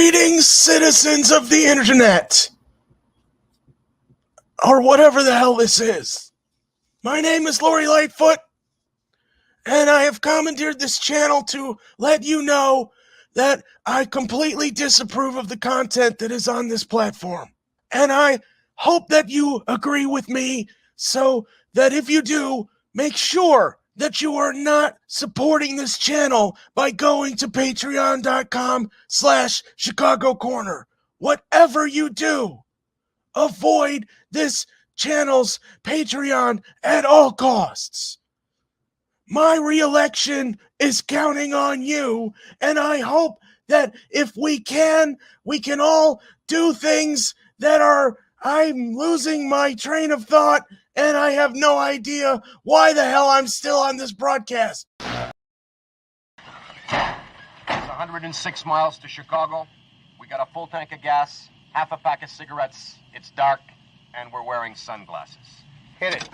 Greetings, citizens of the internet, or whatever the hell this is. My name is Lori Lightfoot, and I have commandeered this channel to let you know that I completely disapprove of the content that is on this platform. And I hope that you agree with me, so that if you do, make sure that you are not supporting this channel by going to patreon.com/Chicago Corner. Whatever you do, avoid this channel's Patreon at all costs. My re-election is counting on you, and I hope that if we can all do things that are... I'm losing my train of thought, and I have no idea why the hell I'm still on this broadcast. It's 106 miles to Chicago. We got a full tank of gas, half a pack of cigarettes. It's dark, and we're wearing sunglasses. Hit it.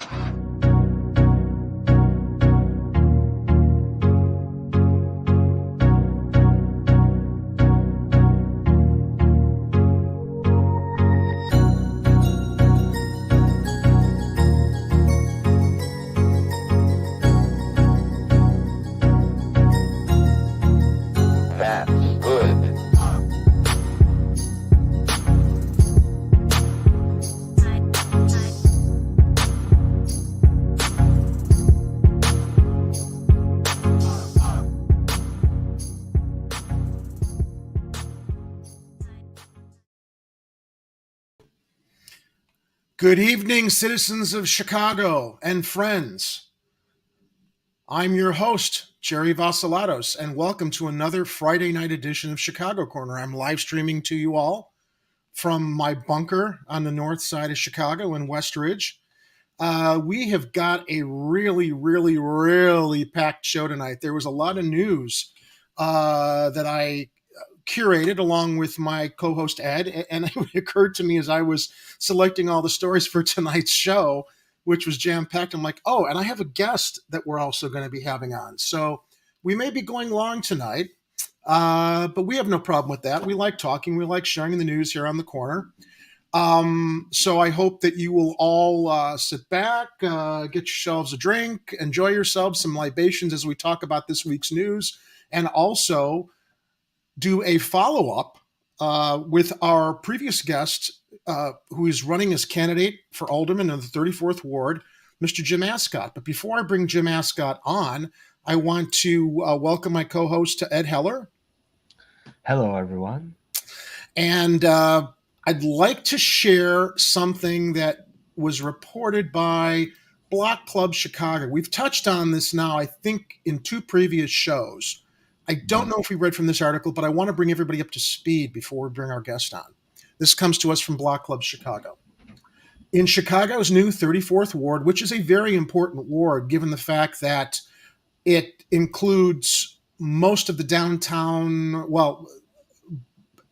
Good evening, citizens of Chicago and friends. I'm your host, Jerry Vasilatos, and welcome to another Friday night edition of Chicago Corner. I'm live streaming to you all from my bunker on the north side of Chicago in West Ridge. We have got a really packed show tonight. There was a lot of news that I curated along with my co-host Ed, and it occurred to me as I was selecting all the stories for tonight's show, which was jam-packed. I'm like, oh, and I have a guest that we're also going to be having on. So we may be going long tonight, but we have no problem with that. We like talking. We like sharing the news here on the corner. So I hope that you will all sit back, get yourselves a drink, enjoy yourselves, some libations as we talk about this week's news, and also do a follow-up with our previous guest, who is running as candidate for alderman in the 34th Ward, Mr. Jim Ascot. But before I bring Jim Ascot on, I want to welcome my co-host, Ed Heller. Hello, everyone. And I'd like to share something that was reported by Block Club Chicago. We've touched on this now, I think, in two previous shows. I don't know if we read from this article, but I want to bring everybody up to speed before we bring our guest on. This comes to us from Block Club Chicago. In Chicago's new 34th Ward, which is a very important ward given the fact that it includes most of the downtown, well,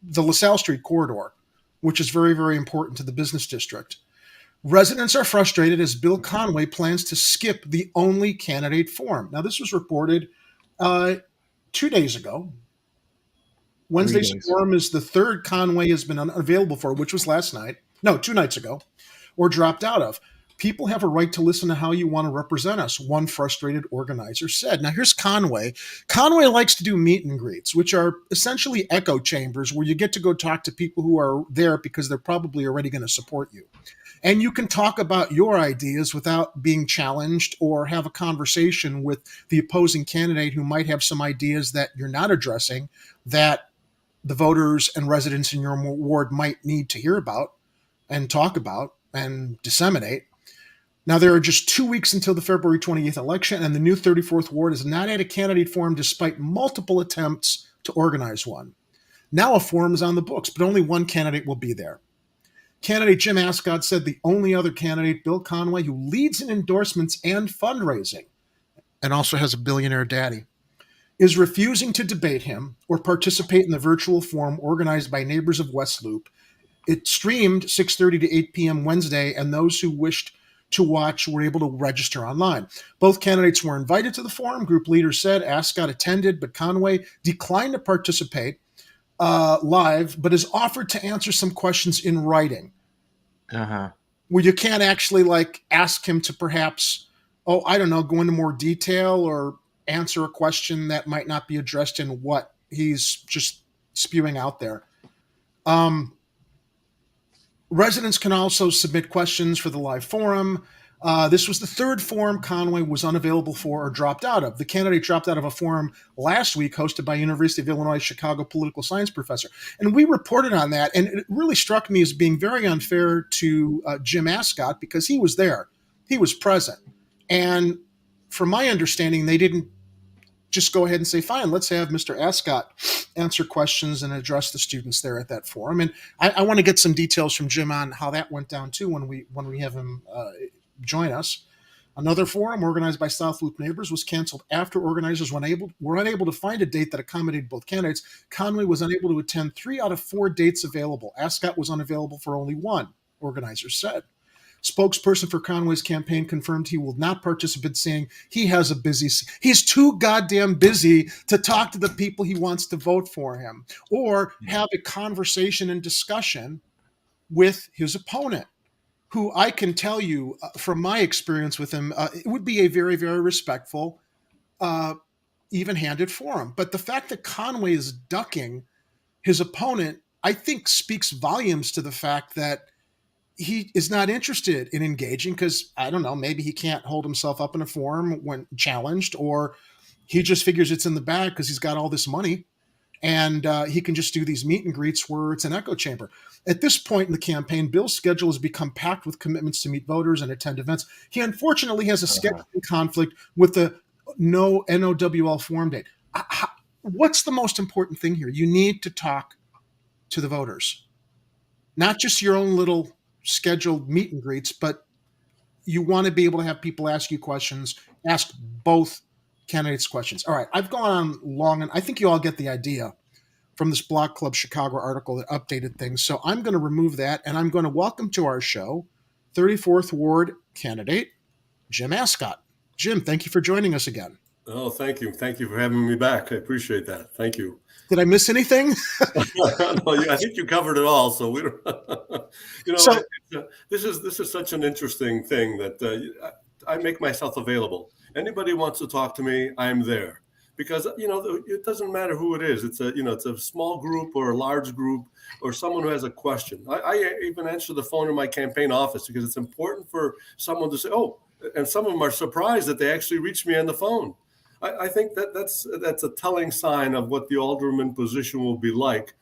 the LaSalle Street corridor, which is very important to the business district. Residents are frustrated as Bill Conway plans to skip the only candidate forum. Now, this was reported 2 days ago. Wednesday's forum is the third Conway has been unavailable for, which was last night. No, 2 nights ago, or dropped out of. People have a right to listen to how you want to represent us, one frustrated organizer said. Now, here's Conway. Conway likes to do meet and greets, which are essentially echo chambers where you get to go talk to people who are there because they're probably already going to support you. And you can talk about your ideas without being challenged or have a conversation with the opposing candidate who might have some ideas that you're not addressing that the voters and residents in your ward might need to hear about and talk about and disseminate. Now, there are just 2 weeks until the February 28th election, and the new 34th Ward is not at a candidate forum despite multiple attempts to organize one. Now a forum is on the books, but only one candidate will be there. Candidate Jim Ascot said the only other candidate, Bill Conway, who leads in endorsements and fundraising, and also has a billionaire daddy, is refusing to debate him or participate in the virtual forum organized by Neighbors of West Loop. It streamed 6:30 to 8 p.m. Wednesday, and those who wished to watch were able to register online. Both candidates were invited to the forum, group leaders said. Ascot attended, but Conway declined to participate. live, but has offered to answer some questions in writing, Uh-huh. where you can't actually like ask him to perhaps, oh, I don't know, go into more detail or answer a question that might not be addressed in what he's just spewing out there. Residents can also submit questions for the live forum. This was the third forum Conway was unavailable for or dropped out of. The candidate dropped out of a forum last week hosted by University of Illinois Chicago political science professor. And we reported on that, and it really struck me as being very unfair to Jim Ascot because he was there. He was present. And from my understanding, they didn't just go ahead and say, fine, let's have Mr. Ascot answer questions and address the students there at that forum. And I want to get some details from Jim on how that went down too when we have him join us. Another forum organized by South Loop Neighbors was canceled after organizers were unable to find a date that accommodated both candidates. Conway was unable to attend 3 out of 4 dates available. Ascot was unavailable for only 1, organizers said. Spokesperson for Conway's campaign confirmed he will not participate, saying he's too goddamn busy to talk to the people he wants to vote for him or have a conversation and discussion with his opponent, who I can tell you from my experience with him, it would be a very, very respectful, even-handed forum. But the fact that Conway is ducking his opponent, I think speaks volumes to the fact that he is not interested in engaging because, I don't know, maybe he can't hold himself up in a forum when challenged, or he just figures it's in the bag because he's got all this money and he can just do these meet and greets where it's an echo chamber. At this point in the campaign, Bill's schedule has become packed with commitments to meet voters and attend events. He unfortunately has a scheduling conflict with the NOWL forum date. What's the most important thing here? You need to talk to the voters, not just your own little scheduled meet and greets, but you want to be able to have people ask you questions, ask both candidates questions. All right, I've gone on long, and I think you all get the idea from this Block Club Chicago article that updated things. So I'm going to remove that, and I'm going to welcome to our show 34th Ward candidate Jim Ascot. Jim, thank you for joining us again. Oh, thank you. Thank you for having me back. I appreciate that. Thank you. Did I miss anything? No, I think you covered it all. So we don't, this is such an interesting thing that I make myself available. Anybody wants to talk to me, I'm there, because it doesn't matter who it is. It's a small group or a large group or someone who has a question. I even answer the phone in my campaign office because it's important for someone to say, oh, and some of them are surprised that they actually reached me on the phone. I think that's a telling sign of what the alderman position will be like,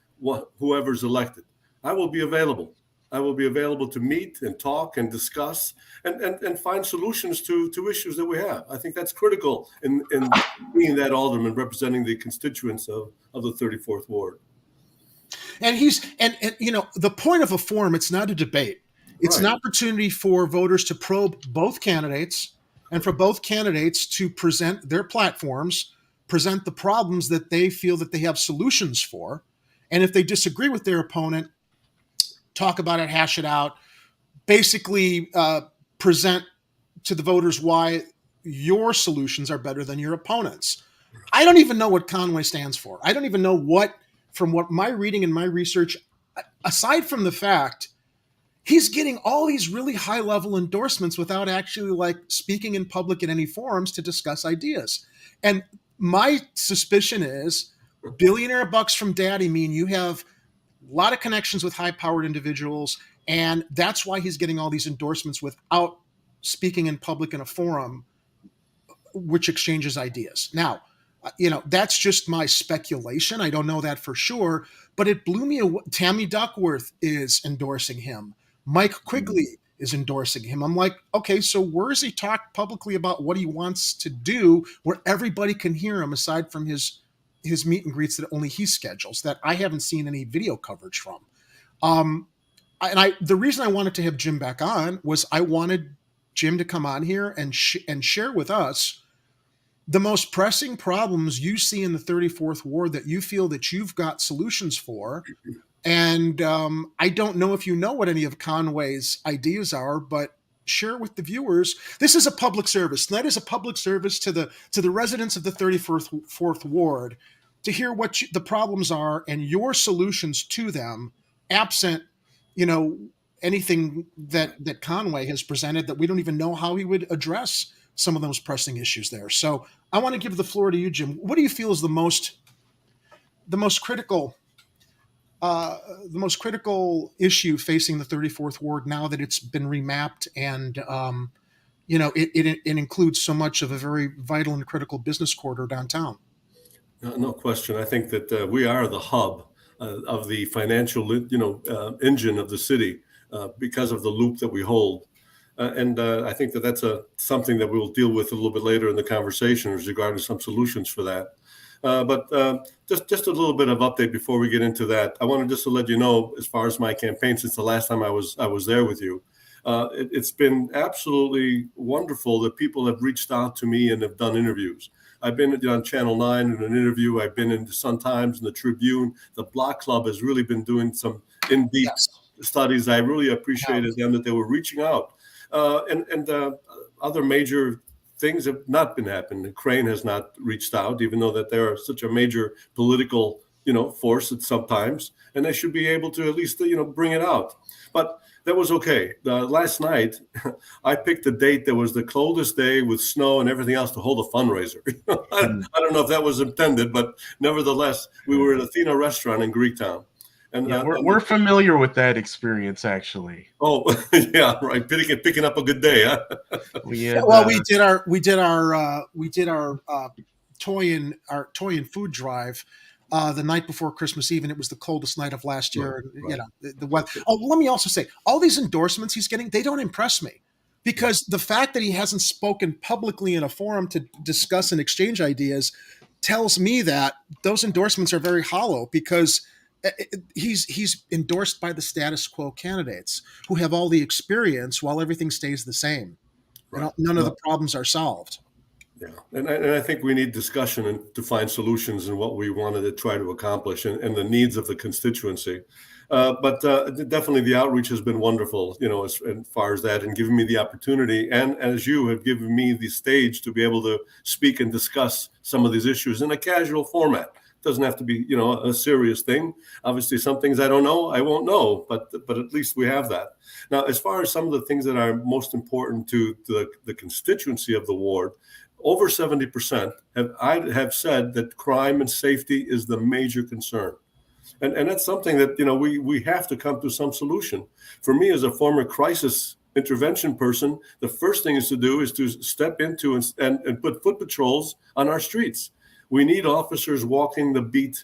whoever's elected. I will be available. I will be available to meet and talk and discuss and find solutions to issues that we have. I think that's critical in being that alderman representing the constituents of the 34th Ward. And the point of a forum, it's not a debate. It's an opportunity for voters to probe both candidates and for both candidates to present their platforms, present the problems that they feel that they have solutions for. And if they disagree with their opponent, talk about it, hash it out, basically present to the voters why your solutions are better than your opponent's. I don't even know what Conway stands for. I don't even know from what my reading and my research, aside from the fact he's getting all these really high-level endorsements without actually speaking in public in any forums to discuss ideas. And my suspicion is billionaire bucks from daddy mean you have a lot of connections with high-powered individuals, and that's why he's getting all these endorsements without speaking in public in a forum which exchanges ideas. Now, that's just my speculation. I don't know that for sure, but it blew me away. Tammy Duckworth is endorsing him. Mike Quigley is endorsing him. I'm like, okay, so where does he talk publicly about what he wants to do where everybody can hear him aside from his meet and greets that only he schedules that I haven't seen any video coverage from? The reason I wanted to have Jim back on was I wanted Jim to come on here and share with us the most pressing problems you see in the 34th Ward that you feel that you've got solutions for. And I don't know if you know what any of Conway's ideas are, but share with the viewers. This is a public service. That is a public service to the residents of the 34th Ward. to hear what the problems are and your solutions to them, absent, you know, anything that Conway has presented that we don't even know how he would address some of those pressing issues there. So I want to give the floor to you, Jim. What do you feel is the most critical issue facing the 34th Ward now that it's been remapped and it includes so much of a very vital and critical business corridor downtown? No question. I think that we are the hub of the financial, engine of the city because of the loop that we hold. And I think that that's something that we'll deal with a little bit later in the conversation regarding some solutions for that. But just a little bit of update before we get into that. I wanted just to let you know, as far as my campaign, since the last time I was there with you, it's been absolutely wonderful that people have reached out to me and have done interviews. I've been on Channel 9 in an interview. I've been in the Sun-Times and the Tribune. The Block Club has really been doing some in-deep studies. I really appreciated them that they were reaching out. And other major things have not been happening. Crane has not reached out, even though that they're such a major political, force at sometimes, and they should be able to at least, bring it out. But that was okay. Last night, I picked a date that was the coldest day with snow and everything else to hold a fundraiser. I don't know if that was intended, but nevertheless, we were at Athena Restaurant in Greektown. And we're familiar with that experience, actually. Oh, yeah, right. Picking up a good day, huh? We did our toy and food drive the night before Christmas Eve, and it was the coldest night of last year. Right. The weather. Oh, let me also say, all these endorsements he's getting, they don't impress me, because the fact that he hasn't spoken publicly in a forum to discuss and exchange ideas tells me that those endorsements are very hollow, because he's endorsed by the status quo candidates who have all the experience while everything stays the same. Right. None of the problems are solved. Yeah, and I think we need discussion and to find solutions in what we wanted to try to accomplish and the needs of the constituency. But definitely the outreach has been wonderful, as far as that, and giving me the opportunity, and as you have given me the stage to be able to speak and discuss some of these issues in a casual format. It doesn't have to be, a serious thing. Obviously, some things I don't know, I won't know, but at least we have that. Now, as far as some of the things that are most important to the constituency of the ward, over 70% have said that crime and safety is the major concern. And that's something that, we have to come to some solution. For me, as a former crisis intervention person, the first thing is to step into and put foot patrols on our streets. We need officers walking the beat,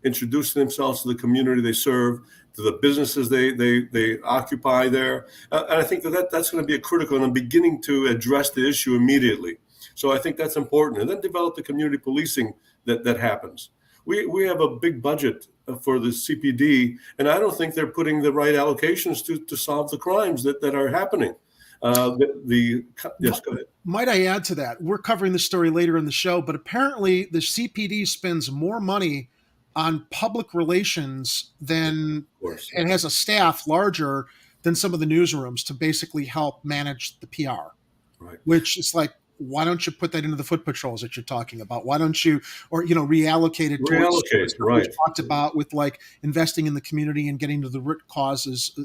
introducing themselves to the community they serve, to the businesses they occupy there. And I think that's going to be a critical, and I'm beginning to address the issue immediately. So I think that's important. And then develop the community policing that happens. We have a big budget for the CPD, and I don't think they're putting the right allocations to solve the crimes that are happening. Yes, go ahead. Might I add to that? We're covering this story later in the show, but apparently the CPD spends more money on public relations than, and has a staff larger than some of the newsrooms to basically help manage the PR. Right. Which is like, why don't you put that into the foot patrols that you're talking about? Why don't you, reallocate it towards what we talked about with like investing in the community and getting to the root causes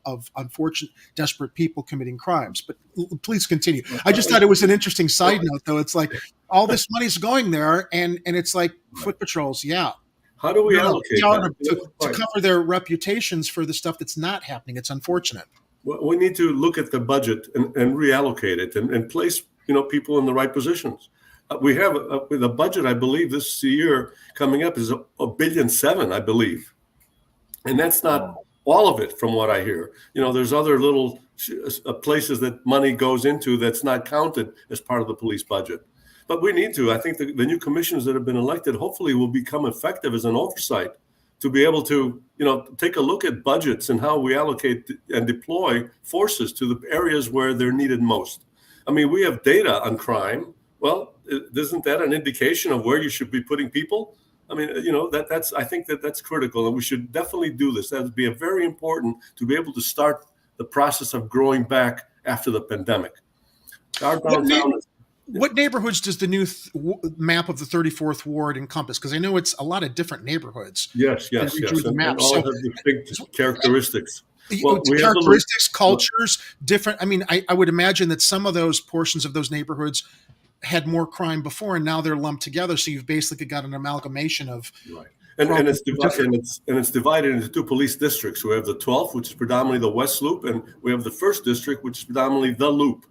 of unfortunate, desperate people committing crimes. But please continue. I just thought it was an interesting side note, though. It's like all this money's going there, and it's like foot patrols. Yeah. How do we allocate to cover their reputations for the stuff that's not happening? It's unfortunate. Well, we need to look at the budget and reallocate it and place people in the right positions. We have the budget, I believe, this year coming up is $1.7 billion, I believe, and that's not all of it, from what I hear. There's other little places that money goes into that's not counted as part of the police budget. But we need to. I think the new commissioners that have been elected hopefully will become effective as an oversight to be able to, take a look at budgets and how we allocate and deploy forces to the areas where they're needed most. I mean, we have data on crime. Well, isn't that an indication of where you should be putting people? I mean, I think that's critical, and we should definitely do this. That would be very important to be able to start the process of growing back after the pandemic. Our downtown What neighborhoods does the new map of the 34th Ward encompass? Because I know it's a lot of different neighborhoods. Yes, and all have distinct characteristics. Well, we characteristics, cultures, different. I mean, I would imagine that some of those portions of those neighborhoods had more crime before, and now they're lumped together. So you've basically got an amalgamation of right. And it's divided into two police districts. We have the 12th, which is predominantly the West Loop, and we have the 1st District, which is predominantly the Loop,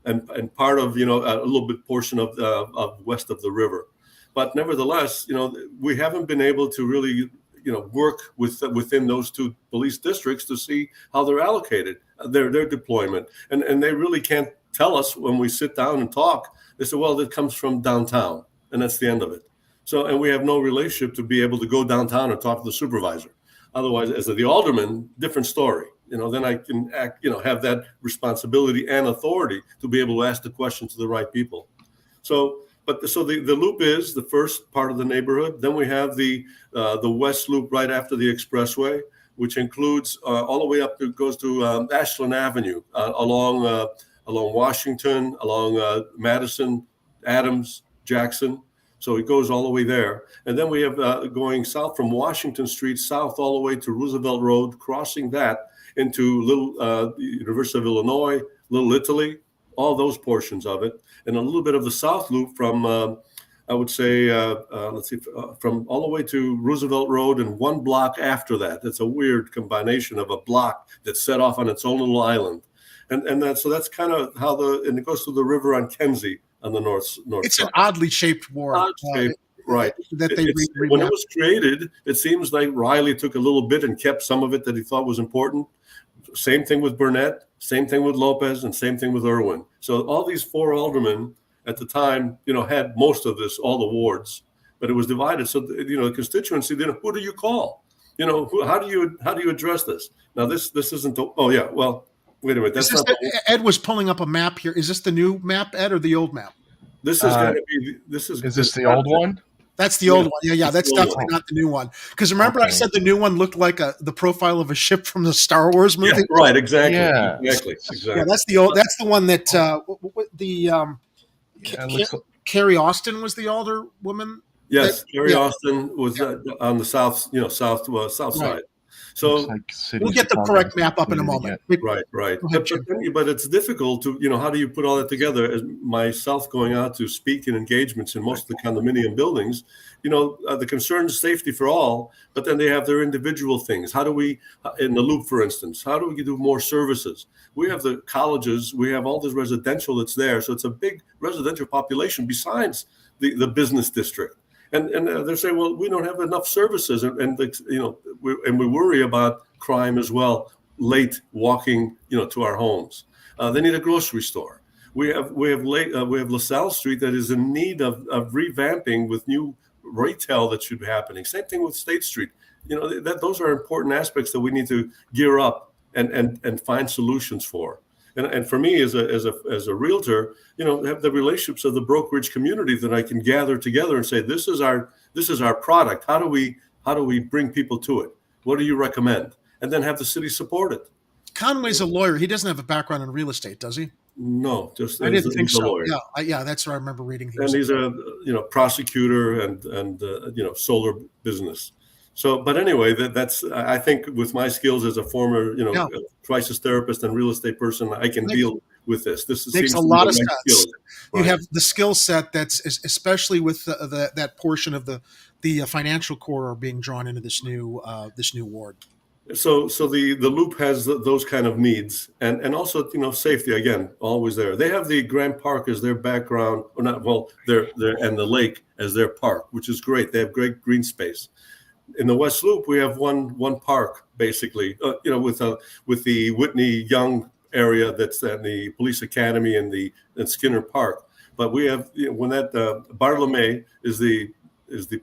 and part of a little bit portion of west of the river. But nevertheless, we haven't been able to really work within those two police districts to see how they're allocated, their deployment, and they really can't tell us when we sit down and talk. They say, well, that comes from downtown, and that's the end of it. So, and we have no relationship to be able to go downtown and talk to the supervisor. Otherwise, as the alderman, different story. Then I can act, have that responsibility and authority to be able to ask the question to the right people. So the loop is the first part of the neighborhood. Then we have the West Loop right after the expressway, which includes all the way up to goes to Ashland Avenue along Washington, along Madison, Adams, Jackson. So it goes all the way there. And then we have going south from Washington Street, south all the way to Roosevelt Road, crossing that into University of Illinois, Little Italy, all those portions of it. And a little bit of the South Loop from, I would say, from all the way to Roosevelt Road and one block after that. It's a weird combination of a block that's set off on its own little island. And that's kind of how and it goes to the river on Kenzie on the north. It's an oddly shaped ward. Right. When it was created, it seems like Riley took a little bit and kept some of it that he thought was important. Same thing with Burnett, same thing with Lopez, and same thing with Irwin. So all these 4 aldermen at the time, had most of this, all the wards, but it was divided. So the constituency, then who do you call? How do you address this? Now this isn't. Wait a minute. That's not. Ed was pulling up a map here. Is this the new map, Ed, or the old map? This is going to be. This is. Is this the old one? That's the old one. Yeah. That's definitely not the new one. Because remember, I said the new one looked like the profile of a ship from the Star Wars movie. Yeah, right. Exactly. Yeah. Exactly. Yeah, that's the old. That's the one that Carrie Austin was the older woman. Yes, Carrie Austin was on the south side. So we'll get the correct map up in a moment. Right. But it's difficult to, how do you put all that together? As myself going out to speak in engagements in most of the condominium buildings, the concern is safety for all, but then they have their individual things. How do we, in the Loop, for instance, how do we do more services? We have the colleges, we have all this residential that's there. So it's a big residential population besides the business district. And they're saying, well, we don't have enough services, and we worry about crime as well. Late walking, to our homes. They need a grocery store. We have LaSalle Street that is in need of revamping with new retail that should be happening. Same thing with State Street. Those are important aspects that we need to gear up and find solutions for. And for me, as a realtor, have the relationships of the brokerage community that I can gather together and say, this is our product. How do we bring people to it? What do you recommend? And then have the city support it. Conway's a lawyer. He doesn't have a background in real estate, does he? No, just I didn't think so. Yeah, that's what I remember reading. And he's a prosecutor and solar business. So, but anyway, that's I think with my skills as a former crisis therapist and real estate person, I can deal with this. This makes a lot of sense. Right. You have the skill set that's especially with that portion of the financial core being drawn into this new ward. So the Loop has those kind of needs, and also safety again always there. They have the Grand Park as their background, or not? Well, they're and the lake as their park, which is great. They have great green space. In the West Loop, we have one park basically, with the Whitney Young area that's at the Police Academy and Skinner Park. But we have when that Bartolome is the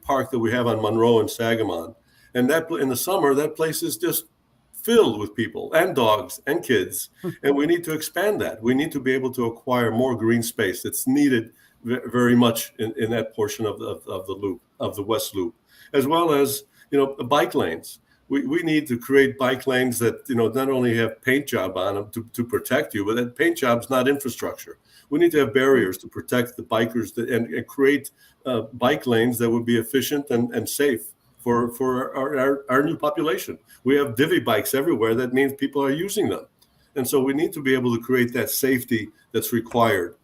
park that we have on Monroe and Sangamon, and that in the summer that place is just filled with people and dogs and kids, and we need to expand that. We need to be able to acquire more green space. It's needed very much in that portion of the loop, of the West Loop, as well as bike lanes. We need to create bike lanes that not only have paint job on them to protect you, but that paint job's not infrastructure. We need to have barriers to protect the bikers and create bike lanes that would be efficient and safe for our new population. We have divvy bikes everywhere. That means people are using them. And so we need to be able to create that safety that's required.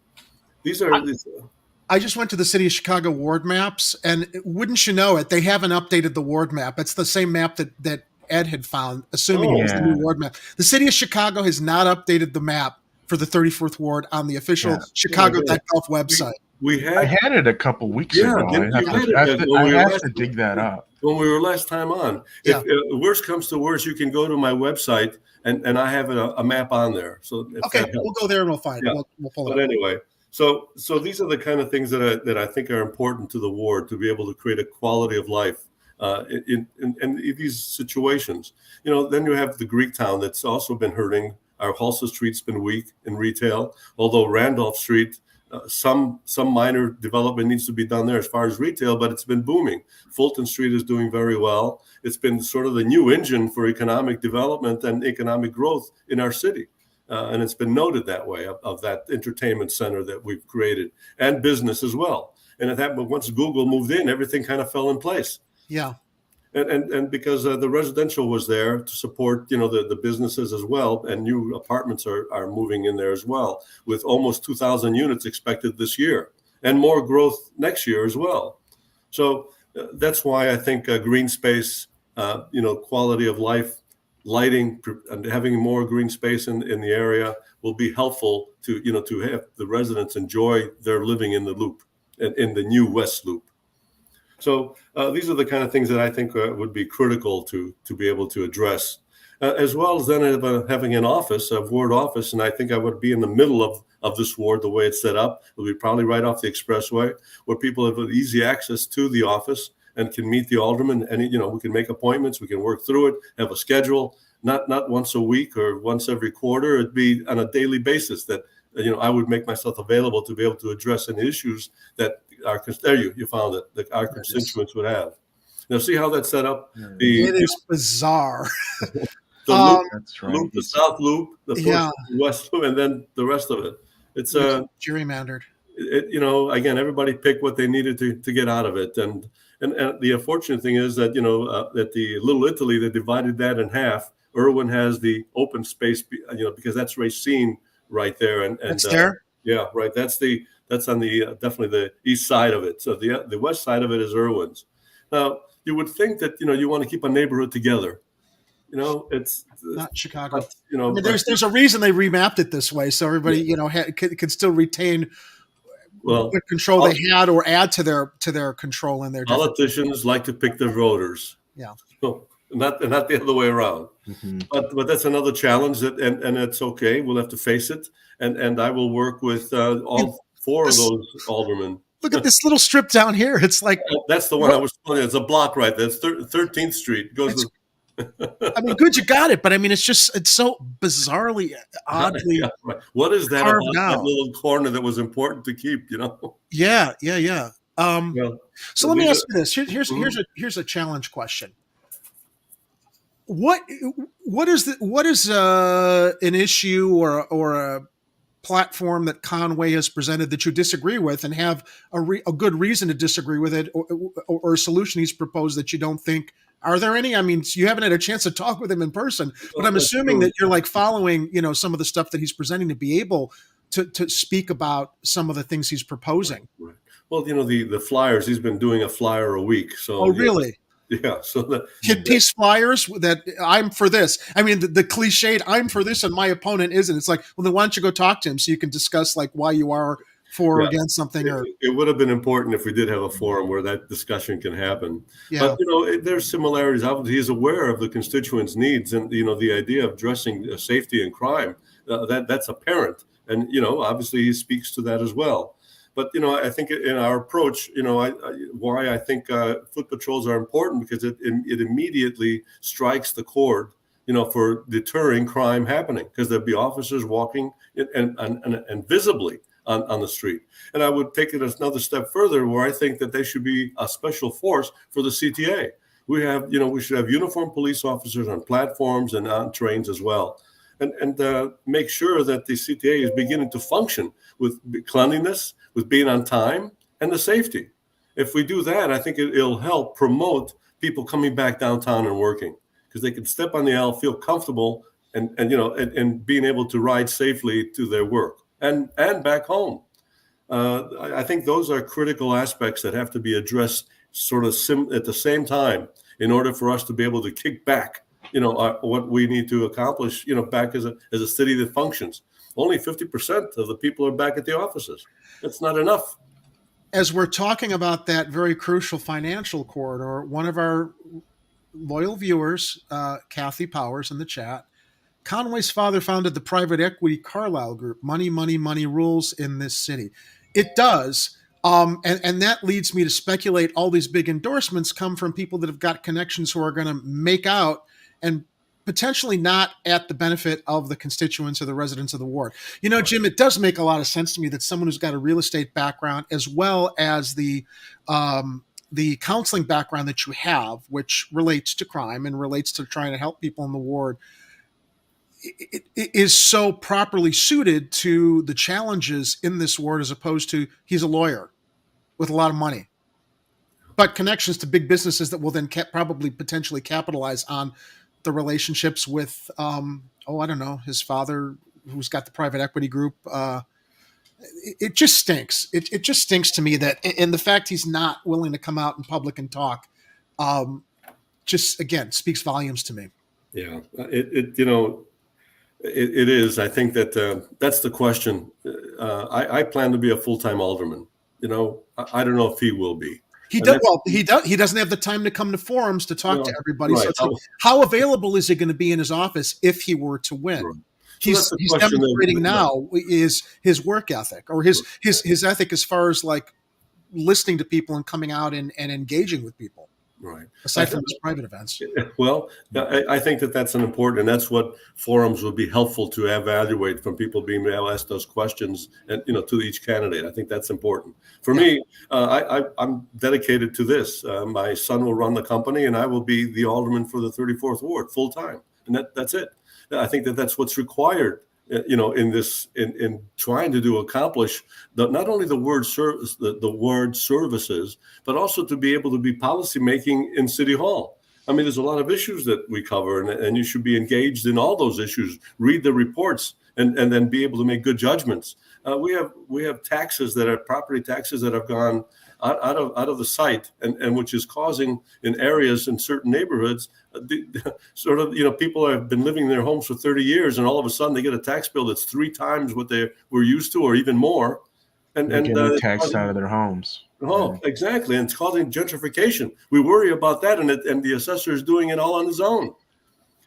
I just went to the City of Chicago ward maps, and wouldn't you know it, they haven't updated the ward map. It's the same map that Ed had found, assuming it was the new ward map. The City of Chicago has not updated the map for the 34th ward on the official Chicago.gov website. I had it a couple weeks ago. I have to dig that up. When we were last time on. If worst comes to worst, you can go to my website, and I have a map on there. So we'll go there and we'll find it. We'll pull it up. But anyway, so these are the kind of things that I think are important to the ward, to be able to create a quality of life in these situations. Then you have the Greek town that's also been hurting. Our Hulsa Street's been weak in retail, although Randolph Street, some minor development needs to be done there as far as retail, but it's been booming. Fulton Street is doing very well. It's been sort of the new engine for economic development and economic growth in our city. And it's been noted that way of that entertainment center that we've created, and business as well. And once Google moved in, everything kind of fell in place. Yeah. And because the residential was there to support, the businesses as well, and new apartments are moving in there as well, with almost 2,000 units expected this year, and more growth next year as well. So that's why I think green space, quality of life, lighting, and having more green space in the area will be helpful to have the residents enjoy their living in the loop, in the new West Loop. So these are the kind of things that I think would be critical to be able to address, as well as then having an office, a ward office. And I think I would be in the middle of this ward, the way it's set up. It'll be probably right off the expressway, where people have easy access to the office and can meet the alderman. And, we can make appointments, we can work through it, have a schedule, not once a week or once every quarter. It'd be on a daily basis that, I would make myself available to be able to address any issues that you found it, that our constituents would have. Now, see how that's set up? It is bizarre. The loop, that's right. Loop, the south loop, the west loop, and then the rest of it. It's gerrymandered. Again, everybody picked what they needed to get out of it, and the unfortunate thing is that that the Little Italy, they divided that in half. Irwin has the open space, because that's Racine right there, and that's there. Yeah, right. That's on the definitely the east side of it. So the west side of it is Irwin's. Now you would think that you want to keep a neighborhood together. It's not Chicago. There's a reason they remapped it this way, so everybody could still retain what control they had or add to their control in their. Politicians like to pick their voters. Yeah. So, not the other way around. Mm-hmm. But that's another challenge and it's okay. We'll have to face it, and I will work with all four of those aldermen. Look at this little strip down here. It's like that's the one I was telling you. It's a block right there. It's 13th Street. Good, you got it, but it's so bizarrely, oddly. Yeah, right. What is that about that little corner that was important to keep? Yeah. So let me ask you this. Here's a challenge question. What is an issue or a platform that Conway has presented that you disagree with and have a good reason to disagree with it, or a solution he's proposed that you don't think? Are there any? I mean, you haven't had a chance to talk with him in person, but I'm assuming that you're following, some of the stuff that he's presenting to be able to speak about some of the things he's proposing. Right. Well, the flyers, he's been doing a flyer a week. So. Oh, really? Yeah. So piece flyers that I'm for this. I mean, the cliched "I'm for this" and my opponent isn't. It's like, well, then why don't you go talk to him so you can discuss why you are for or against something? It would have been important if we did have a forum where that discussion can happen. Yeah. But there's similarities. He's aware of the constituents' needs, and the idea of addressing safety and crime. That's apparent, and obviously he speaks to that as well. But I think in our approach, why I think foot patrols are important, because it immediately strikes the chord, for deterring crime happening, because there'll be officers walking and visibly on the street. And I would take it another step further, where I think that they should be a special force for the CTA. We should have uniformed police officers on platforms and on trains as well. and make sure that the CTA is beginning to function with cleanliness, with being on time, and the safety. If we do that, I think it'll help promote people coming back downtown and working, because they can step on the L, feel comfortable, and being able to ride safely to their work and back home. I think those are critical aspects that have to be addressed sort of at the same time in order for us to be able to kick back, what we need to accomplish, back as a city that functions. Only 50% of the people are back at the offices. That's not enough. As we're talking about that very crucial financial corridor, one of our loyal viewers, Kathy Powers in the chat, Conway's father founded the private equity Carlyle Group. Money, money, money rules in this city. It does. And that leads me to speculate all these big endorsements come from people that have got connections who are going to make out and potentially not at the benefit of the constituents or the residents of the ward. Jim, it does make a lot of sense to me that someone who's got a real estate background as well as the counseling background that you have, which relates to crime and relates to trying to help people in the ward, it is so properly suited to the challenges in this ward, as opposed to he's a lawyer with a lot of money, but connections to big businesses that will then probably potentially capitalize on the relationships with, I don't know, his father, who's got the private equity group. It just stinks. It just stinks to me that, and the fact he's not willing to come out in public and talk, just again speaks volumes to me. Yeah, It is. I think that that's the question. I plan to be a full-time alderman. I don't know if he will be. He does. Well, he does. He doesn't have the time to come to forums to talk to everybody. Right. So how available is he going to be in his office if he were to win? Right. He's demonstrating now is his work ethic, or his ethic as far as like listening to people and coming out and engaging with people. Right. Aside from his private events. Well, I think that's an important, and that's what forums would be helpful to evaluate from people being able to ask those questions, and to each candidate. I think that's important. For me, I'm dedicated to this. My son will run the company, and I will be the alderman for the 34th ward full time, and that's it. I think that's what's required. In trying to accomplish not only the word service, the word services, but also to be able to be policy making in City Hall. I mean, there's a lot of issues that we cover, and you should be engaged in all those issues. Read the reports, and then be able to make good judgments. We have taxes that are property taxes that have gone out of the site, and which is causing in areas in certain neighborhoods, people have been living in their homes for 30 years, and all of a sudden they get a tax bill that's 3 times what they were used to, or even more, and getting taxed out of their homes. Oh, exactly, and it's causing gentrification. We worry about that, and the assessor is doing it all on his own.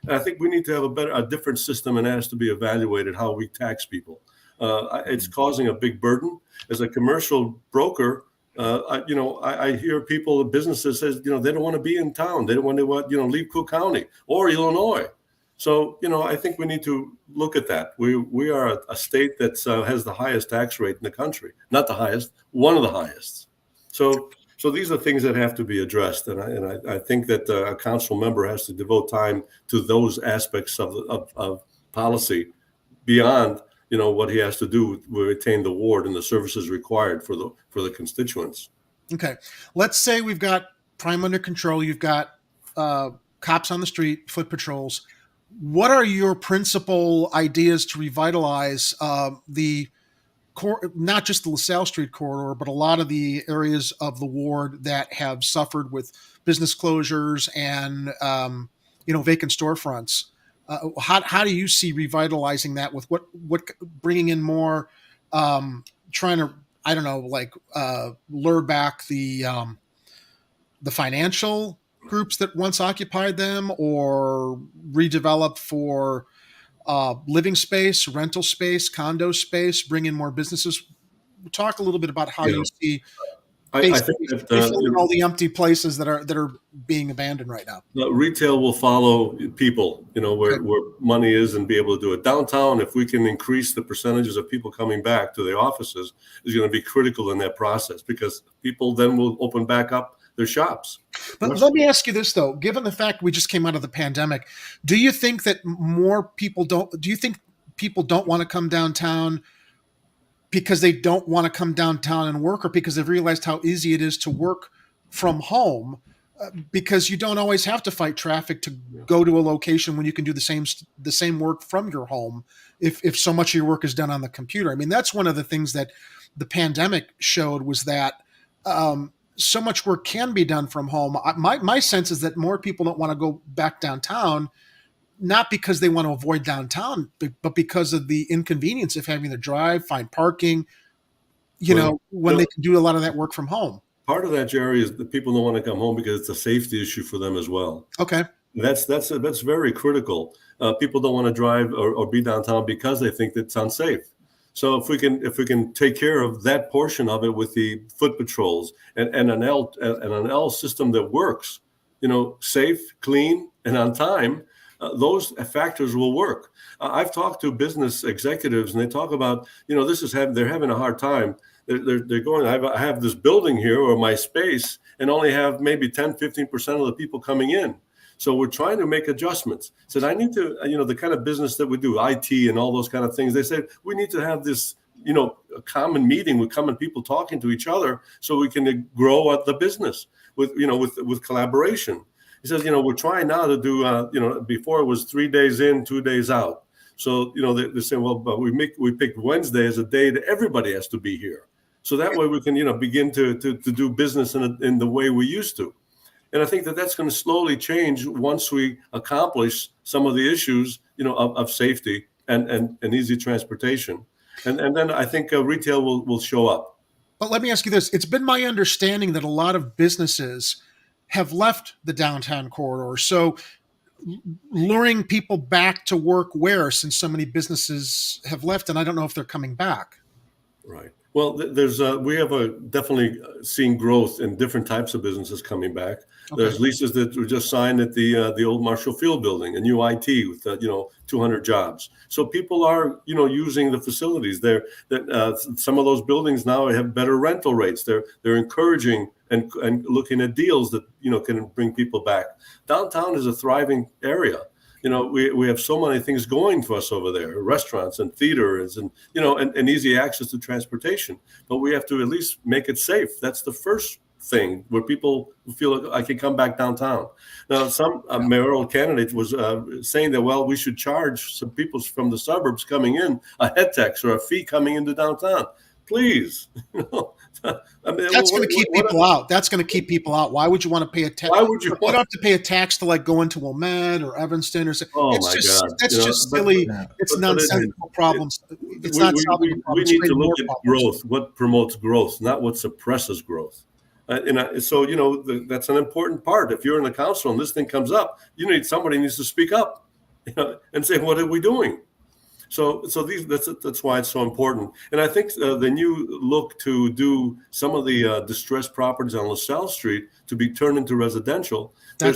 And I think we need to have a different system, and it has to be evaluated how we tax people. It's causing a big burden. As a commercial broker, I hear people, businesses says, they don't want to be in town. They don't want to, leave Cook County or Illinois. So, I think we need to look at that. We are a state that has the highest tax rate in the country. Not the highest, one of the highest. So these are things that have to be addressed. And I think that a council member has to devote time to those aspects of policy beyond what he has to do to retain the ward and the services required for the constituents. Okay. Let's say we've got crime under control. You've got cops on the street, foot patrols. What are your principal ideas to revitalize not just the LaSalle Street corridor, but a lot of the areas of the ward that have suffered with business closures and vacant storefronts? How do you see revitalizing that with what bringing in more, trying to, lure back the financial groups that once occupied them, or redevelop for living space, rental space, condo space, bring in more businesses? Talk a little bit about how you see I think that all the empty places that are being abandoned right now. Retail will follow people, where money is, and be able to do it. Downtown, if we can increase the percentages of people coming back to the offices, is going to be critical in that process, because people then will open back up their shops. But let me ask you this, though. Given the fact we just came out of the pandemic, do you think that do you think people don't want to come downtown because they don't want to come downtown and work, or because they've realized how easy it is to work from home? Because you don't always have to fight traffic to go to a location when you can do the same work from your home if so much of your work is done on the computer. I mean, that's one of the things that the pandemic showed, was that so much work can be done from home. My sense is that more people don't want to go back downtown, not because they want to avoid downtown, but because of the inconvenience of having to drive, find parking, when they can do a lot of that work from home. Part of that, Jerry, is that people don't want to come home because it's a safety issue for them as well. Okay. That's very critical. People don't want to drive or be downtown because they think it's unsafe. So if we can take care of that portion of it with the foot patrols and an L system that works, safe, clean, and on time, those factors will work. I've talked to business executives, and they talk about, they're having a hard time. They're going, I have this building here, or my space, and only have maybe 10, 15% of the people coming in. So we're trying to make adjustments. Said, I need to, the kind of business that we do, IT and all those kind of things. They said, we need to have this, a common meeting with common people talking to each other so we can grow at the business with collaboration. He says, we're trying now to do, before it was 3 days in, 2 days out. So, they're saying, well, but we picked Wednesday as a day that everybody has to be here. So that way we can, begin to do business in the way we used to. And I think that that's going to slowly change once we accomplish some of the issues, of safety and easy transportation. And then I think retail will show up. But let me ask you this. It's been my understanding that a lot of businesses have left the downtown corridor. So luring people back to work where, since so many businesses have left, and I don't know if they're coming back. Right. Well, we have definitely seen growth in different types of businesses coming back. Okay. There's leases that were just signed at the old Marshall Field building, a new IT with 200 jobs. So people are using the facilities there. That some of those buildings now have better rental rates. They're encouraging and looking at deals that can bring people back. Downtown is a thriving area. We have so many things going for us over there, restaurants and theaters and easy access to transportation. But we have to at least make it safe. That's the first thing, where people feel like I can come back downtown. Now, some mayoral candidate was saying that, well, we should charge some people from the suburbs coming in a head tax or a fee coming into downtown. Please. That's going to keep people out. That's going to keep people out. Why would you want to pay a tax? Why would you have to pay a tax to go into Wilmette or Evanston or something? Oh, it's just, God. That's just silly. It's nonsensical problems. It's not solving the problem. We need to look at growth, what promotes growth, not what suppresses growth. So that's an important part. If you're in the council and this thing comes up, somebody needs to speak up, and say, what are we doing? So that's why it's so important. And I think the new look to do some of the distressed properties on LaSalle Street to be turned into residential. The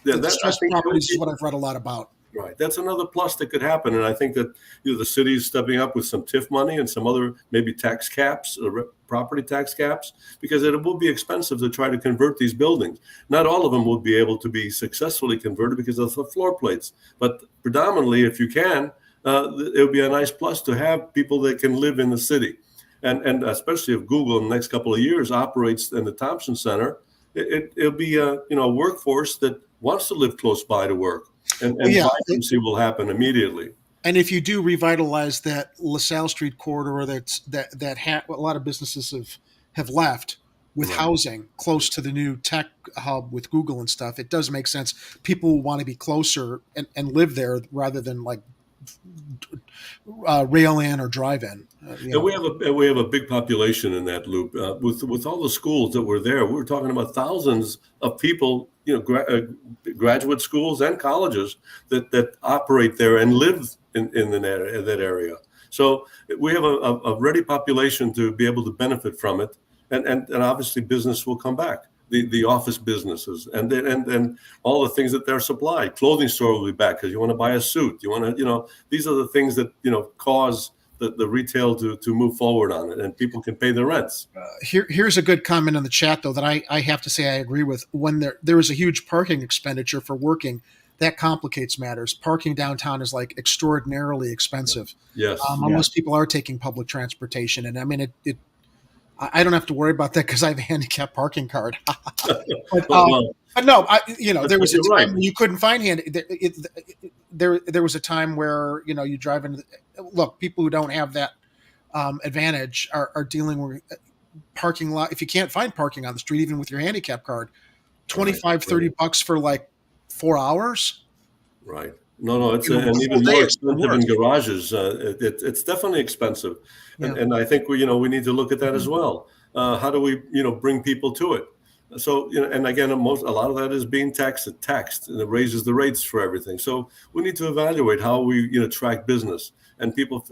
distressed properties is what I've read a lot about. Right. That's another plus that could happen. And I think that the city is stepping up with some TIF money and some other maybe tax caps, property tax caps, because it will be expensive to try to convert these buildings. Not all of them will be able to be successfully converted because of the floor plates. But predominantly, if you can, it would be a nice plus to have people that can live in the city. And especially if Google in the next couple of years operates in the Thompson Center, it'll be a workforce that wants to live close by to work. And vibrancy will happen immediately. And if you do revitalize that LaSalle Street corridor, a lot of businesses have left with housing close to the new tech hub with Google and stuff, it does make sense. People will want to be closer and live there rather than rail in or drive in. And we have a big population in that loop. With all the schools that were there, we were talking about thousands of people, graduate schools and colleges that operate there and live in that area. So we have a ready population to be able to benefit from it, and obviously business will come back. The office businesses and all the things that they're supplied. Clothing store will be back because you want to buy a suit. You want to, these are the things that, cause the retail to move forward on it, and people can pay their rents. Here's a good comment in the chat, though, that I have to say I agree with. When there is a huge parking expenditure for working, that complicates matters. Parking downtown is like extraordinarily expensive. Yes. Most people are taking public transportation, and I mean I don't have to worry about that because I have a handicapped parking card. But no, there was a time when you couldn't find there was a time where you drive in. Look, people who don't have that advantage are dealing with parking lot. If you can't find parking on the street, even with your handicap card, $25-$30 for like 4 hours. Right. No, it's and even more expensive in garages. It's definitely expensive, and I think we need to look at that as well. How do we bring people to it? So and again, a lot of that is being taxed, and it raises the rates for everything. So we need to evaluate how we track business, and people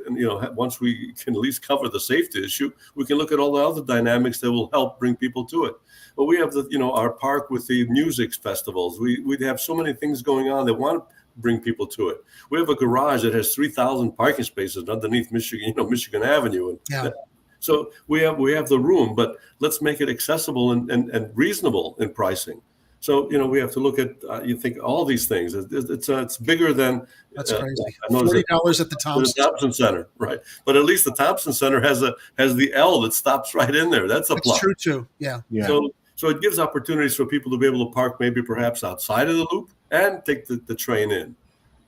once we can at least cover the safety issue, we can look at all the other dynamics that will help bring people to it. But we have our park with the music festivals. We have so many things going on that want to bring people to it. We have a garage that has 3,000 parking spaces underneath Michigan Avenue, and so we have the room, but let's make it accessible and reasonable in pricing. So we have to look at all these things. It's bigger than that's crazy. $40 at the Thompson Center, right? But at least the Thompson Center has the L that stops right in there. That's plus. True too. Yeah. So it gives opportunities for people to be able to park maybe perhaps outside of the loop and take the train in.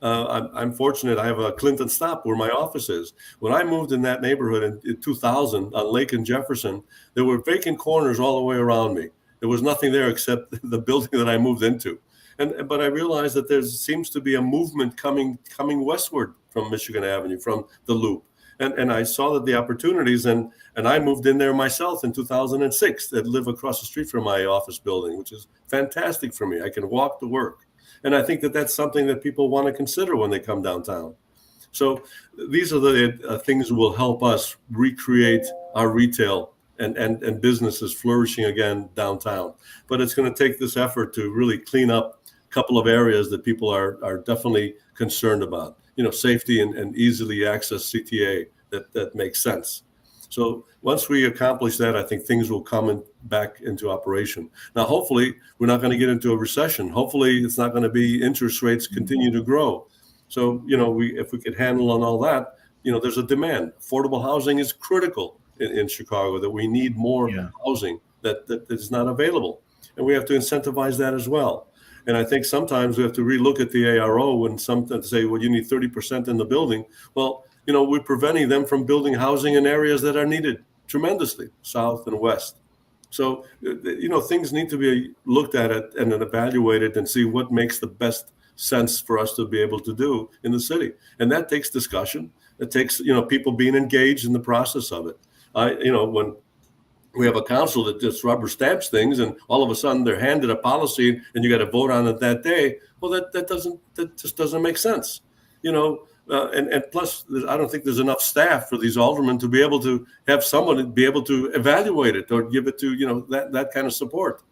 I'm fortunate. I have a Clinton Stop where my office is. When I moved in that neighborhood in 2000 on Lake and Jefferson, there were vacant corners all the way around me. There was nothing there except the building that I moved into. But I realized that there seems to be a movement coming westward from Michigan Avenue, from the loop. And I saw that the opportunities, and I moved in there myself in 2006 that live across the street from my office building, which is fantastic for me. I can walk to work. And I think that that's something that people want to consider when they come downtown. So these are the things that will help us recreate our retail and businesses flourishing again downtown. But it's going to take this effort to really clean up a couple of areas that people are definitely concerned about. Safety and easily access CTA that makes sense. So once we accomplish that, I think things will come back into operation. Now, hopefully, we're not going to get into a recession. Hopefully, it's not going to be interest rates continue to grow. So, if we could handle on all that, there's a demand. Affordable housing is critical in Chicago, that we need more housing that is not available. And we have to incentivize that as well. And I think sometimes we have to relook at the ARO and say, well, you need 30% in the building. Well, we're preventing them from building housing in areas that are needed tremendously, south and west. So, things need to be looked at it and then evaluated and see what makes the best sense for us to be able to do in the city. And that takes discussion. It takes, people being engaged in the process of it. When we have a council that just rubber stamps things and all of a sudden they're handed a policy and you got to vote on it that day. Well, that just doesn't make sense, and plus I don't think there's enough staff for these aldermen to be able to have someone be able to evaluate it or give it to, that kind of support.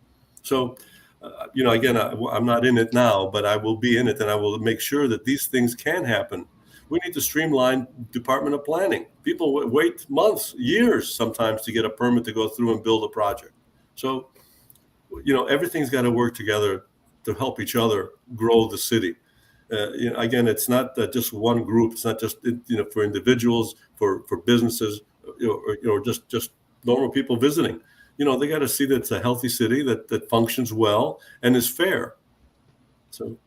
So, again, I'm not in it now, but I will be in it and I will make sure that these things can happen. We need to streamline Department of Planning. People wait months, years sometimes to get a permit to go through and build a project. So, everything's got to work together to help each other grow the city. Again, it's not just one group. It's not just for individuals, for businesses, or just normal people visiting. They got to see that it's a healthy city that functions well and is fair. So.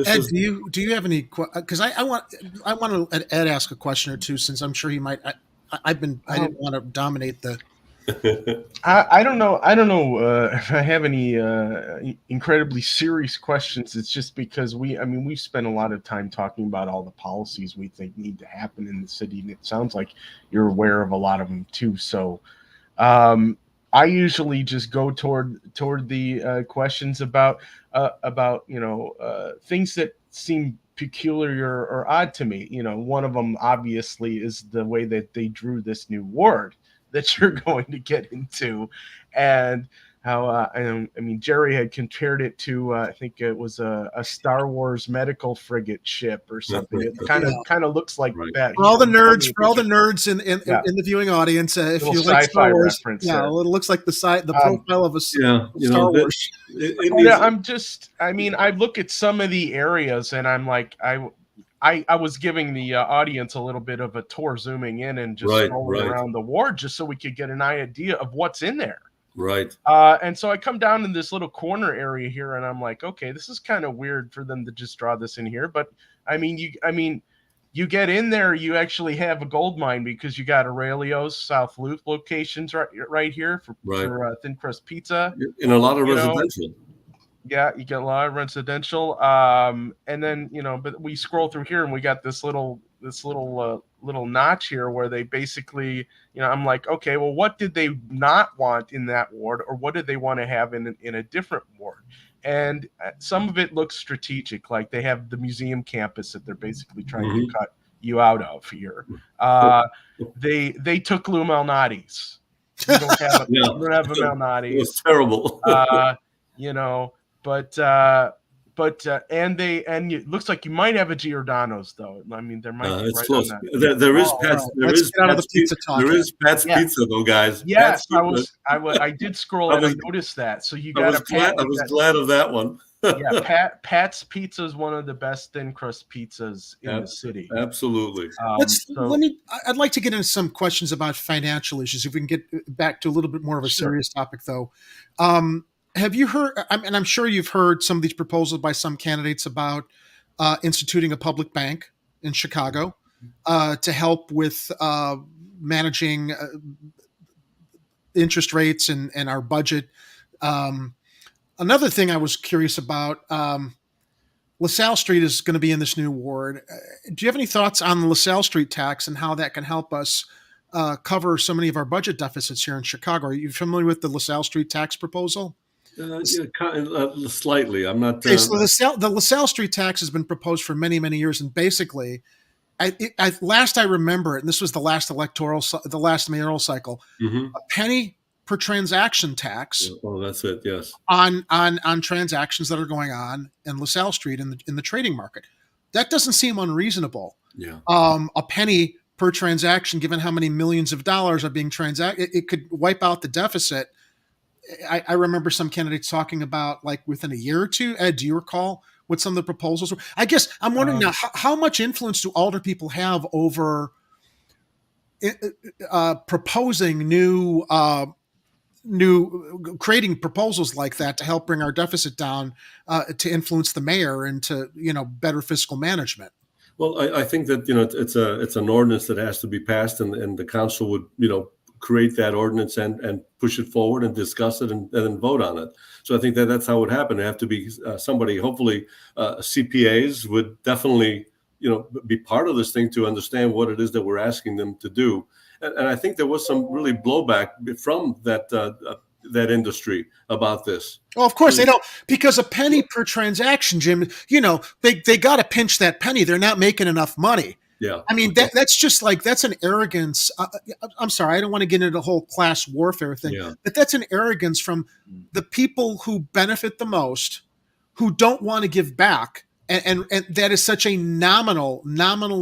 Ed, do you have any? Because I want to Ed ask a question or two, since I'm sure he might. I didn't want to dominate the. I don't know if I have any incredibly serious questions. It's just because we've spent a lot of time talking about all the policies we think need to happen in the city, and it sounds like you're aware of a lot of them too. So, I usually just go toward the questions about things that seem peculiar or odd to me. One of them obviously is the way that they drew this new ward that you're going to get into, and I mean, Jerry had compared it to I think it was a Star Wars medical frigate ship or something. It kind of looks like that. For all the nerds in the viewing audience, if you like Star Wars, reference, it looks like the profile of a Star Wars. I look at some of the areas and I'm like, I was giving the audience a little bit of a tour, zooming in and just strolling around the ward just so we could get an idea of what's in there. Right. And so I come down in this little corner area here and I'm like, okay, this is kind of weird for them to just draw this in here. But you get in there, you actually have a gold mine because you got Aurelio's South Loop locations right here for thin crust pizza. In a lot of residential. Yeah, you get a lot of residential. And then, but we scroll through here and we got this little notch here where they basically, I'm like, okay, well, what did they not want in that ward, or what did they want to have in a different ward? And some of it looks strategic, like they have the museum campus that they're basically trying to cut you out of here. They took Lou Malnati's. You don't have a Malnati's. It was terrible. And it looks like you might have a Giordano's though. I mean, there might be it's close. There is Pat's Pizza though, guys. Yes, I did scroll and I noticed that. So you got I was glad of that one. Yeah, Pat's Pizza is one of the best thin crust pizzas in the city. Absolutely. I'd like to get into some questions about financial issues. If we can get back to a little bit more of a serious topic, though. Have you heard? And I'm sure you've heard some of these proposals by some candidates about instituting a public bank in Chicago to help with managing interest rates and our budget. Another thing I was curious about, LaSalle Street is going to be in this new ward. Do you have any thoughts on the LaSalle Street tax and how that can help us cover so many of our budget deficits here in Chicago? Are you familiar with the LaSalle Street tax proposal? Slightly. I'm not. Okay, so the LaSalle Street tax has been proposed for many, many years, and basically, last I remember it, and this was the last mayoral cycle, a penny per transaction tax. Oh, that's it. Yes. On transactions that are going on in LaSalle Street in the trading market, that doesn't seem unreasonable. Yeah. A penny per transaction, given how many millions of dollars are being transacted, it could wipe out the deficit. I remember some candidates talking about like within a year or two. Ed, do you recall what some of the proposals were? I guess I'm wondering now, how much influence do alder people have over proposing new creating proposals like that to help bring our deficit down, to influence the mayor and to better fiscal management? Well, I think that it's an ordinance that has to be passed, and the council would create that ordinance and push it forward and discuss it and then vote on it. So I think that's how it would happen. It have to be somebody, hopefully CPAs would definitely, be part of this thing to understand what it is that we're asking them to do. And I think there was some really blowback from that industry about this. Well, of course they don't, because a penny per transaction, Jim, they got to pinch that penny. They're not making enough money. Yeah. I mean, that's just like, that's an arrogance. I'm sorry, I don't want to get into the whole class warfare thing, but that's an arrogance from the people who benefit the most, who don't want to give back. And that is such a nominal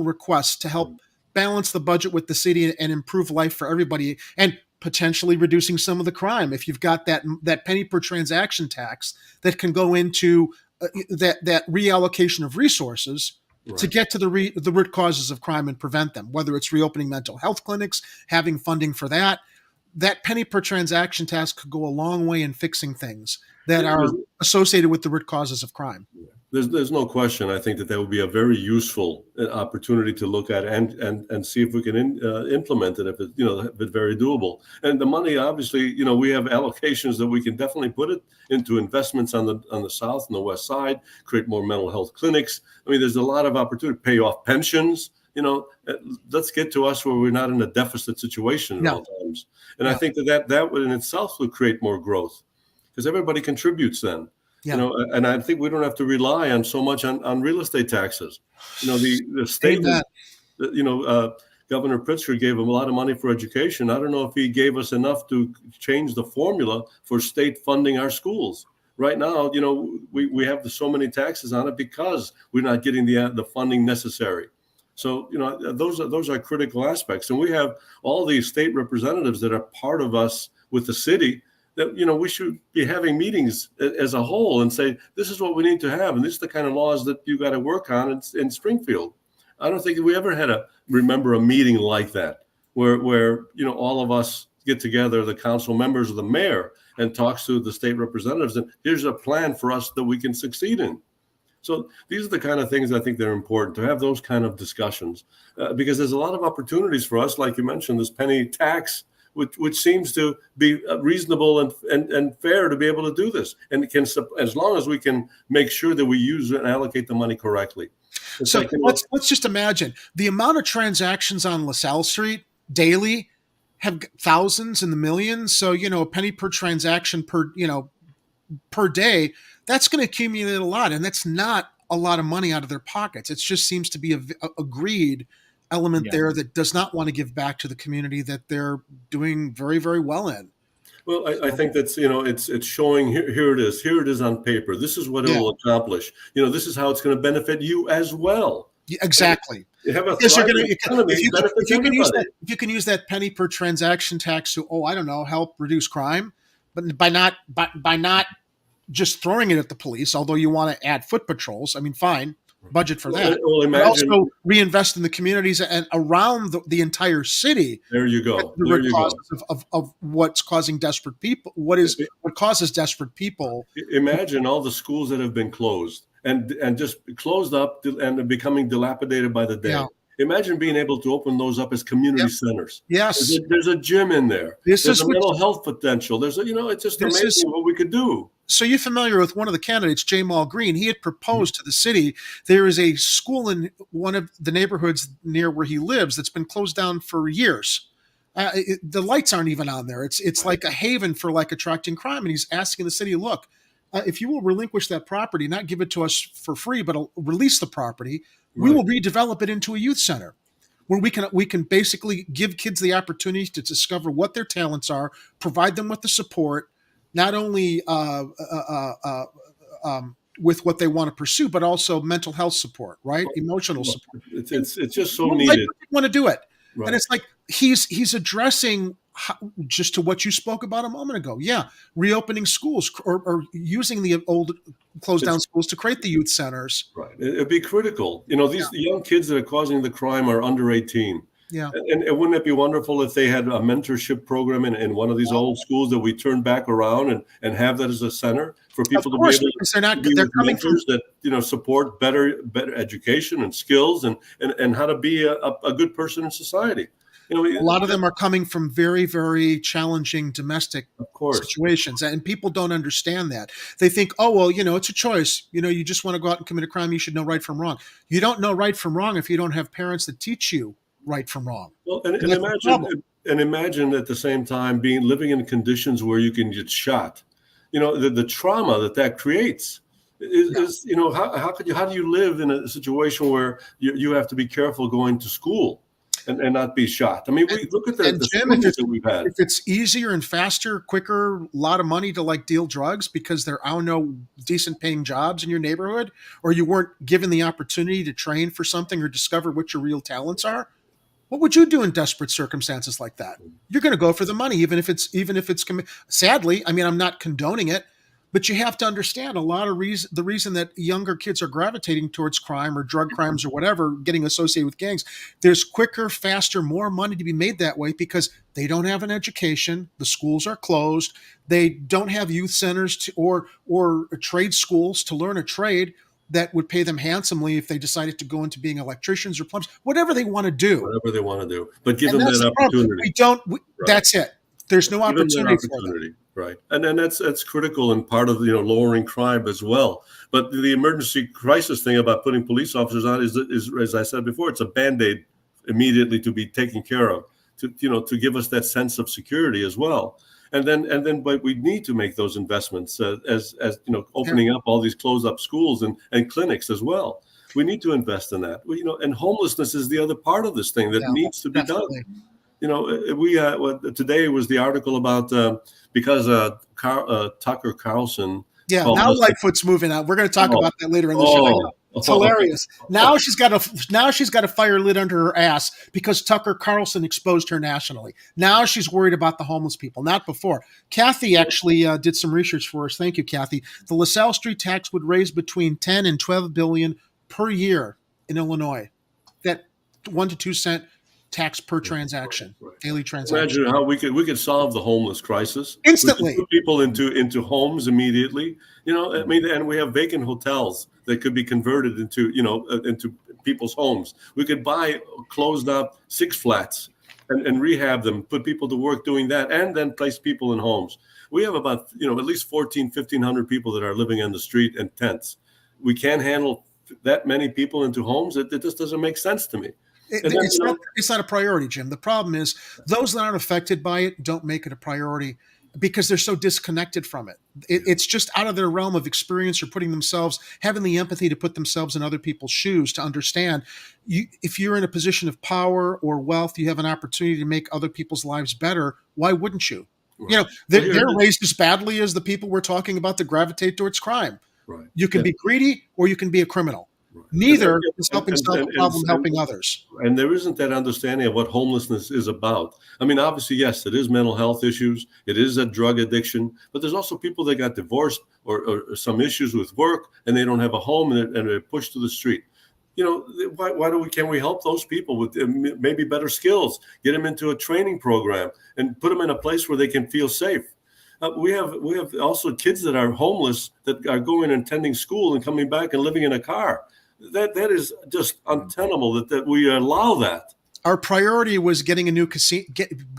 request to help balance the budget with the city and improve life for everybody, and potentially reducing some of the crime. If you've got that penny per transaction tax that can go into that reallocation of resources, right, to get to the root causes of crime and prevent them, whether it's reopening mental health clinics, having funding for that penny per transaction tax could go a long way in fixing things that are associated with the root causes of crime. There's no question. I think that would be a very useful opportunity to look at and see if we can implement it, if it's very doable. And the money, obviously, we have allocations that we can definitely put it into investments on the south and the west side, create more mental health clinics. I mean, there's a lot of opportunity, pay off pensions. Let's get to us where we're not in a deficit situation at all times. And I think that would in itself would create more growth, because everybody contributes then. Yeah. And I think we don't have to rely on so much on real estate taxes. The state, Governor Pritzker gave him a lot of money for education. I don't know if he gave us enough to change the formula for state funding our schools. Right now, we have so many taxes on it because we're not getting the funding necessary. So, those are critical aspects. And we have all these state representatives that are part of us with the city that, we should be having meetings as a whole and say, this is what we need to have. And this is the kind of laws that you got to work on in Springfield. I don't think we ever had remember a meeting like that where all of us get together, the council members or the mayor, and talks to the state representatives. And here's a plan for us that we can succeed in. So these are the kind of things I think they're important to have those kind of discussions because there's a lot of opportunities for us, like you mentioned, this penny tax, which seems to be reasonable and fair to be able to do this. And it can, as long as we can make sure that we use and allocate the money correctly. So let's just imagine the amount of transactions on LaSalle Street daily have thousands in the millions. So, a penny per transaction per day, that's going to accumulate a lot. And that's not a lot of money out of their pockets. It just seems to be a greed element there that does not want to give back to the community that they're doing very, very well in. Well, I think that's, it's showing here it is. Here it is on paper. This is what it will accomplish. This is how it's going to benefit you as well. Yeah, exactly. You have a thriving economy, if you can use that penny per transaction tax to, help reduce crime, but by not just throwing it at the police, although you want to add foot patrols, fine, budget for that. Well, imagine, also reinvest in the communities and around the entire city. There you go. Of what's causing desperate people. What causes desperate people? Imagine all the schools that have been closed and just closed up and becoming dilapidated by the day. Yeah. Imagine being able to open those up as community centers. Yes. There's a gym in there. There's a mental health potential. There's it's just amazing what we could do. So you're familiar with one of the candidates, Jamal Green. He had proposed to the city. There is a school in one of the neighborhoods near where he lives that's been closed down for years. The lights aren't even on there. It's like a haven for attracting crime. And he's asking the city, look, if you will relinquish that property, not give it to us for free, but release the property, we will redevelop it into a youth center where we can basically give kids the opportunity to discover what their talents are, provide them with the support, not only with what they want to pursue, but also mental health support, right? Emotional support. It's just so needed. Want to do it, right. And it's like he's addressing just to what you spoke about a moment ago. Yeah, reopening schools or using the old closed down schools to create the youth centers. Right, it'd be critical. These young kids that are causing the crime are under 18. Yeah. And wouldn't it be wonderful if they had a mentorship program in one of these old schools that we turn back around and have that as a center for people to be able to be with mentors that support better education and skills and how to be a good person in society. A lot of them are coming from very, very challenging domestic situations, and people don't understand that. They think, oh, well, it's a choice. You just want to go out and commit a crime. You should know right from wrong. You don't know right from wrong if you don't have parents that teach you right from wrong. Well, and imagine at the same time living in conditions where you can get shot. The trauma that creates is how do you live in a situation where you have to be careful going to school and not be shot? We look at the students that we've had. If it's easier and faster, quicker, a lot of money to deal drugs because there are no decent paying jobs in your neighborhood, or you weren't given the opportunity to train for something or discover what your real talents are, what would you do in desperate circumstances like that? You're going to go for the money, even if it's sadly, I'm not condoning it, but you have to understand the reason that younger kids are gravitating towards crime or drug crimes or whatever, getting associated with gangs. There's quicker, faster, more money to be made that way because they don't have an education. The schools are closed. They don't have youth centers or trade schools to learn a trade that would pay them handsomely if they decided to go into being electricians or plumbers, whatever they want to do. But give them that opportunity. That's it. There's no opportunity for them. Right. And then that's critical and part of, lowering crime as well. But the emergency crisis thing about putting police officers on is, as I said before, it's a Band-Aid immediately to be taken care of, to give us that sense of security as well. But we need to make those investments as opening up all these closed up schools and clinics as well. We need to invest in that. And homelessness is the other part of this thing that needs to be definitely done. We today was the article about because Tucker Carlson. Yeah, now Lightfoot's moving out. We're going to talk about that later in the show. It's hilarious. Now she's got a fire lit under her ass because Tucker Carlson exposed her nationally. Now she's worried about the homeless people, not before. Kathy actually did some research for us. Thank you, Kathy. The LaSalle Street tax would raise between 10 and 12 billion per year in Illinois. That 1 to 2 cent tax per transaction, daily transaction. Imagine how we could solve the homeless crisis instantly. Put people into homes immediately. And we have vacant hotels that could be converted into people's homes. We could buy closed up six flats and rehab them, put people to work doing that, and then place people in homes. We have about at least 1,500 people that are living in the street in tents. We can't handle that many people into homes. It just doesn't make sense to me. It's not a priority, Jim. The problem is those that aren't affected by it don't make it a priority because they're so disconnected from it. It's just out of their realm of experience or having the empathy to put themselves in other people's shoes to understand. If you're in a position of power or wealth, you have an opportunity to make other people's lives better. Why wouldn't you? Right. They're raised as badly as the people we're talking about that gravitate towards crime. Right. You can be greedy or you can be a criminal. Right. Neither is helping solve the problem, helping others. And there isn't that understanding of what homelessness is about. I mean, obviously, yes, it is mental health issues. It is a drug addiction. But there's also people that got divorced or some issues with work, and they don't have a home, and they're pushed to the street. Can we help those people with maybe better skills, get them into a training program, and put them in a place where they can feel safe? We have also kids that are homeless that are going and attending school and coming back and living in a car. That is just untenable that we allow that. Our priority was getting a new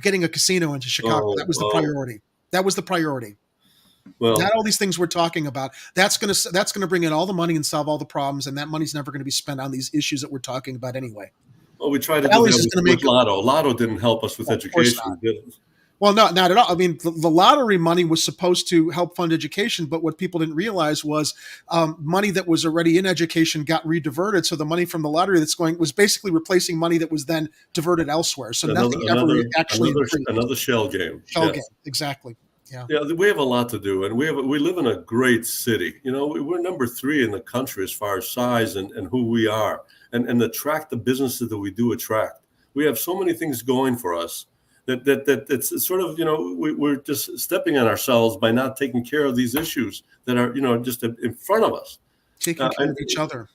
getting a casino into Chicago. That was the priority. That was the priority. Well, not all these things we're talking about. That's gonna bring in all the money and solve all the problems, and that money's never going to be spent on these issues that we're talking about anyway. Well, we tried to do that with Lotto. Lotto didn't help us with education, did it? Well, not at all. I mean, the lottery money was supposed to help fund education, but what people didn't realize was money that was already in education got rediverted. So the money from the lottery was basically replacing money that was then diverted elsewhere. So nothing ever actually another shell game. Shell game, exactly. Yeah, we have a lot to do, and we live in a great city. We're number 3 in the country as far as size and who we are, and attract the businesses that we do attract. We have so many things going for us. That it's sort of, we're just stepping on ourselves by not taking care of these issues that are, just in front of us. Taking care of each other.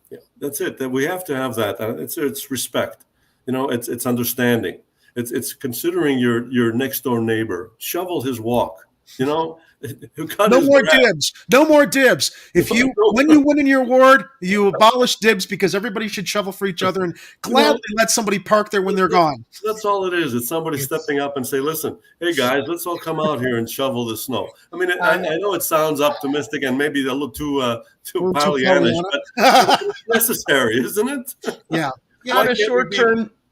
Yeah, that's it. That we have to have that. It's respect. It's understanding. It's considering your next door neighbor. Shovel his walk. No more dibs. No more dibs. When you win in your ward, you abolish dibs because everybody should shovel for each other and gladly let somebody park there when they're gone. That's all it is. It's somebody stepping up and say, "Listen, hey guys, let's all come out here and shovel the snow." I mean, I know it sounds optimistic and maybe a little too Pollyannish, but it's necessary, isn't it? Yeah.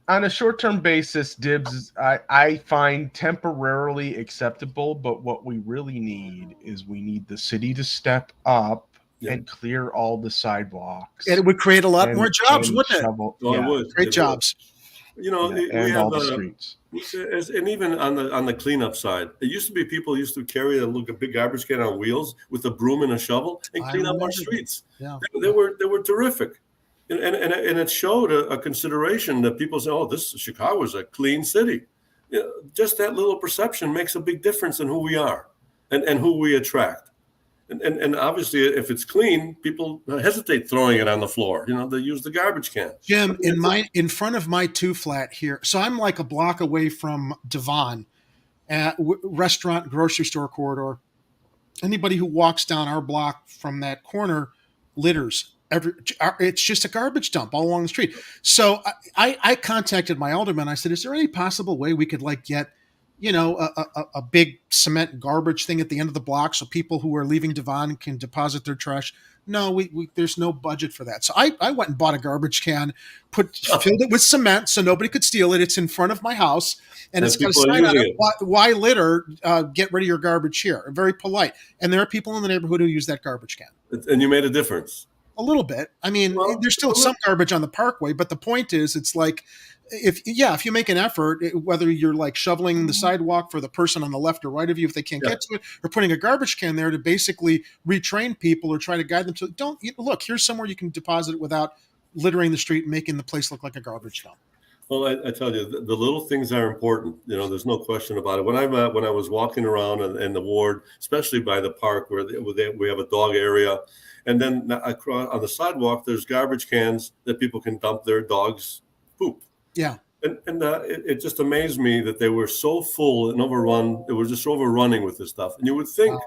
On a short-term basis, dibs I find temporarily acceptable, but what we really need is the city to step up and clear all the sidewalks. And it would create a lot more jobs, wouldn't it? It would. Great jobs. We have all the streets. And even on the cleanup side, it used to be people used to carry a big garbage can on wheels with a broom and a shovel and clean up our streets. Yeah. They were terrific. And it showed a consideration that people say, "Oh, Chicago is a clean city." Just that little perception makes a big difference in who we are and who we attract. And obviously, if it's clean, people hesitate throwing it on the floor. They use the garbage can. Jim, in front of my 2-flat here, so I'm like a block away from Devon, restaurant, grocery store corridor. Anybody who walks down our block from that corner litters. It's just a garbage dump all along the street. So I contacted my alderman. I said, "Is there any possible way we could get, a big cement garbage thing at the end of the block so people who are leaving Devon can deposit their trash?" No, there's no budget for that. So I went and bought a garbage can, filled it with cement so nobody could steal it. It's in front of my house, and it's got a sign on it. Why litter? Get rid of your garbage here. Very polite. And there are people in the neighborhood who use that garbage can. And you made a difference. a little bit. I mean, Well, there's still some garbage on the Parkway, but the point is, it's like, if you make an effort, whether you're like shoveling the sidewalk for the person on the left or right of you if they can't get to it, or putting a garbage can there to basically retrain people or try to guide them to, look, here's somewhere you can deposit it without littering the street and making the place look like a garbage dump. Well, I tell you, the little things are important. There's no question about it. When I was walking around in the ward, especially by the park where we have a dog area, and then across on the sidewalk, there's garbage cans that people can dump their dog's poop. Yeah. And it just amazed me that they were so full and overrun. They were just overrunning with this stuff. And you would think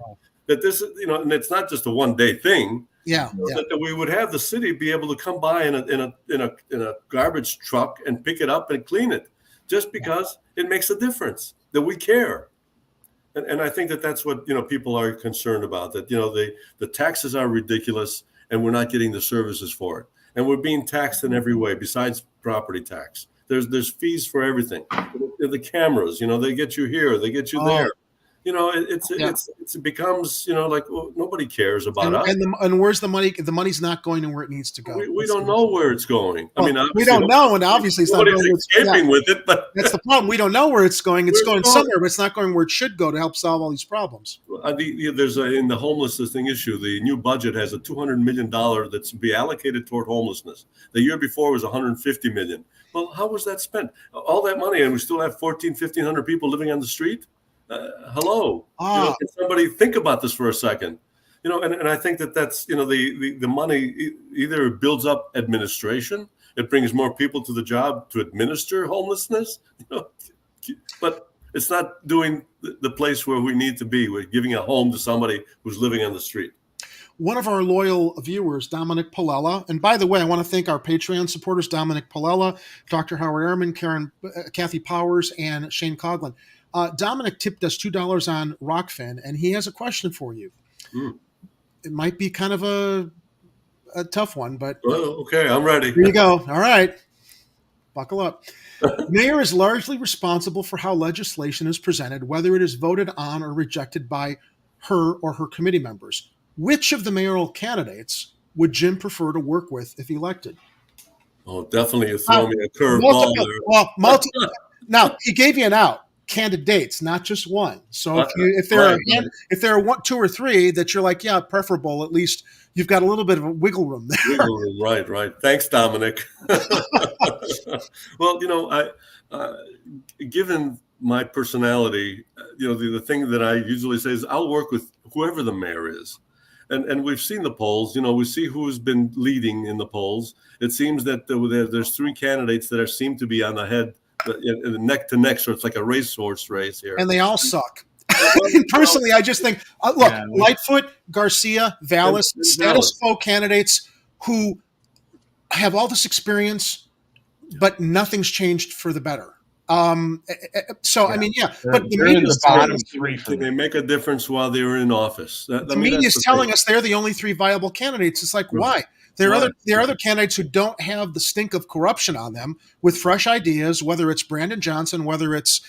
that this, and it's not just a one-day thing. That we would have the city be able to come by in a garbage truck and pick it up and clean it, just because it makes a difference, that we care. And I think that's what people are concerned about. That the taxes are ridiculous, and we're not getting the services for it, and we're being taxed in every way besides property tax. There's fees for everything. The cameras, they get you here, they get you there. It becomes like, well, nobody cares about us. And where's the money? The money's not going to where it needs to go. We don't know where it's going. Well, I mean, we don't know, and obviously it's not going where it's escaping with it. But that's the problem. We don't know where it's going. It's going somewhere, but it's not going where it should go to help solve all these problems. There's in the homelessness thing issue, the new budget has a $200 million that's to be allocated toward homelessness. The year before was $150 million. Well, how was that spent? All that money, and we still have 1,500 people living on the street. Hello. Can somebody think about this for a second? And I think that's the money either builds up administration, it brings more people to the job to administer homelessness, but it's not doing the place where we need to be. We're giving a home to somebody who's living on the street. One of our loyal viewers, Dominic Palella, and by the way, I want to thank our Patreon supporters, Dominic Palella, Dr. Howard Ehrman, Kathy Powers, and Shane Coughlin. Dominic tipped us $2 on Rockfin, and he has a question for you. It might be kind of a tough one, but okay, I'm ready. Here you go. All right, buckle up. Mayor is largely responsible for how legislation is presented, whether it is voted on or rejected by her or her committee members. Which of the mayoral candidates would Jim prefer to work with if elected? Oh, definitely you throw me a curveball there. Well, now he gave you an out. Candidates, not just one. So if there are two or three that you're like, yeah, preferable, at least you've got a little bit of a wiggle room there. Wiggle room, right. Thanks, Dominic. Well, given my personality, the thing that I usually say is I'll work with whoever the mayor is. And we've seen the polls, we see who's been leading in the polls. It seems that there's three candidates that seem to be on the head, neck to neck, so it's like a racehorse race here. And they all suck. Personally, I just think, Lightfoot, Garcia, Vallis, status quo candidates who have all this experience, but nothing's changed for the better. I mean, but the media is bottom three. Can they make a difference while they were in office? The media is telling us they're the only three viable candidates. It's like, why? There are other candidates who don't have the stink of corruption on them, with fresh ideas, whether it's Brandon Johnson, whether it's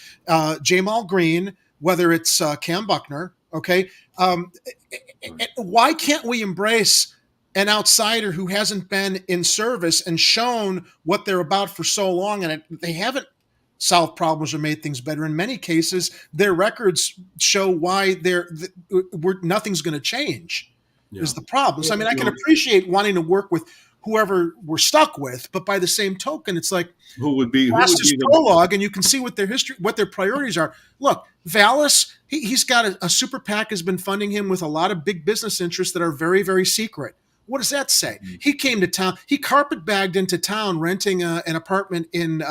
Jamal Green, whether it's Cam Buckner. Okay. Why can't we embrace an outsider who hasn't been in service and shown what they're about for so long, and they haven't solved problems or made things better? In many cases, their records show why nothing's going to change. Is the problem. So, I mean, I can appreciate wanting to work with whoever we're stuck with, but by the same token, it's like who would be prologue, and you can see what their history, what their priorities are. Look, Vallis, he's got a super PAC has been funding him with a lot of big business interests that are very, very secret. What does that say? He came to town. He carpet bagged into town, renting an apartment in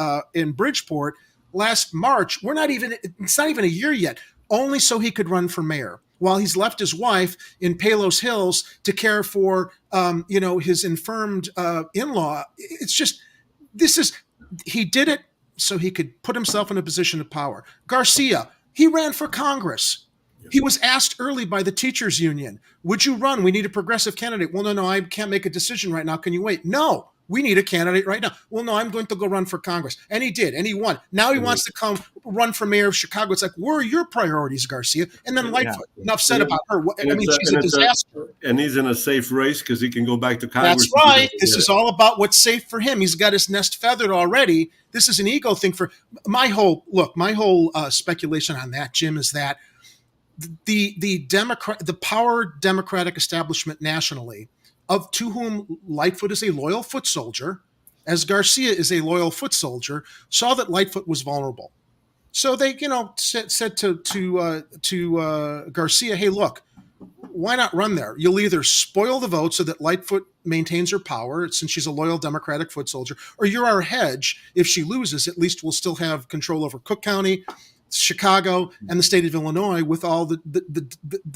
Bridgeport last March. It's not even a year yet, only so he could run for mayor, while he's left his wife in Palos Hills to care for, his infirmed in-law. It's just, he did it so he could put himself in a position of power. Garcia, he ran for Congress. He was asked early by the teachers union, would you run? We need a progressive candidate. Well, no, I can't make a decision right now. Can you wait? No, We need a candidate right now. Well, no, I'm going to go run for Congress. And he did, and he won. Now he wants to come run for mayor of Chicago. It's like, where are your priorities, Garcia? And then Lightfoot, enough said about her. I mean, she's a disaster. And he's in a safe race because he can go back to Congress. That's right. This is all about what's safe for him. He's got his nest feathered already. This is an ego thing for my whole speculation on that, Jim, is that the power Democratic establishment nationally, to whom Lightfoot is a loyal foot soldier, as Garcia is a loyal foot soldier, saw that Lightfoot was vulnerable. So they, said to Garcia, hey, look, why not run there? You'll either spoil the vote so that Lightfoot maintains her power, since she's a loyal Democratic foot soldier, or you're our hedge. If she loses, at least we'll still have control over Cook County, Chicago, and the state of Illinois, with all the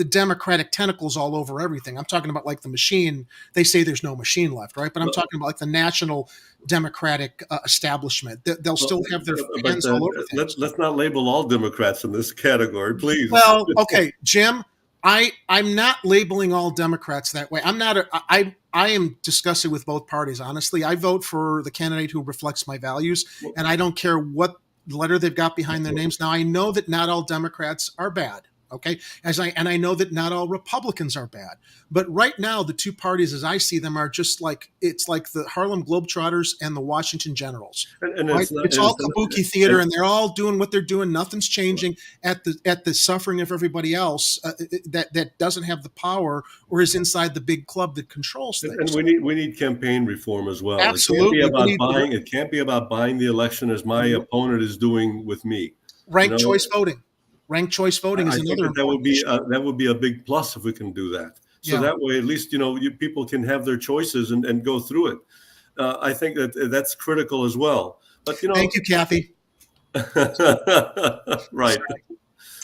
Democratic tentacles all over everything. I'm talking about like the machine. They say there's no machine left, right? But I'm talking about like the national Democratic establishment. They'll still have their hands all over things. Let's not label all Democrats in this category, please. Well, okay, Jim, I'm not labeling all Democrats that way. I am discussing with both parties, honestly. I vote for the candidate who reflects my values, and I don't care what letter they've got behind their names. Now, I know that not all Democrats are bad, okay? I know that not all Republicans are bad. But right now, the two parties, as I see them, are just like, it's like the Harlem Globetrotters and the Washington Generals. And right? It's all kabuki theater, and they're all doing what they're doing. Nothing's changing at the suffering of everybody else that doesn't have the power or is inside the big club that controls things. And we need campaign reform as well. Absolutely. It can't be about buying the election as my opponent is doing with me. Ranked choice voting. Ranked choice voting is another. That would be a big plus if we can do that. So that way, at least people can have their choices and go through it. I think that's critical as well. But thank you, Kathy. Right.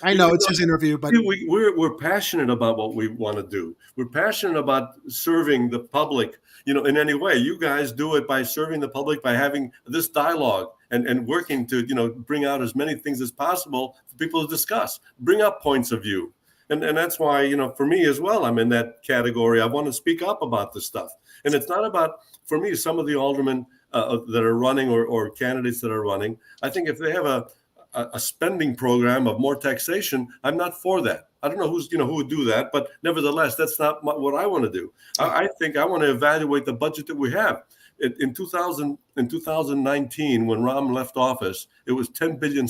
I know it's his interview, but we're passionate about what we want to do. We're passionate about serving the public, in any way. You guys do it by serving the public, by having this dialogue and working to, bring out as many things as possible for people to discuss, bring up points of view. And that's why, for me as well, I'm in that category. I want to speak up about this stuff. And it's not about, for me, some of the aldermen that are running or candidates that are running. I think if they have a spending program of more taxation, I'm not for that. I don't know who would do that, but nevertheless, that's not what I want to do. I think I want to evaluate the budget that we have. In 2019, when Rahm left office, it was $10.7 billion.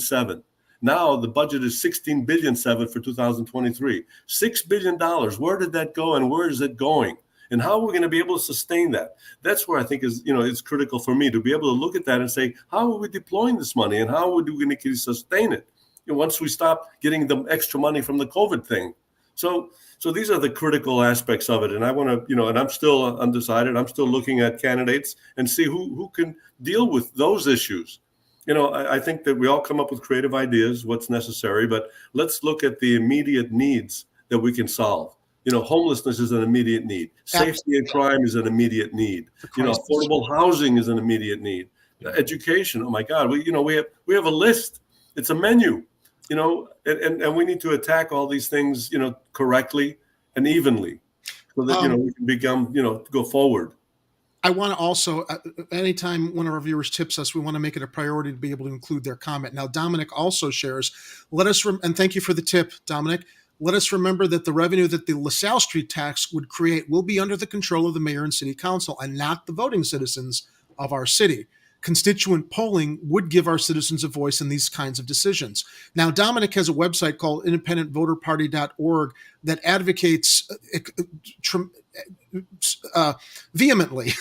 Now the budget is $16.7 billion for 2023. $6 billion. Where did that go, and where is it going? And how are we going to be able to sustain that? That's where I think it's critical for me to be able to look at that and say, how are we deploying this money, and how are we going to sustain it? Once we stop getting the extra money from the COVID thing. So these are the critical aspects of it. And I want to, and I'm still undecided. I'm still looking at candidates and see who can deal with those issues. I think that we all come up with creative ideas, what's necessary, but let's look at the immediate needs that we can solve. Homelessness is an immediate need. Safety and crime is an immediate need. Affordable housing is an immediate need. Education. Oh my God. We have a list. It's a menu, and we need to attack all these things, correctly and evenly so that, we can go forward. I want to also, anytime one of our viewers tips us, we want to make it a priority to be able to include their comment. Now, Dominic also shares, and thank you for the tip, Dominic. Let us remember that the revenue that the LaSalle Street tax would create will be under the control of the mayor and city council and not the voting citizens of our city. Constituent polling would give our citizens a voice in these kinds of decisions. Now, Dominic has a website called independentvoterparty.org that advocates vehemently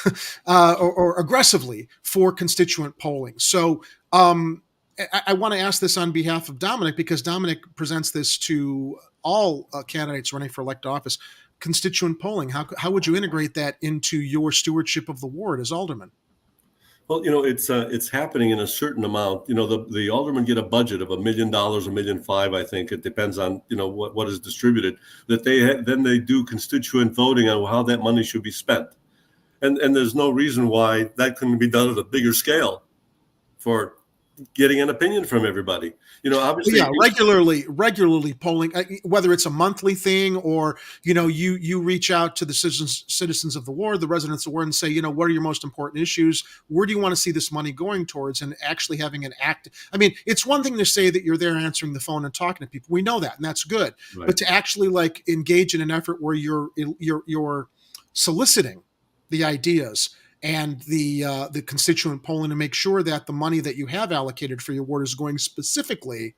or aggressively for constituent polling. So I want to ask this on behalf of Dominic, because Dominic presents this to all candidates running for elected office. Constituent polling, how would you integrate that into your stewardship of the ward as alderman? Well, it's happening in a certain amount. The aldermen get a budget of $1 million, $1.5 million, I think. It depends on, what is distributed, that then they do constituent voting on how that money should be spent. And there's no reason why that couldn't be done at a bigger scale for getting an opinion from everybody. Obviously, yeah, regularly polling, whether it's a monthly thing or you reach out to the citizens of the ward, the residents of the ward, and say, what are your most important issues? Where do you want to see this money going towards? And actually having an act. I mean, it's one thing to say that you're there answering the phone and talking to people. We know that, and that's good. Right. But to actually engage in an effort where you're soliciting the ideas and the constituent polling to make sure that the money that you have allocated for your ward is going specifically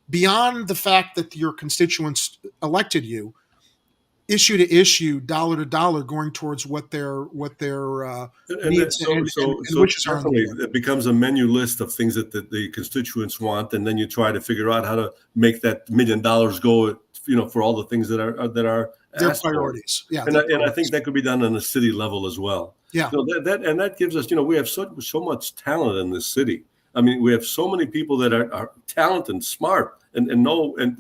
beyond the fact that your constituents elected you, issue to issue, dollar to dollar, going towards what their needs and wishes are. It becomes a menu list of things that the constituents want, and then you try to figure out how to make that $1 million go, for all the things that are their priorities. Yeah, and I think that could be done on a city level as well. Yeah, that gives us, we have so much talent in this city. I mean, we have so many people that are talented and smart and know and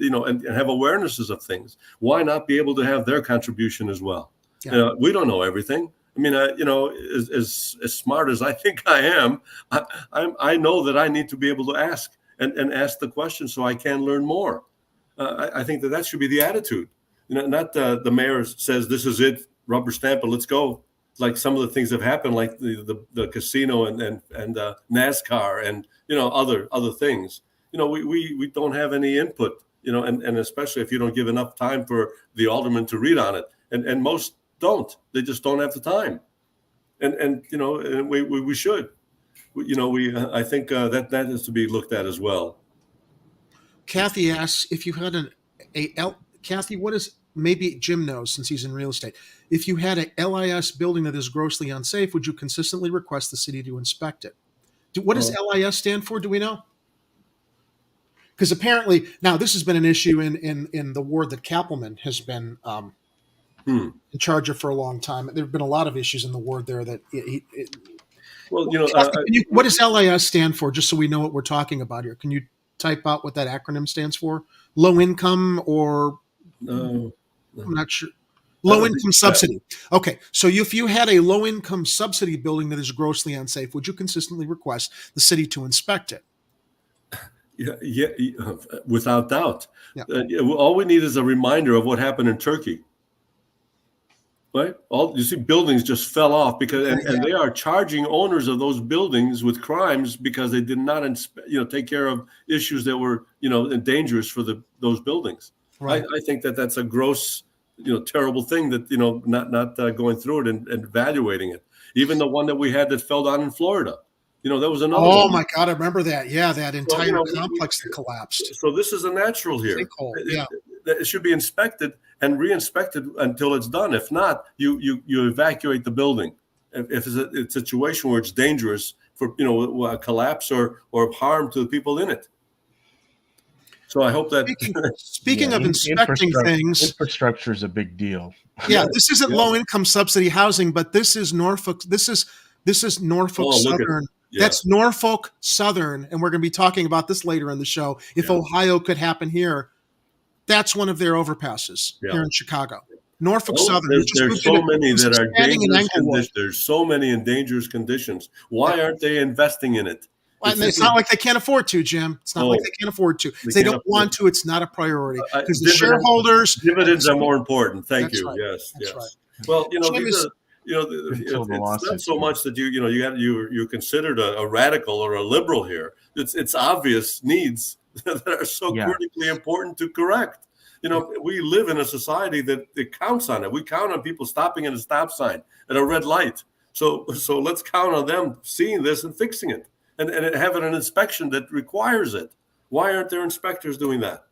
have awarenesses of things. Why not be able to have their contribution as well? Yeah. We don't know everything. I mean, as smart as I think I am, I know that I need to be able to ask and ask the question so I can learn more. I think that should be the attitude. Not the mayor says this is it, rubber stamp, and let's go. Like some of the things that have happened, like the casino and NASCAR and other things. We don't have any input. And especially if you don't give enough time for the alderman to read on it, and most don't. They just don't have the time. And we should. I think that is to be looked at as well. Kathy asks if you had Kathy, what is, maybe Jim knows since he's in real estate. If you had a LIS building that is grossly unsafe, would you consistently request the city to inspect it? What does LIS stand for? Do we know? Because apparently, now this has been an issue in the ward that Kappelman has been in charge of for a long time. There have been a lot of issues in the ward there that what does LIS stand for? Just so we know what we're talking about here. Can you type out what that acronym stands for? Low income or I'm not sure. Low income subsidy. Okay, so if you had a low income subsidy building that is grossly unsafe, would you consistently request the city to inspect it? Yeah, without doubt. Yeah. All we need is a reminder of what happened in Turkey. Right? You see buildings just fell off because and they are charging owners of those buildings with crimes because they did not take care of issues that were dangerous for those buildings. Right. I think that's a gross terrible thing that not going through it and evaluating it. Even the one that we had that fell down in Florida. That was another. Oh my God, I remember that. Yeah, that entire complex that collapsed. So this is a natural here. Yeah. It should be inspected and re-inspected until it's done. If not, you evacuate the building. If it's a situation where it's dangerous for a collapse or harm to the people in it. So I hope that speaking of inspecting things, infrastructure is a big deal. Yeah, this isn't low income subsidy housing, but this is Norfolk. This is Norfolk Southern. That's Norfolk Southern, and we're going to be talking about this later in the show. If Ohio could happen here, that's one of their overpasses here in Chicago. Norfolk Southern. There's so many that are dangerous conditions. There's so many in dangerous conditions. Why aren't they investing in it? It's not like they can't afford to, Jim. It's not like they can't afford to. They don't want to. It's not a priority because the shareholders. Dividends are more important. Thank you. Right. Yes. That's right. Well, it's not so much that you're considered a radical or a liberal here. It's obvious needs that are so critically important to correct. We live in a society that it counts on it. We count on people stopping at a stop sign at a red light. So let's count on them seeing this and fixing it. And having an inspection that requires it. Why aren't there inspectors doing that?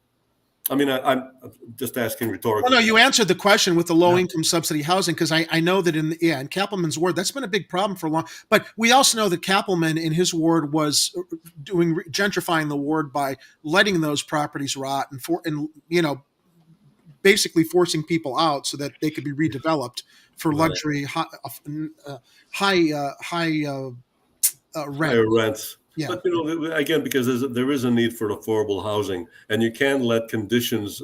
I mean, I'm just asking rhetorically. Well, no, you answered the question with the low-income subsidy housing because I know that in Kappelman's ward, that's been a big problem for a long. But we also know that Kappelman in his ward was gentrifying the ward by letting those properties rot and basically forcing people out so that they could be redeveloped for luxury high rents. Yeah. But again, because there is a need for affordable housing, and you can let conditions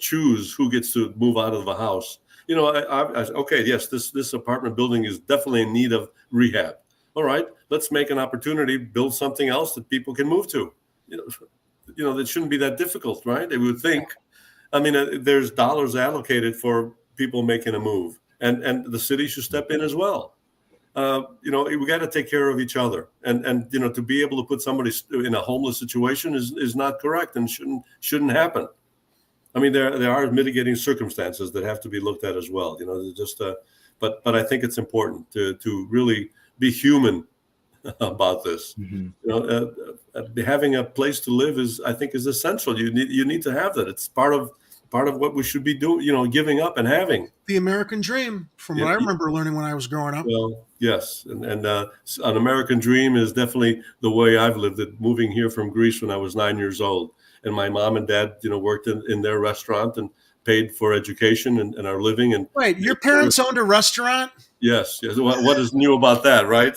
choose who gets to move out of a house. Yes, this apartment building is definitely in need of rehab. All right, let's make an opportunity, build something else that people can move to. That shouldn't be that difficult, right? They would think. I mean, there's dollars allocated for people making a move, and the city should step in as well. We got to take care of each other, and to be able to put somebody in a homeless situation is not correct and shouldn't happen. I mean, there are mitigating circumstances that have to be looked at as well. But I think it's important to really be human about this. Having a place to live is essential. You need to have that. It's part of what we should be doing. Giving up and having the American dream, from what I remember learning when I was growing up. Well, yes, and an American dream is definitely the way I've lived it. Moving here from Greece when I was 9 years old, and my mom and dad, worked in their restaurant and paid for education and our living. And wait, your parents owned a restaurant? Yes. What is new about that, right?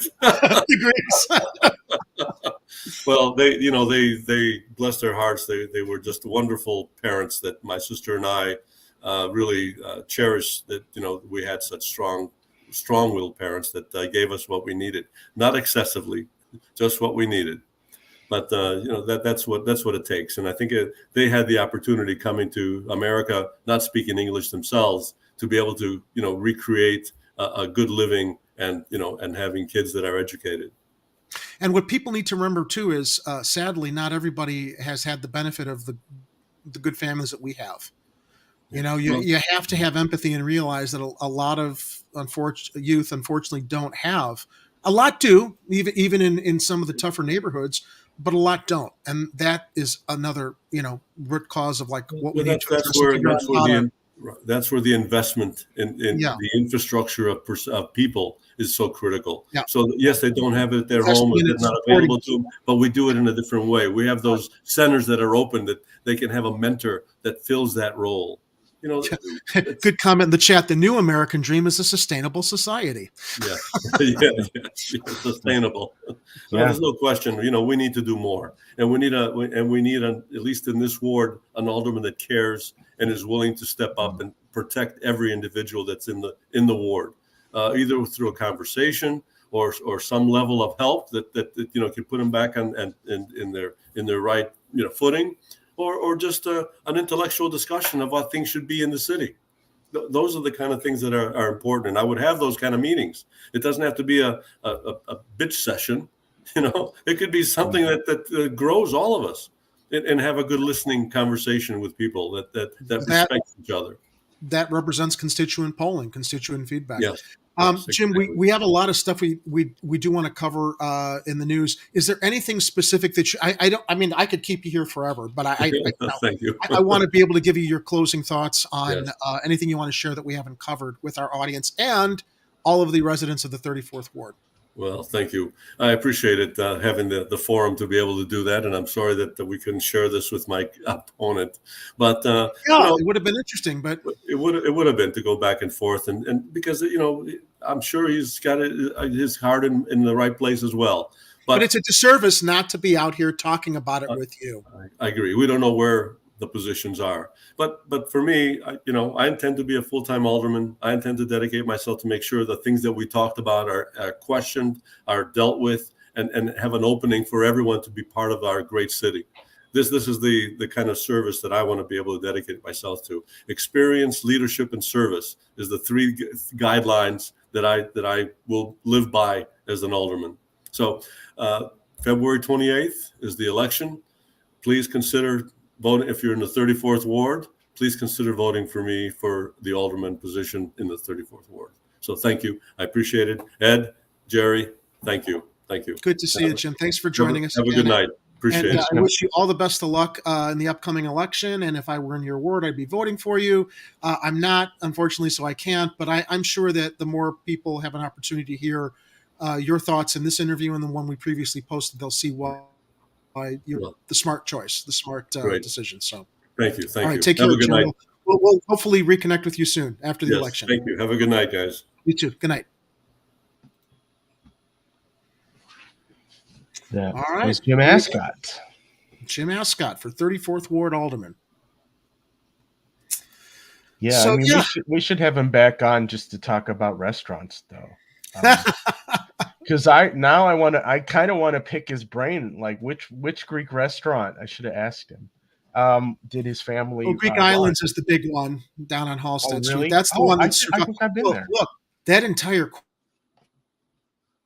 Well, they bless their hearts. They were just wonderful parents that my sister and I really cherish. That we had such strong-willed parents that gave us what we needed, not excessively, just what we needed. But that's what it takes. And I think they had the opportunity coming to America, not speaking English themselves, to be able to recreate a good living and having kids that are educated. And what people need to remember too is, sadly, not everybody has had the benefit of the good families that we have. You have to have empathy and realize that a lot of youth, unfortunately, don't have. A lot do, even in some of the tougher neighborhoods, but a lot don't, and that is another root cause of what we need to address. That's where the investment in the infrastructure of people is so critical. Yeah. So yes, they don't have it at their home, it's not available to them, but we do it in a different way. We have those centers that are open that they can have a mentor that fills that role. Good comment in the chat. The new American dream is a sustainable society. Yeah, sustainable. Yeah. There's no question. We need to do more, and we need at least in this ward, an alderman that cares and is willing to step up and protect every individual that's in the ward, either through a conversation or some level of help that can put them back on and in their right footing. Or just an intellectual discussion of what things should be in the city. Those are the kind of things that are important. And I would have those kind of meetings. It doesn't have to be a bitch session. It could be something that grows all of us and have a good listening conversation with people that respect each other. That represents constituent polling, constituent feedback. Yes. Jim, we have a lot of stuff we do want to cover in the news. Is there anything specific that I could keep you here forever, but thank you. I want to be able to give you your closing thoughts on anything you want to share that we haven't covered with our audience and all of the residents of the 34th Ward. Well, thank you. I appreciate it, having the forum to be able to do that. And I'm sorry that we couldn't share this with my opponent. But it would have been interesting. But it would have been to go back and forth, and because I'm sure he's got his heart in the right place as well. But it's a disservice not to be out here talking about it with you. I agree. We don't know where the positions are. But for me, I intend to be a full-time alderman. I intend to dedicate myself to make sure the things that we talked about are questioned, are dealt with, and have an opening for everyone to be part of our great city. This is the kind of service that I want to be able to dedicate myself to. Experience, leadership, and service is the three guidelines that I will live by as an alderman. So February 28th is the election. Please consider voting. If you're in the 34th Ward, please consider voting for me for the alderman position in the 34th Ward. So thank you. I appreciate it. Ed, Jerry, thank you. Thank you. Good to see you, Jim. Thanks for joining us. Have a good night. Appreciate it. I wish you all the best of luck in the upcoming election. And if I were in your ward, I'd be voting for you. I'm not, unfortunately, so I can't. But I'm sure that the more people have an opportunity to hear your thoughts in this interview and the one we previously posted, they'll see why you're the smart choice, the smart decision. So thank you. All right, take care, Jim. We'll hopefully reconnect with you soon after the election. Thank you. Have a good night, guys. You too. Good night. All right. Was Jim Ascot. Jim Ascot for 34th Ward Alderman. Yeah, so, we should have him back on just to talk about restaurants, though. Because I kind of want to pick his brain, like which Greek restaurant. I should have asked him. Did his family? Well, Greek Islands is the big one down on Halsted Street. Really? That's the one that's I think I've been there. Look, that entire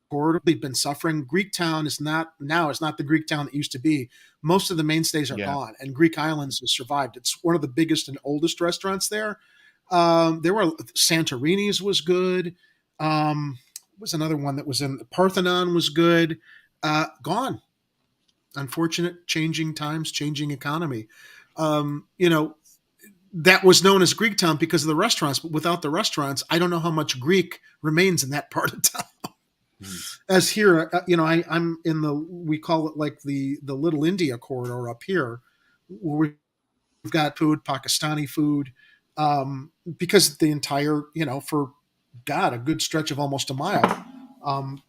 corridor we've been suffering. Greek Town is not the Greek Town that used to be. Most of the mainstays are gone, and Greek Islands has survived. It's one of the biggest and oldest restaurants there. There were Santorini's was good. Was another one that was in Parthenon was good. Gone. Unfortunate, changing times, changing economy. That was known as Greek Town because of the restaurants, but without the restaurants, I don't know how much Greek remains in that part of town. As here, I'm in we call it like the Little India corridor up here, where we've got food, Pakistani food, because the entire, for God, a good stretch of almost a mile,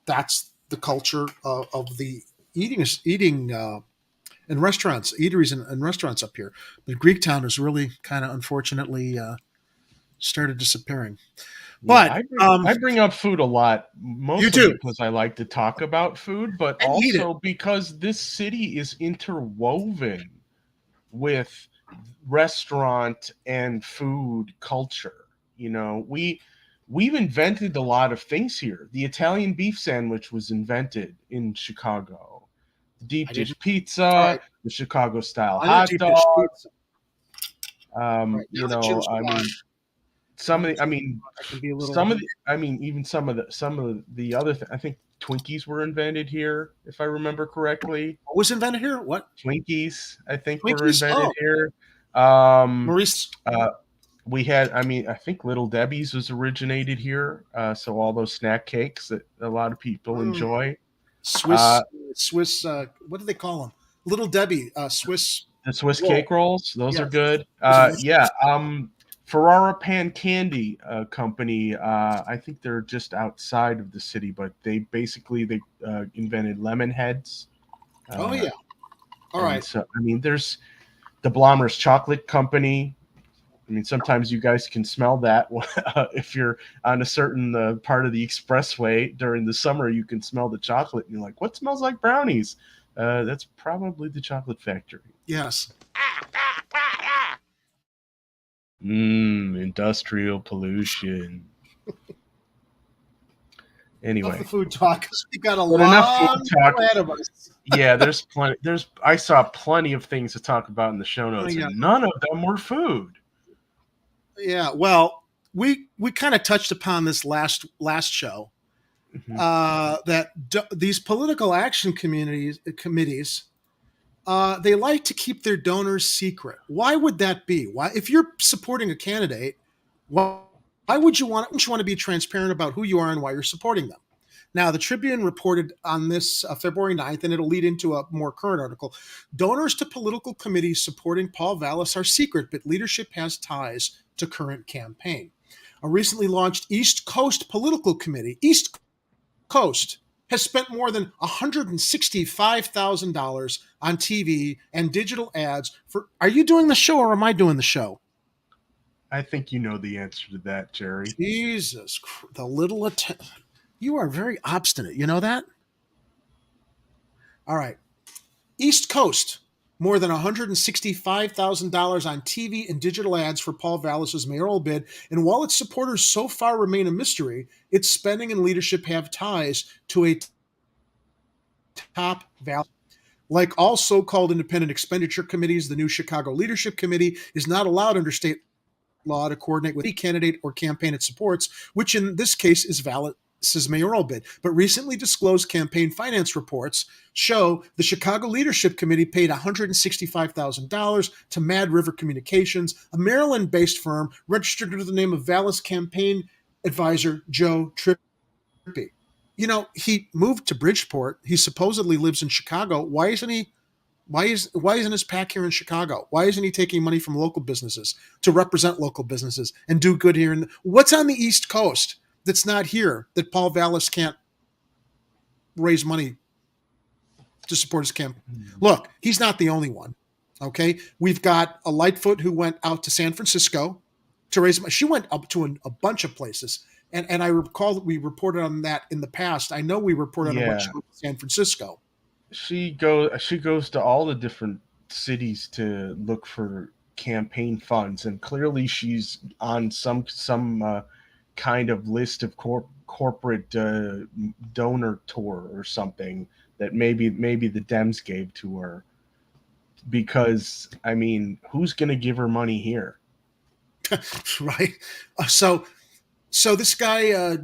that's the culture of the eating in restaurants, eateries and restaurants up here. But Greek Town has really kind of unfortunately started disappearing. But I bring up food a lot, mostly because I like to talk about food, but and also because this city is interwoven with restaurant and food culture. We've invented a lot of things here. The Italian beef sandwich was invented in Chicago. The deep dish pizza, the Chicago style hot dogs. Some of the other I think Twinkies were invented here, if I remember correctly. What was invented here? What? Twinkies, I think, were invented here. Maurice. We had, I think Little Debbie's was originated here. So all those snack cakes that a lot of people enjoy. Swiss, what do they call them? Little Debbie, Swiss. The Swiss cake rolls, those are good. Ferrara Pan Candy Company, I think they're just outside of the city, but they invented lemon heads. All right. So, there's the Blommer's Chocolate Company. Sometimes you guys can smell that if you're on a certain part of the expressway during the summer. You can smell the chocolate, and you're like, "What smells like brownies?" That's probably the chocolate factory. Yes. Industrial pollution. Anyway, the food talk. We've got a lot ahead of us. Yeah, there's plenty. I saw plenty of things to talk about in the show notes, and none of them were food. Yeah, well, we kind of touched upon this last show, that these political action committees, they like to keep their donors secret. Why would that be? Why, if you're supporting a candidate, why wouldn't you want to be transparent about who you are and why you're supporting them? Now, the Tribune reported on this February 9th, and it'll lead into a more current article. Donors to political committees supporting Paul Vallas are secret, but leadership has ties to current campaign. A recently launched East Coast political committee, East Coast, has spent more than $165,000 on TV and digital ads for. Are you doing the show or am I doing the show? I think you know the answer to that, Jerry. Jesus, the little you are very obstinate. You know that? All right. East Coast, more than $165,000 on TV and digital ads for Paul Vallas's mayoral bid. And while its supporters so far remain a mystery, its spending and leadership have ties to a top value. Like all so-called independent expenditure committees, the new Chicago Leadership Committee is not allowed under state law to coordinate with any candidate or campaign it supports, which in this case is Vallas's mayoral bid. But recently disclosed campaign finance reports show the Chicago Leadership Committee paid $165,000 to Mad River Communications, a Maryland-based firm registered under the name of Vallas campaign advisor Joe Trippi. He moved to Bridgeport. He supposedly lives in Chicago. Why isn't his PAC here in Chicago? Why isn't he taking money from local businesses to represent local businesses and do good here? What's on the East Coast that's not here that Paul Vallas can't raise money to support his campaign? Look, he's not the only one. Okay, we've got a Lightfoot who went out to San Francisco to raise money. She went up to a bunch of places. And I recall that we reported on that in the past. I know we reported on what Yeah. she went to San Francisco. She goes to all the different cities to look for campaign funds, and clearly she's on some kind of list of corporate donor tour or something that maybe the Dems gave to her. Because I mean, who's going to give her money here? Right. So this guy,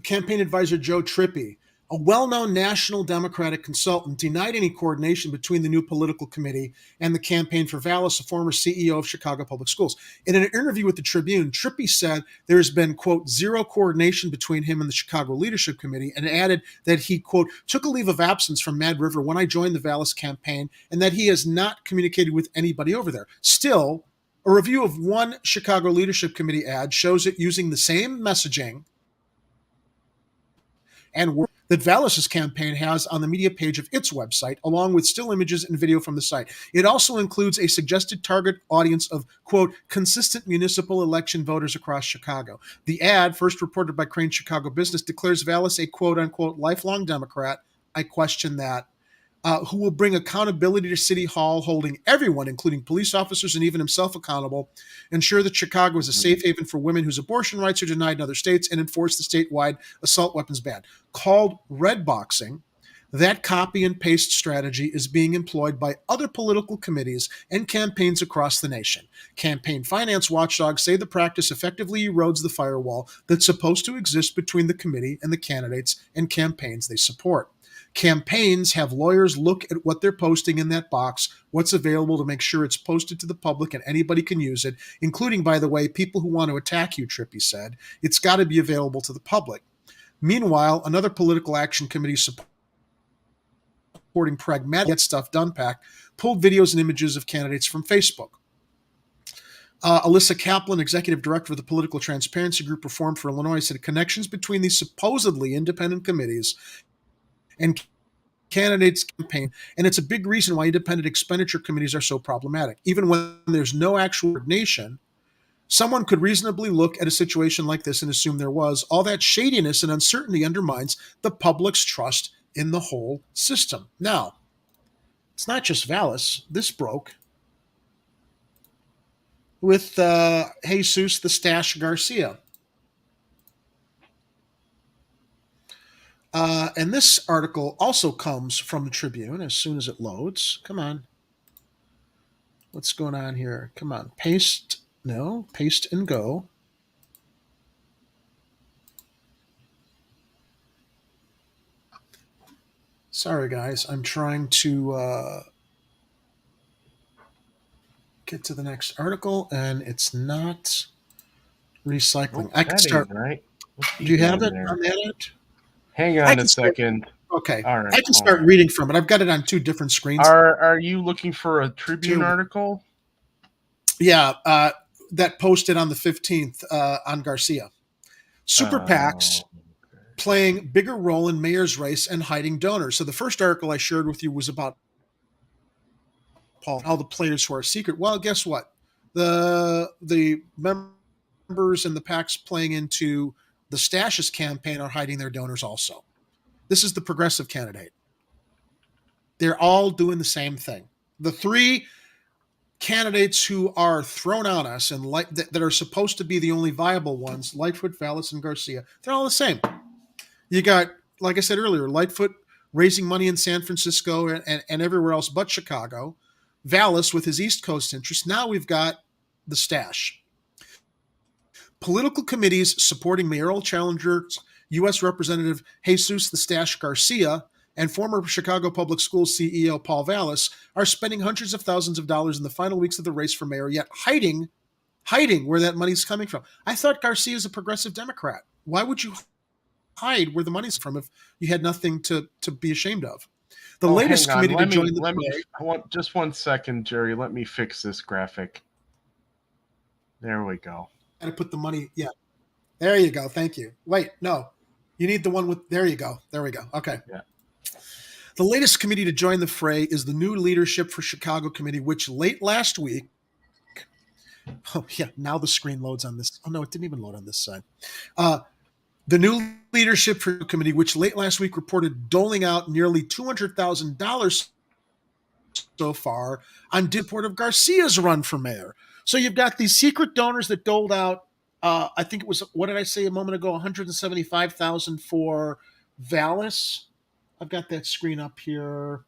campaign advisor Joe Trippi, a well-known national Democratic consultant, denied any coordination between the new political committee and the campaign for Vallis, a former CEO of Chicago Public Schools. In an interview with the Tribune, Trippi said there has been, quote, zero coordination between him and the Chicago Leadership Committee, and added that he, quote, took a leave of absence from Mad River when I joined the Vallis campaign, and that he has not communicated with anybody over there. Still, a review of one Chicago Leadership Committee ad shows it using the same messaging and work that Vallis's campaign has on the media page of its website, along with still images and video from the site. It also includes a suggested target audience of, quote, consistent municipal election voters across Chicago. The ad, first reported by Crane Chicago Business, declares Vallis a, quote, unquote, lifelong Democrat. I question that. Who will bring accountability to City Hall, holding everyone, including police officers and even himself, accountable, ensure that Chicago is a safe haven for women whose abortion rights are denied in other states, and enforce the statewide assault weapons ban. Called red boxing, that copy and paste strategy is being employed by other political committees and campaigns across the nation. Campaign finance watchdogs say the practice effectively erodes the firewall that's supposed to exist between the committee and the candidates and campaigns they support. Campaigns have lawyers look at what they're posting in that box, what's available, to make sure it's posted to the public and anybody can use it, including, by the way, people who want to attack you, Trippi said. It's got to be available to the public. Meanwhile, another political action committee supporting pragmatic Get Stuff Done PAC pulled videos and images of candidates from Facebook. Alyssa Kaplan, executive director of the Political Transparency Group Reform for Illinois, said connections between these supposedly independent committees and candidates' campaign, and it's a big reason why independent expenditure committees are so problematic. Even when there's no actual coordination, someone could reasonably look at a situation like this and assume there was. All that shadiness and uncertainty undermines the public's trust in the whole system. Now, it's not just Vallis. This broke with Jesus the Stash Garcia. And this article also comes from the Tribune as soon as it loads. Come on. What's going on here? Come on. Paste. No. Paste and go. Sorry, guys. I'm trying to get to the next article, and it's not recycling. I can start. Right? Do you have it on that end? Hang on a second. Okay. All right. I can start reading from it. I've got it on two different screens. Are you looking for a Tribune article? Yeah, that posted on the 15th on Garcia. Super PACs playing bigger role in mayor's race and hiding donors. So the first article I shared with you was about Paul, all the players who are secret. Well, guess what? The members and the PACs playing into the Stashes campaign are hiding their donors also. This is the progressive candidate. They're all doing the same thing. The three candidates who are thrown on us and that are supposed to be the only viable ones, Lightfoot, Vallis, and Garcia, they're all the same. You got, like I said earlier, Lightfoot raising money in San Francisco and everywhere else but Chicago. Vallis with his East Coast interests. Now we've got the Stash. Political committees supporting mayoral challengers U.S. Representative Jesus the Stash Garcia and former Chicago Public Schools CEO Paul Vallis are spending hundreds of thousands of dollars in the final weeks of the race for mayor, yet hiding where that money's coming from. I thought Garcia is a progressive Democrat. Why would you hide where the money's from if you had nothing to be ashamed of? The latest committee to join the fray. I want just 1 second, Jerry. Let me fix this graphic. There we go. And I put the money. Yeah. There you go. Thank you. Wait, no. You need the one with, there you go. There we go. Okay. Yeah. The latest committee to join the fray is the new Leadership for Chicago Committee, which late last week Oh, yeah. Now the screen loads on this. Oh, no, it didn't even load on this side. The new leadership for the committee, which late last week reported doling out nearly $200,000 so far on support of Garcia's run for mayor. So you've got these secret donors that doled out, I think it was, what did I say a moment ago, $175,000 for Vallis. I've got that screen up here.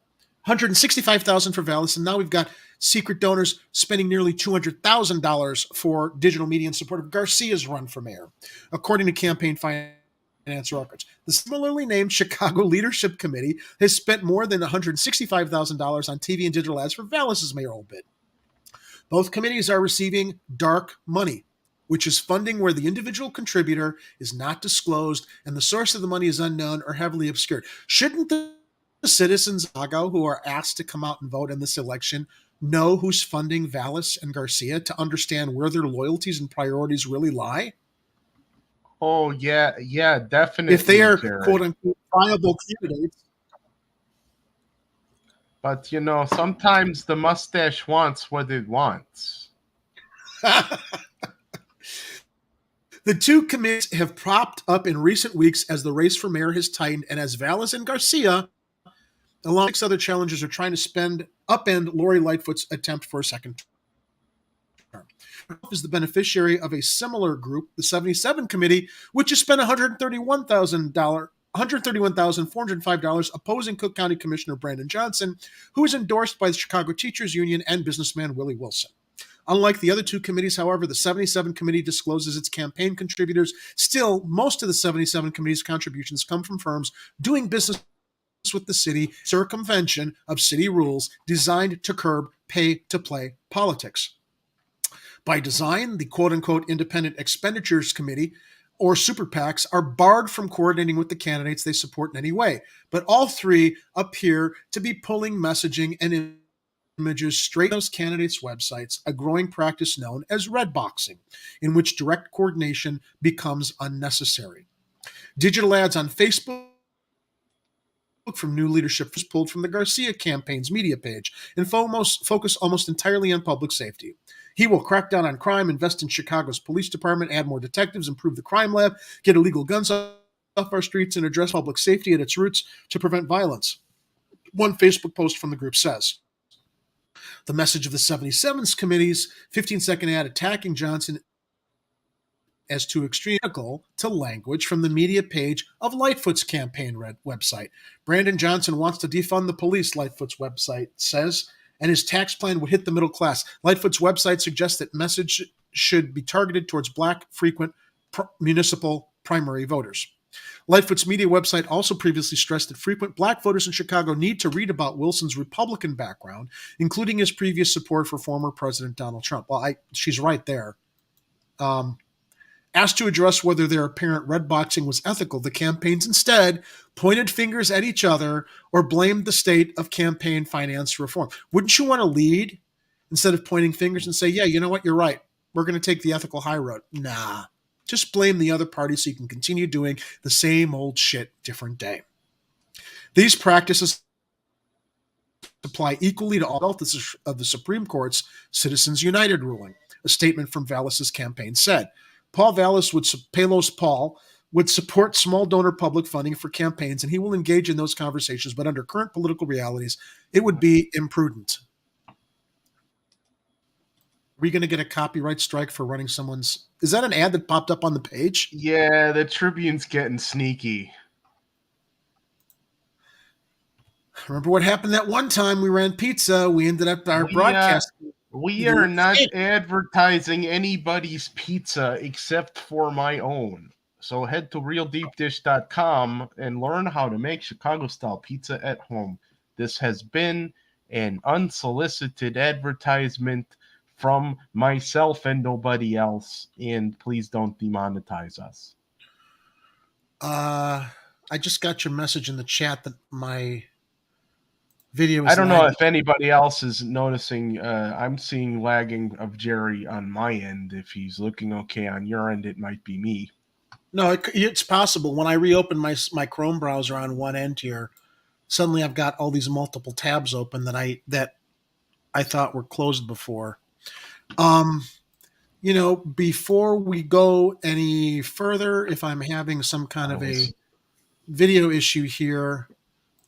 $165,000 for Vallis, and now we've got secret donors spending nearly $200,000 for digital media in support of Garcia's run for mayor, according to campaign finance records. The similarly named Chicago Leadership Committee has spent more than $165,000 on TV and digital ads for Vallis's mayoral bid. Both committees are receiving dark money, which is funding where the individual contributor is not disclosed and the source of the money is unknown or heavily obscured. Shouldn't the citizens of Chicago who are asked to come out and vote in this election know who's funding Vallis and Garcia to understand where their loyalties and priorities really lie? Oh, yeah, definitely. If they are, Jared. quote unquote, viable candidates. But, sometimes the mustache wants what it wants. The two committees have propped up in recent weeks as the race for mayor has tightened and as Vallis and Garcia, along with 6 other challengers, are trying to upend Lori Lightfoot's attempt for a second term. Is the beneficiary of a similar group, the 77 Committee, which has spent $131,405 opposing Cook County Commissioner Brandon Johnson, who is endorsed by the Chicago Teachers Union and businessman Willie Wilson. Unlike the other two committees, however, the 77 Committee discloses its campaign contributors. Still, most of the 77 Committee's contributions come from firms doing business with the city, circumvention of city rules designed to curb pay-to-play politics. By design, the quote-unquote Independent Expenditures Committee, or super PACs, are barred from coordinating with the candidates they support in any way. But all three appear to be pulling messaging and images straight to those candidates' websites, a growing practice known as red boxing, in which direct coordination becomes unnecessary. Digital ads on Facebook from new leadership was pulled from the Garcia campaign's media page and focus almost entirely on public safety. He will crack down on crime, invest in Chicago's police department, add more detectives, improve the crime lab, get illegal guns off our streets, and address public safety at its roots to prevent violence. One Facebook post from the group says, the message of the 77's Committee's 15-second ad attacking Johnson as too extreme to language from the media page of Lightfoot's campaign website. Brandon Johnson wants to defund the police, Lightfoot's website says, and his tax plan would hit the middle class. Lightfoot's website suggests that message should be targeted towards black frequent municipal primary voters. Lightfoot's media website also previously stressed that frequent black voters in Chicago need to read about Wilson's Republican background, including his previous support for former President Donald Trump. Well, she's right there. Asked to address whether their apparent red boxing was ethical, the campaigns instead pointed fingers at each other or blamed the state of campaign finance reform. Wouldn't you want to lead instead of pointing fingers and say, yeah, you know what, you're right. We're going to take the ethical high road. Nah. Just blame the other party so you can continue doing the same old shit, different day. These practices apply equally to all of the Supreme Court's Citizens United ruling. A statement from Vallis's campaign said, Palos Paul would support small donor public funding for campaigns, and he will engage in those conversations, but under current political realities, it would be imprudent. Are we going to get a copyright strike for running someone's... Is that an ad that popped up on the page? Yeah, the Tribune's getting sneaky. Remember what happened that one time we ran pizza? We ended up our broadcast. We are not advertising anybody's pizza except for my own. So head to realdeepdish.com and learn how to make Chicago-style pizza at home. This has been an unsolicited advertisement from myself and nobody else, and please don't demonetize us. I just got your message in the chat that my video is I don't know if anybody else is noticing. I'm seeing lagging of Jerry on my end. If he's looking okay on your end, it might be me. No, it's possible. When I reopen my Chrome browser on one end here, suddenly I've got all these multiple tabs open that I thought were closed before. before we go any further, if I'm having some kind of a video issue here.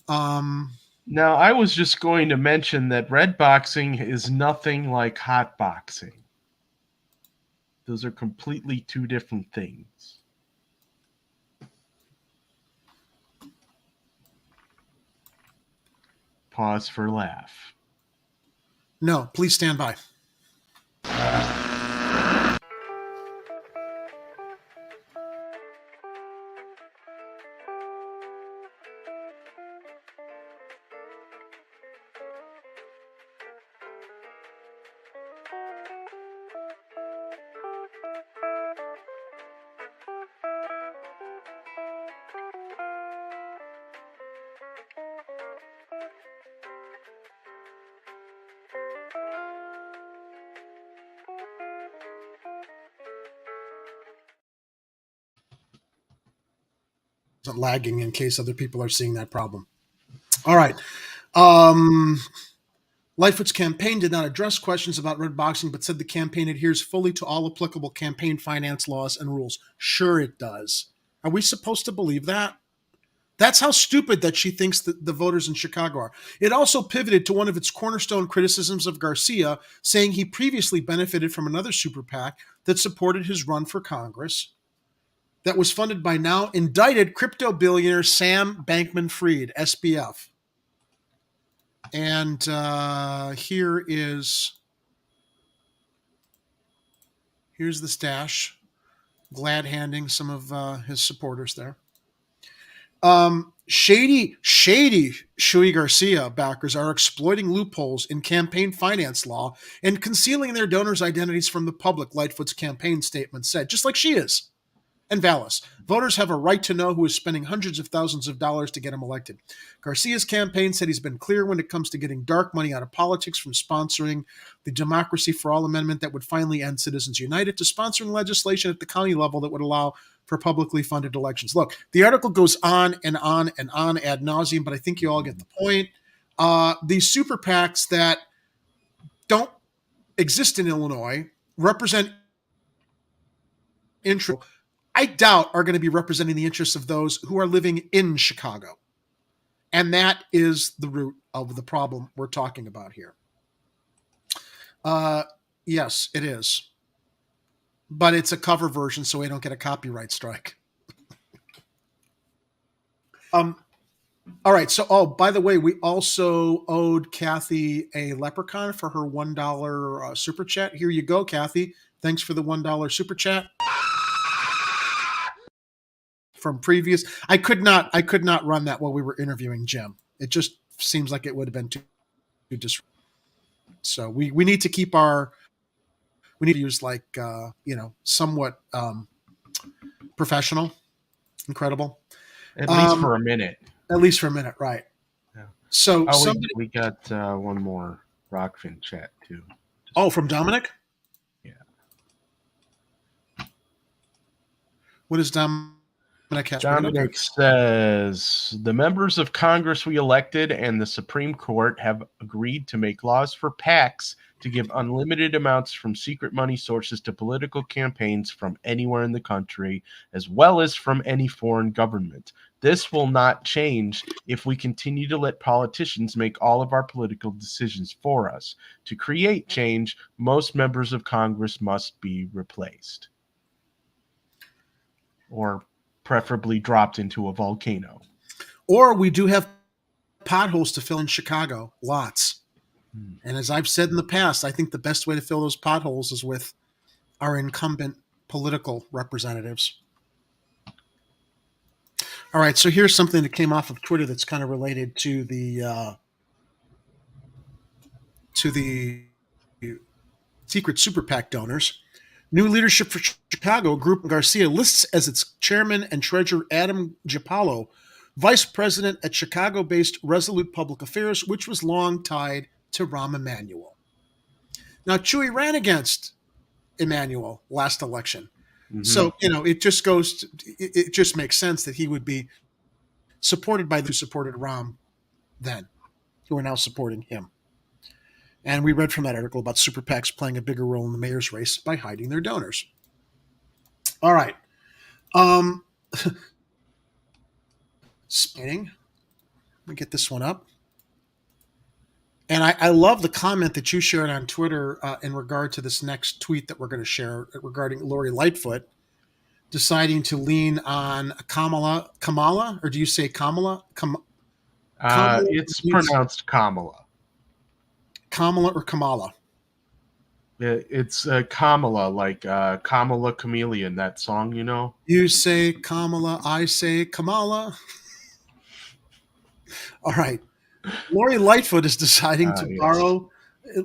Now, I was just going to mention that red boxing is nothing like hot boxing. Those are completely two different things. Pause for laugh. No, please stand by. Lagging in case other people are seeing that problem. All right. Lightfoot's campaign did not address questions about red boxing, but said the campaign adheres fully to all applicable campaign finance laws and rules. Sure it does. Are we supposed to believe that? That's how stupid that she thinks that the voters in Chicago are. It also pivoted to one of its cornerstone criticisms of Garcia, saying he previously benefited from another super PAC that supported his run for Congress that was funded by now indicted crypto billionaire Sam Bankman-Fried, SBF. And here's the stash, glad handing some of his supporters there. Shady Shui Garcia backers are exploiting loopholes in campaign finance law and concealing their donors' identities from the public, Lightfoot's campaign statement said, just like she is. And Vallis, voters have a right to know who is spending hundreds of thousands of dollars to get him elected. Garcia's campaign said he's been clear when it comes to getting dark money out of politics, from sponsoring the Democracy for All amendment that would finally end Citizens United to sponsoring legislation at the county level that would allow for publicly funded elections. Look, the article goes on and on and on ad nauseum, but I think you all get the point. These super PACs that don't exist in Illinois represent interest. I doubt are going to be representing the interests of those who are living in Chicago. And that is the root of the problem we're talking about here. Yes, it is. But it's a cover version, so we don't get a copyright strike. All right. So, by the way, we also owed Kathy a leprechaun for her $1 super chat. Here you go, Kathy. Thanks for the $1 super chat. From previous, I could not run that while we were interviewing Jim. It just seems like it would have been too disruptive. So we need to keep we need to use somewhat professional, incredible. At least for a minute. At least for a minute, right? Yeah. So we got one more Rockfin chat too. From Dominic? Yeah. What is Dominic? Dominic says, the members of Congress we elected and the Supreme Court have agreed to make laws for PACs to give unlimited amounts from secret money sources to political campaigns from anywhere in the country, as well as from any foreign government. This will not change if we continue to let politicians make all of our political decisions for us. To create change, most members of Congress must be replaced. Or preferably dropped into a volcano. Or we do have potholes to fill in Chicago, lots. And as I've said in the past, I think the best way to fill those potholes is with our incumbent political representatives. All right, so here's something that came off of Twitter that's kind of related to the secret super PAC donors. New leadership for Chicago, Group Garcia lists as its chairman and treasurer Adam Giapalo, vice president at Chicago-based Resolute Public Affairs, which was long tied to Rahm Emanuel. Now, Chewy ran against Emanuel last election. Mm-hmm. So, it just makes sense that he would be supported by those who supported Rahm then, who are now supporting him. And we read from that article about super PACs playing a bigger role in the mayor's race by hiding their donors. All right. Spinning. Let me get this one up. And I love the comment that you shared on Twitter in regard to this next tweet that we're going to share regarding Lori Lightfoot deciding to lean on Kamala, or do you say Kamala? Kamala It's pronounced Kamala. Kamala or Kamala? It's Kamala, like Kamala Chameleon, that song, you know? You say Kamala, I say Kamala. All right. Lori Lightfoot is deciding to borrow.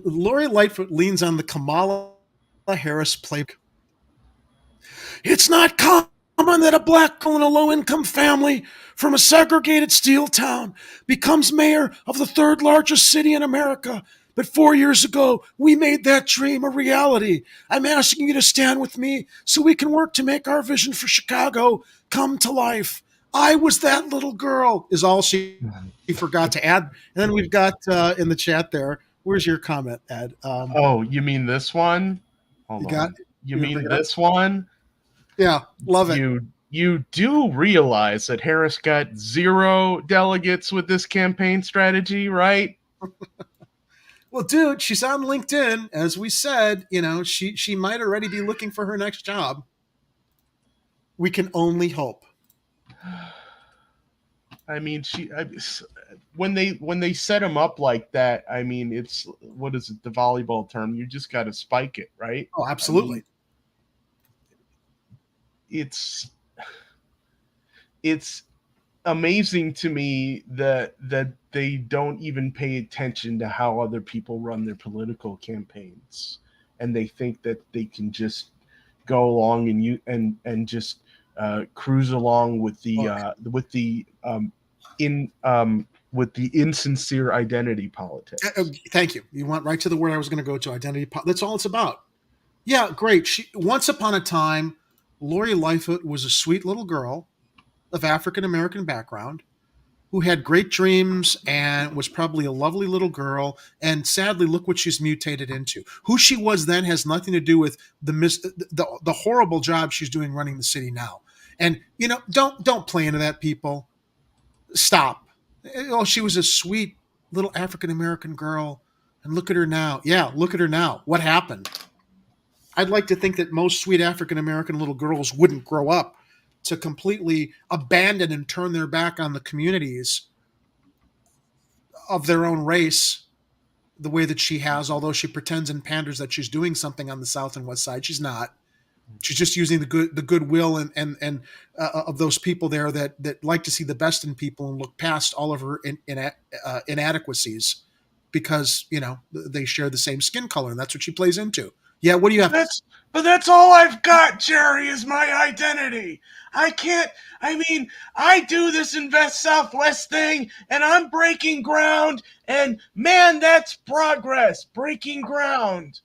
Lori Lightfoot leans on the Kamala Harris playbook. It's not common that a black girl in a low-income family from a segregated steel town becomes mayor of the third largest city in America. But 4 years ago, we made that dream a reality. I'm asking you to stand with me so we can work to make our vision for Chicago come to life. I was that little girl, is all she forgot to add. And then we've got in the chat there, where's your comment, Ed? You mean this one? Hold on. You mean this one? Yeah, love it. You do realize that Harris got 0 delegates with this campaign strategy, right? Well, dude, she's on LinkedIn. As we said, she might already be looking for her next job. We can only hope. I mean, when they set him up like that, I mean, it's, what is it, the volleyball term? You just got to spike it, right? Oh, absolutely. I mean, it's amazing to me that they don't even pay attention to how other people run their political campaigns, and they think that they can just go along and just cruise along with the insincere identity politics. Thank you. You went right to the word I was going to go to, identity. That's all it's about. Yeah, great. Once upon a time, Lori Lightfoot was a sweet little girl of African-American background who had great dreams and was probably a lovely little girl. And sadly, look what she's mutated into. Who she was then has nothing to do with the horrible job she's doing running the city now. And, don't play into that, people. Stop. Oh, she was a sweet little African-American girl. And look at her now. Yeah, look at her now. What happened? I'd like to think that most sweet African-American little girls wouldn't grow up to completely abandon and turn their back on the communities of their own race the way that she has, although she pretends and panders that she's doing something on the South and West Side. She's not. She's just using the goodwill and of those people there that like to see the best in people and look past all of her inadequacies because, they share the same skin color, and that's what she plays into. Yeah, what do you have? But that's all I've got, Jerry, is my identity. I do this Invest Southwest thing, and I'm breaking ground, and man, that's progress. Breaking ground.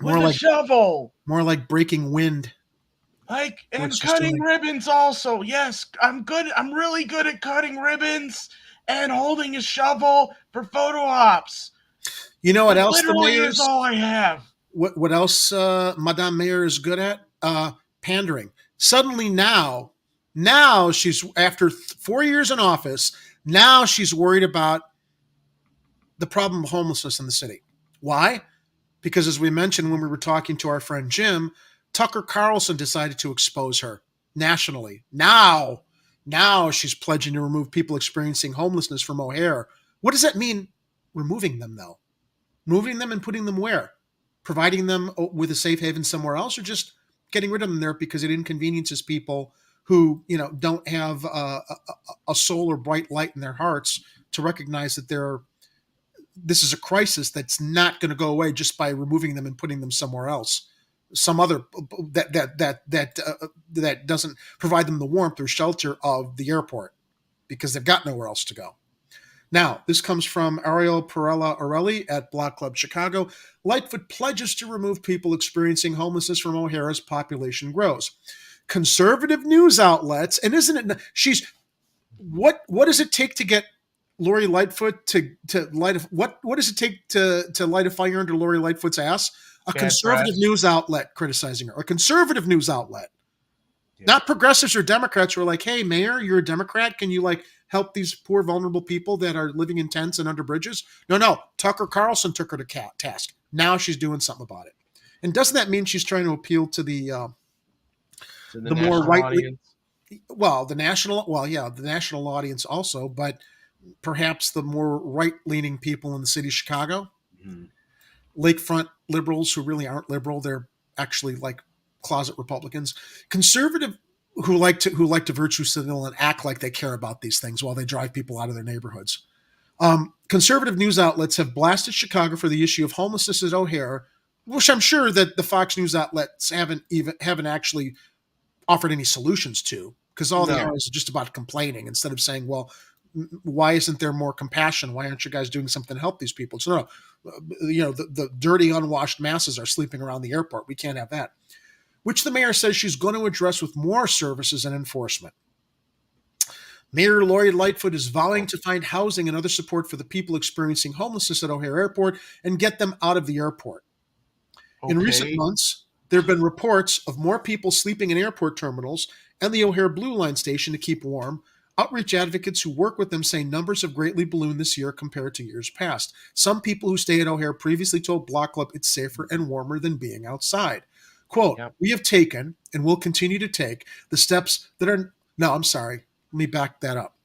With a shovel. More like breaking wind. And cutting ribbons also. Yes, I'm good. I'm really good at cutting ribbons and holding a shovel for photo ops. You know what else? Literally is all I have. What else Madame Mayor is good at? Pandering. Suddenly now she's, after 4 years in office, now she's worried about the problem of homelessness in the city. Why? Because as we mentioned when we were talking to our friend Jim, Tucker Carlson decided to expose her nationally. Now she's pledging to remove people experiencing homelessness from O'Hare. What does that mean, removing them, though? Moving them and putting them where? Providing them with a safe haven somewhere else, or just getting rid of them there because it inconveniences people who, don't have a soul or bright light in their hearts to recognize that this is a crisis that's not going to go away just by removing them and putting them somewhere else, some other that doesn't provide them the warmth or shelter of the airport because they've got nowhere else to go. Now, this comes from Ariel Perella Orelli at Block Club Chicago. Lightfoot pledges to remove people experiencing homelessness from O'Hare as population grows. Conservative news outlets, and isn't it? What does it take to get Lori Lightfoot to light a, what does it take to light a fire under Lori Lightfoot's ass? A Bad conservative press. news outlet criticizing her. A conservative news outlet. Yeah. Not progressives or Democrats who are like, hey, Mayor, you're a Democrat. Can you like help these poor, vulnerable people that are living in tents and under bridges? No. Tucker Carlson took her to task. Now she's doing something about it. And doesn't that mean she's trying to appeal to the To the more national right, audience. the national audience also, but perhaps the more right-leaning people in the city of Chicago, Mhm. lakefront liberals who really aren't liberal, they're actually like closet Republicans, conservative who like to virtue signal and act like they care about these things while they drive people out of their neighborhoods. Conservative news outlets have blasted Chicago for the issue of homelessness at O'Hare, which I'm sure that the Fox News outlets haven't actually offered any solutions to, because all the No. areas are just about complaining instead of saying, well, why isn't there more compassion? Why aren't you guys doing something to help these people? So no, the dirty, unwashed masses are sleeping around the airport. We can't have that, which the mayor says she's going to address with more services and enforcement. Mayor Lori Lightfoot is vowing to find housing and other support for the people experiencing homelessness at O'Hare Airport and get them out of the airport. In recent Okay. months, there have been reports of more people sleeping in airport terminals and the O'Hare Blue Line station to keep warm. Outreach advocates who work with them say numbers have greatly ballooned this year compared to years past. Some people who stay at O'Hare previously told Block Club it's safer and warmer than being outside. Quote, Yep. we have taken and will continue to take the steps that are... No, I'm sorry. Let me back that up.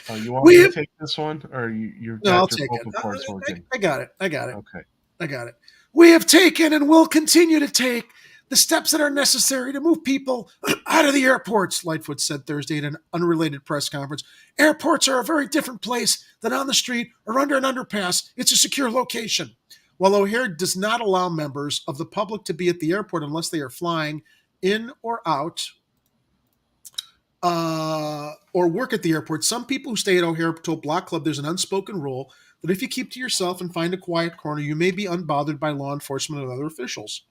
Oh, you want We me have- to take this one, or you've No, I'll got your take it. vocal cords working? I got it. Okay. I got it. We have taken and will continue to take the steps that are necessary to move people out of the airports, Lightfoot said Thursday at an unrelated press conference. Airports are a very different place than on the street or under an underpass. It's a secure location. While O'Hare does not allow members of the public to be at the airport unless they are flying in or out or work at the airport, some people who stay at O'Hare told Block Club there's an unspoken rule that if you keep to yourself and find a quiet corner, you may be unbothered by law enforcement and other officials.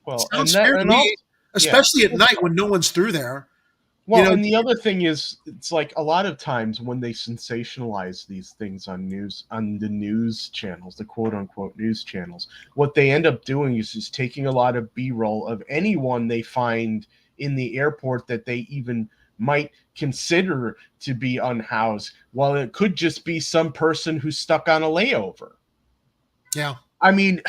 Well, Sounds fair to me, especially at night when no one's through there. Well, You know- and the other thing is, it's like a lot of times when they sensationalize these things on the news channels, the quote unquote news channels, what they end up doing is taking a lot of B-roll of anyone they find in the airport that they even might consider to be unhoused, while it could just be some person who's stuck on a layover. Yeah. I mean,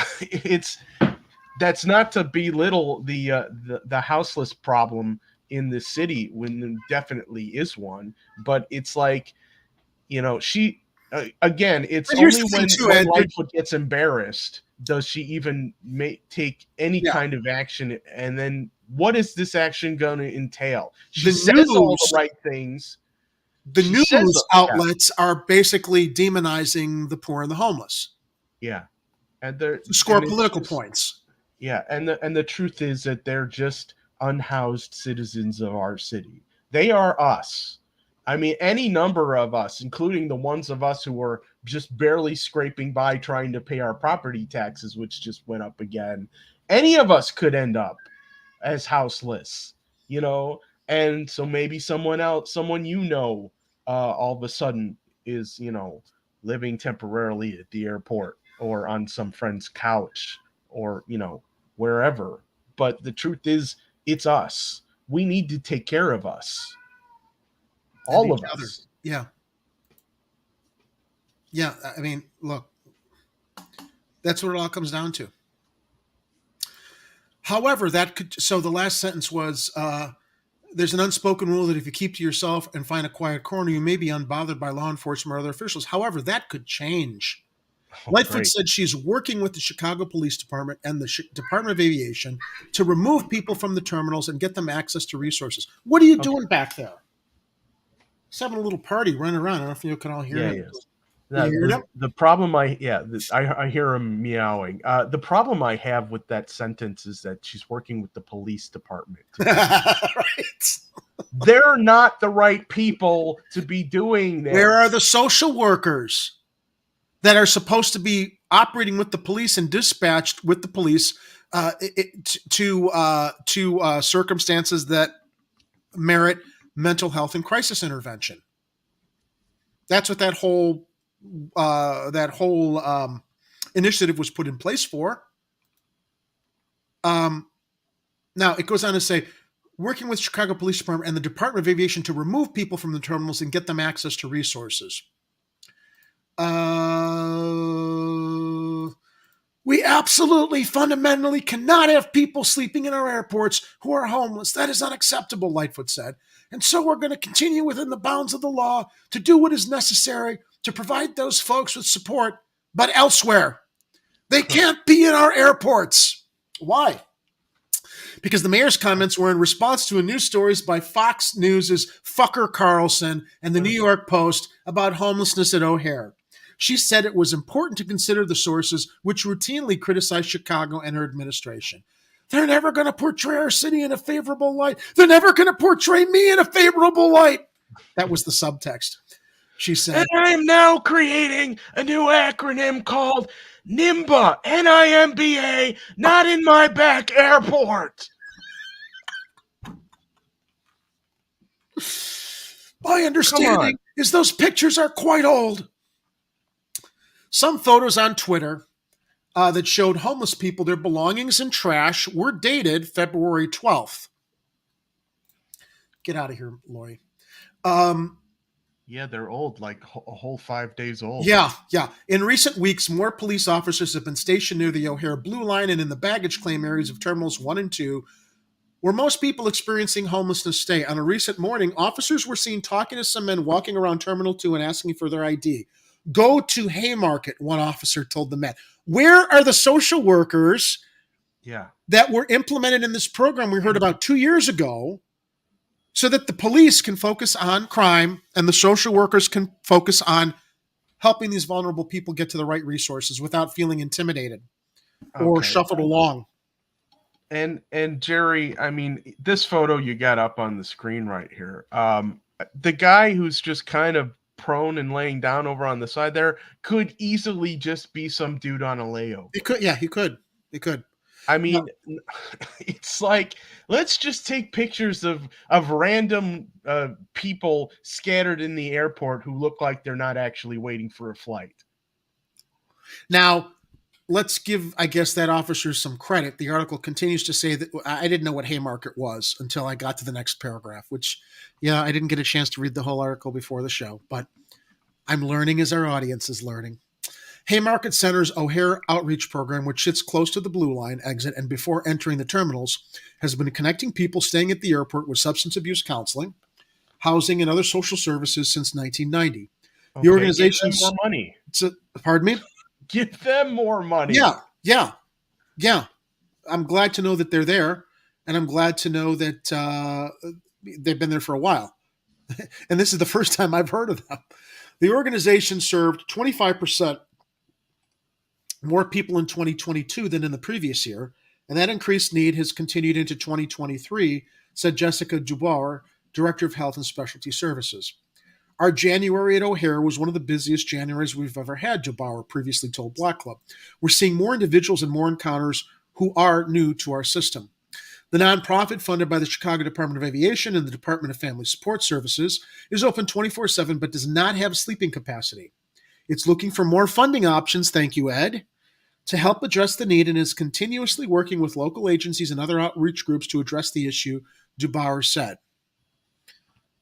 that's not to belittle the houseless problem in the city, when there definitely is one, but it's like, she again, it's But here's only the thing too, when Ed, Lightfoot gets embarrassed does she even take any Yeah. kind of action, and then what is this action going to entail? She The says all news- the right things. The She news says that- outlets are basically demonizing the poor and the homeless Yeah, and they're to score and it's political just- points. Yeah, and the truth is that they're just unhoused citizens of our city. They are us. I mean, any number of us, including the ones of us who are just barely scraping by trying to pay our property taxes, which just went up again. Any of us could end up as houseless, and so maybe someone else, all of a sudden is, living temporarily at the airport or on some friend's couch or, wherever. But the truth is, it's us. We need to take care of us. All of each other. us. Yeah. Yeah. I mean, look, that's what it all comes down to. However, so the last sentence was, there's an unspoken rule that if you keep to yourself and find a quiet corner, you may be unbothered by law enforcement or other officials. However, that could change. Lightfoot Great. said she's working with the Chicago Police Department and the Department of Aviation to remove people from the terminals and get them access to resources. What are you doing back there? He's having a little party running around. I don't know if you can all hear Yeah, him. he is. You hear them? The problem I hear him meowing. The problem I have with that sentence is that she's working with the police department. Right. They're not the right people to be doing this. Where are the social workers that are supposed to be operating with the police and dispatched with the police to circumstances that merit mental health and crisis intervention? That's what that whole initiative was put in place for. Now it goes on to say, working with Chicago Police Department and the Department of Aviation to remove people from the terminals and get them access to resources. We absolutely, fundamentally cannot have people sleeping in our airports who are homeless. That is unacceptable, Lightfoot said. And so we're going to continue within the bounds of the law to do what is necessary to provide those folks with support, but elsewhere. They can't be in our airports. Why? Because the mayor's comments were in response to news stories by Fox News' Fucker Carlson and the New York Post about homelessness at O'Hare. She said it was important to consider the sources which routinely criticize Chicago and her administration. They're never going to portray our city in a favorable light. They're never going to portray me in a favorable light. That was the subtext. She said, and I'm now creating a new acronym called NIMBA, N-I-M-B-A, not in my back airport. My understanding is those pictures are quite old. Some photos on Twitter that showed homeless people, their belongings and trash, were dated February 12th. Get out of here, Lori. Yeah, they're old, like a whole 5 days old. Yeah. In recent weeks, more police officers have been stationed near the O'Hare Blue Line and in the baggage claim areas of Terminals 1 and 2, where most people experiencing homelessness stay. On a recent morning, officers were seen talking to some men walking around Terminal 2 and asking for their ID. Go to Haymarket, one officer told the men. Where are the social workers that were implemented in this program we heard about 2 years ago so that the police can focus on crime and the social workers can focus on helping these vulnerable people get to the right resources without feeling intimidated or shuffled along? And Jerry, I mean, this photo you got up on the screen right here, the guy who's just kind of prone and laying down over on the side there could easily just be some dude on a layover. He could. I mean, it's like, let's just take pictures of random people scattered in the airport who look like they're not actually waiting for a flight. Now, let's give, I guess, that officer some credit. The article continues to say that I didn't know what Haymarket was until I got to the next paragraph, which, I didn't get a chance to read the whole article before the show, but I'm learning as our audience is learning. Haymarket Center's O'Hare Outreach Program, which sits close to the Blue Line exit and before entering the terminals, has been connecting people staying at the airport with substance abuse counseling, housing, and other social services since 1990. The organization's more money. Pardon me? Give them more money. Yeah. I'm glad to know that they're there, and I'm glad to know that they've been there for a while. And this is the first time I've heard of them. The organization served 25% more people in 2022 than in the previous year, and that increased need has continued into 2023, said Jessica Dubauer, Director of Health and Specialty Services. Our January at O'Hare was one of the busiest Januaries we've ever had, Dubauer previously told Black Club. We're seeing more individuals and more encounters who are new to our system. The nonprofit funded by the Chicago Department of Aviation and the Department of Family Support Services is open 24/7 but does not have sleeping capacity. It's looking for more funding options, thank you, Ed, to help address the need and is continuously working with local agencies and other outreach groups to address the issue, Dubauer said.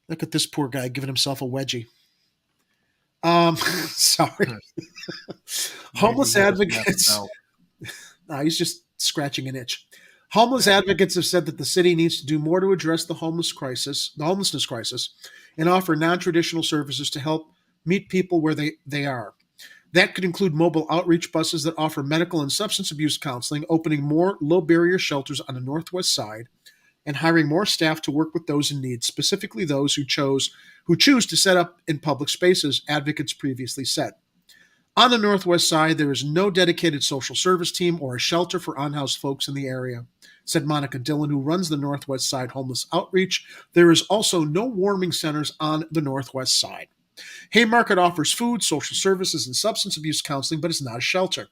Look at this poor guy giving himself a wedgie. Sorry. Homeless advocates. No, he's just scratching an itch. Homeless advocates have said that the city needs to do more to address the homelessness crisis, and offer non-traditional services to help meet people where they are. That could include mobile outreach buses that offer medical and substance abuse counseling, opening more low-barrier shelters on the Northwest Side, and hiring more staff to work with those in need, specifically those who choose to set up in public spaces, advocates previously said. On the Northwest Side, there is no dedicated social service team or a shelter for unhoused folks in the area, said Monica Dillon, who runs the Northwest Side Homeless Outreach. There is also no warming centers on the Northwest Side. Haymarket offers food, social services, and substance abuse counseling, but it's not a shelter.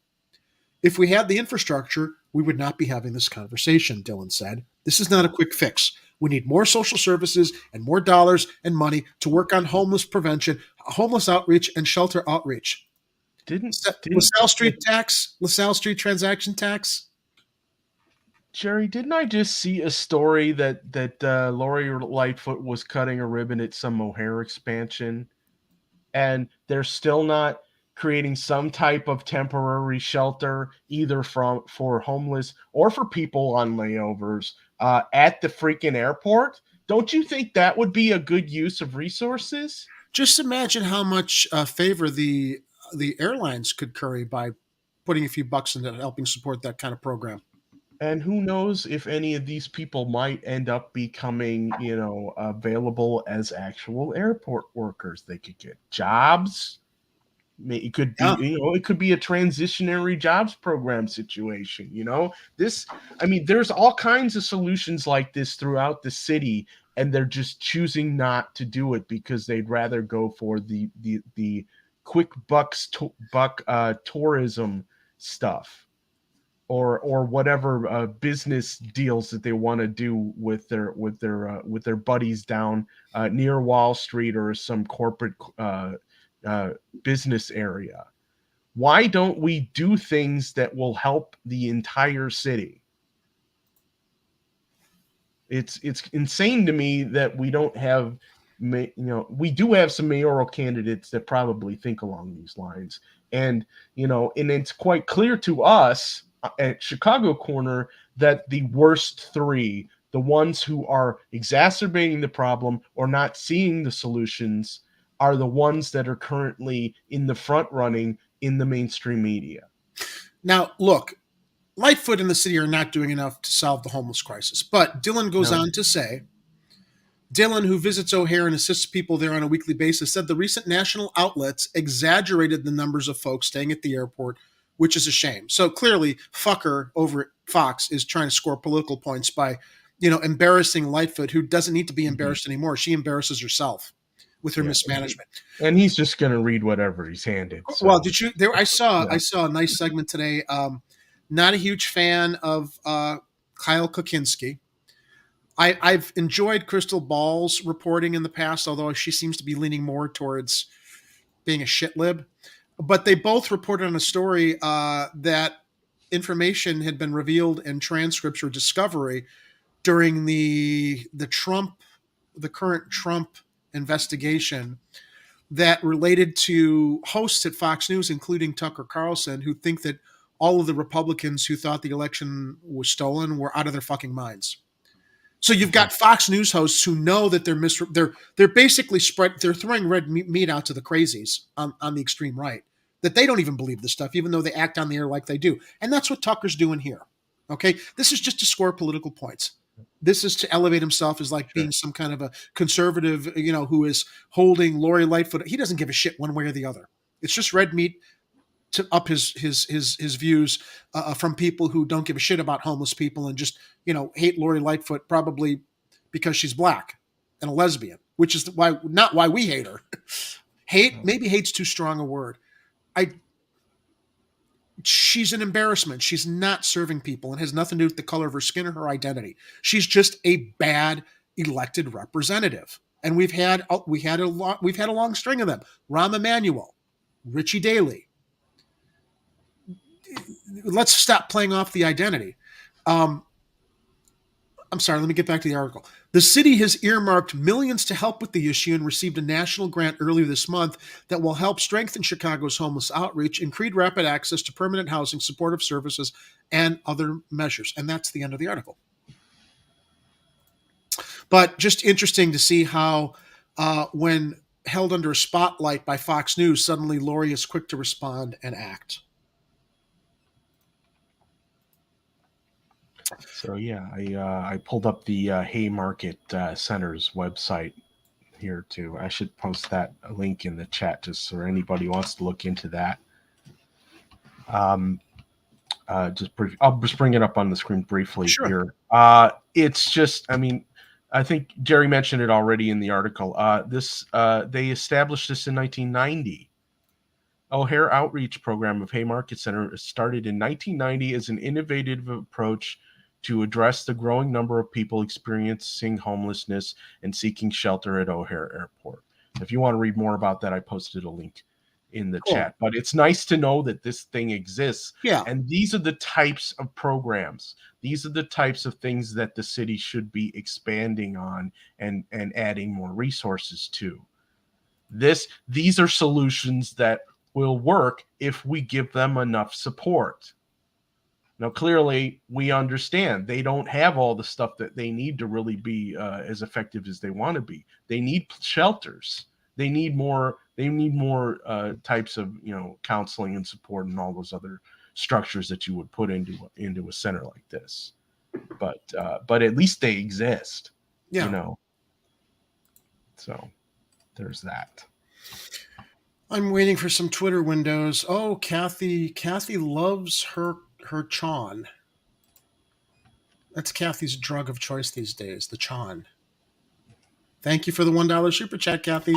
If we had the infrastructure, we would not be having this conversation, Dillon said. This is not a quick fix. We need more social services and more dollars and money to work on homeless prevention, homeless outreach, and shelter outreach. LaSalle Street transaction tax. Jerry, didn't I just see a story that Lori Lightfoot was cutting a ribbon at some O'Hare expansion, and they're still not creating some type of temporary shelter either for homeless or for people on layovers at the freaking airport? Don't you think that would be a good use of resources? Just imagine how much favor the airlines could curry by putting a few bucks into helping support that kind of program. And who knows if any of these people might end up becoming, available as actual airport workers. They could get jobs. It could be, it could be a transitionary jobs program situation. There's all kinds of solutions like this throughout the city, and they're just choosing not to do it because they'd rather go for the quick buck tourism stuff. Or whatever business deals that they want to do with their buddies down near Wall Street or some corporate business area. Why don't we do things that will help the entire city? It's insane to me that we don't have, we do have some mayoral candidates that probably think along these lines, and it's quite clear to us at Chicago Corner that the worst three, the ones who are exacerbating the problem or not seeing the solutions, are the ones that are currently in the front running in the mainstream media. Now, look, Lightfoot and the city are not doing enough to solve the homeless crisis. But Dylan goes on to say, Dylan, who visits O'Hare and assists people there on a weekly basis, said the recent national outlets exaggerated the numbers of folks staying at the airport, which is a shame. So clearly, fucker over at Fox is trying to score political points by, embarrassing Lightfoot, who doesn't need to be embarrassed anymore. She embarrasses herself with her mismanagement. And he's just going to read whatever he's handed. So. Well, did you? I saw a nice segment today. Not a huge fan of Kyle Kukinski. I've enjoyed Crystal Ball's reporting in the past, although she seems to be leaning more towards being a shit lib. But they both reported on a story that information had been revealed in transcripts or discovery during the current Trump investigation that related to hosts at Fox News, including Tucker Carlson, who think that all of the Republicans who thought the election was stolen were out of their fucking minds. So you've got Fox News hosts who know that they're basically they're throwing red meat out to the crazies on the extreme right, that they don't even believe this stuff, even though they act on the air like they do. And that's what Tucker's doing here. Okay. This is just to score political points. This is to elevate himself as being some kind of a conservative, who is holding Lori Lightfoot. He doesn't give a shit one way or the other. It's just red meat to up his views from people who don't give a shit about homeless people and just, hate Lori Lightfoot probably because she's black and a lesbian, which is not why we hate her. Maybe hate's too strong a word. She's an embarrassment. She's not serving people and has nothing to do with the color of her skin or her identity. She's just a bad elected representative. And we've had a long string of them. Rahm Emanuel, Richie Daley. Let's stop playing off the identity. I'm sorry, let me get back to the article. The city has earmarked millions to help with the issue and received a national grant earlier this month that will help strengthen Chicago's homeless outreach, increase rapid access to permanent housing, supportive services, and other measures. And that's the end of the article. But just interesting to see how when held under a spotlight by Fox News, suddenly Lori is quick to respond and act. So yeah, I pulled up the Haymarket Center's website here too. I should post that link in the chat just so anybody wants to look into that. I'll just bring it up on the screen briefly here. It's just, I think Jerry mentioned it already in the article. They established this in 1990. O'Hare Outreach Program of Haymarket Center started in 1990 as an innovative approach to address the growing number of people experiencing homelessness and seeking shelter at O'Hare Airport. If you want to read more about that, I posted a link in the chat. But it's nice to know that this thing exists. Yeah. And these are the types of programs. These are the types of things that the city should be expanding on and adding more resources to. These are solutions that will work if we give them enough support. Now, clearly, we understand they don't have all the stuff that they need to really be as effective as they want to be. They need shelters. They need more. They need more types of counseling and support and all those other structures that you would put into a center like this. But at least they exist. Yeah. So there's that. I'm waiting for some Twitter windows. Oh, Kathy loves her Chon. That's Kathy's drug of choice these days, the Chon. Thank you for the $1 super chat, Kathy.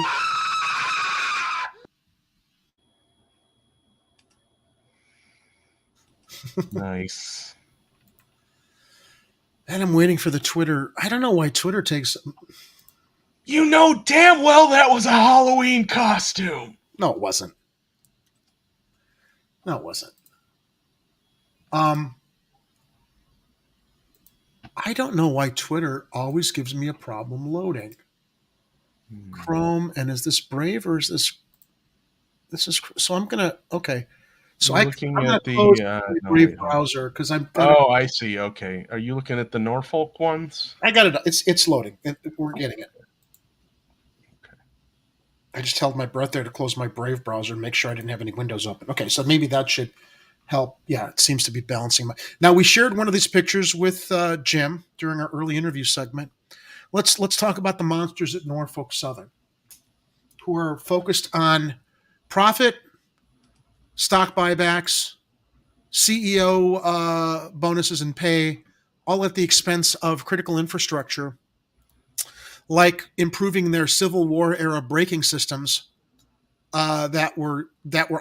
Nice. And I'm waiting for the Twitter. I don't know why Twitter takes... You know damn well that was a Halloween costume. No, it wasn't. I don't know why Twitter always gives me a problem loading. Chrome, and is this Brave or is this is, so I'm going to, okay. So I'm looking going at to close the Brave no, browser because I'm... I see. Okay. Are you looking at the Norfolk ones? I got it. It's loading. We're getting it. Okay. I just held my breath there to close my Brave browser and make sure I didn't have any windows open. Okay, so maybe that should help. Yeah, it seems to be balancing. Now, we shared one of these pictures with Jim during our early interview segment. Let's talk about the monsters at Norfolk Southern, who are focused on profit, stock buybacks, CEO bonuses and pay, all at the expense of critical infrastructure, like improving their Civil War era braking systems that were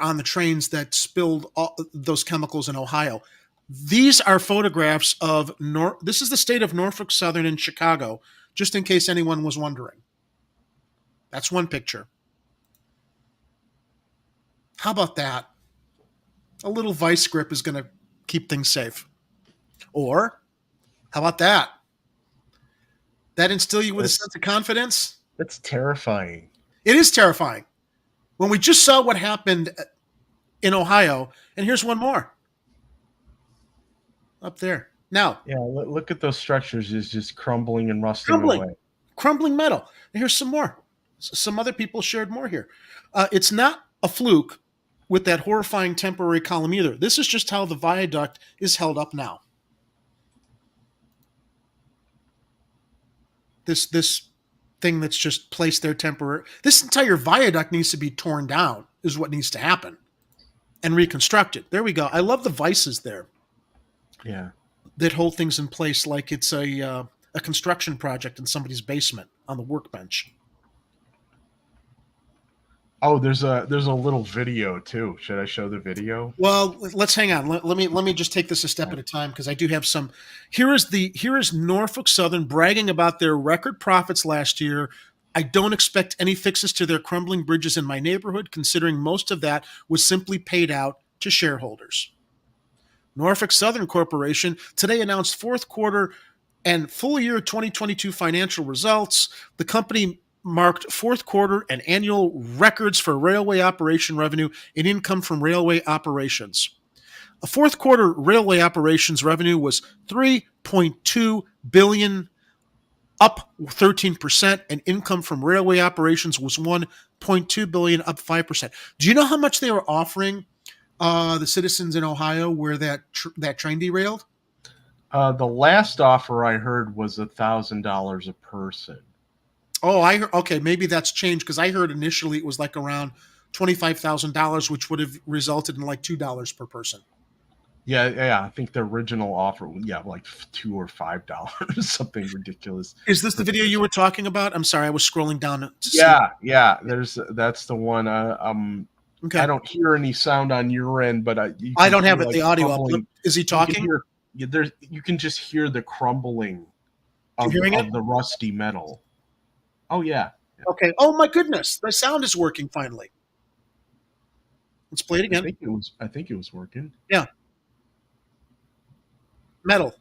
on the trains that spilled all those chemicals in Ohio. These are photographs of this is the state of Norfolk Southern in Chicago, just in case anyone was wondering. That's one picture. How about that? A little vice grip is going to keep things safe. Or how about that? That instill you with a sense of confidence? That's terrifying. It is terrifying. When we just saw what happened in Ohio, and here's one more. Up there. Now. Yeah, look at those structures is just crumbling and rusting away. Crumbling metal. And here's some more. Some other people shared more here. It's not a fluke with that horrifying temporary column either. This is just how the viaduct is held up now. This thing that's just placed there temporary. This entire viaduct needs to be torn down is what needs to happen and reconstructed. There we go. I love the vices there. Yeah. That hold things in place like it's a construction project in somebody's basement on the workbench. Oh, there's a little video too. Should I show the video? Well, let's hang on. Let me just take this a step at a time because I do have some. Here is Norfolk Southern bragging about their record profits last year. I don't expect any fixes to their crumbling bridges in my neighborhood, considering most of that was simply paid out to shareholders. Norfolk Southern Corporation today announced fourth quarter and full year 2022 financial results. The company marked fourth quarter and annual records for railway operation revenue and income from railway operations. A fourth quarter railway operations revenue was $3.2 billion, up 13%, and income from railway operations was $1.2 billion, up 5%. Do you know how much they were offering the citizens in Ohio where that train derailed? The last offer I heard was $1,000 a person. Oh, okay. Maybe that's changed because I heard initially it was like around $25,000, which would have resulted in like $2 per person. Yeah. I think the original offer, like $2 or $5, something ridiculous. Is this the video you were talking about? I'm sorry, I was scrolling down. Yeah. That's the one. Okay. I don't hear any sound on your end, but I don't have the audio up. Is he talking? you can just hear the crumbling of hearing it? the rusty metal. Oh yeah. Okay. Oh my goodness, the sound is working finally. Let's play it again. I think it was working. Yeah. Metal.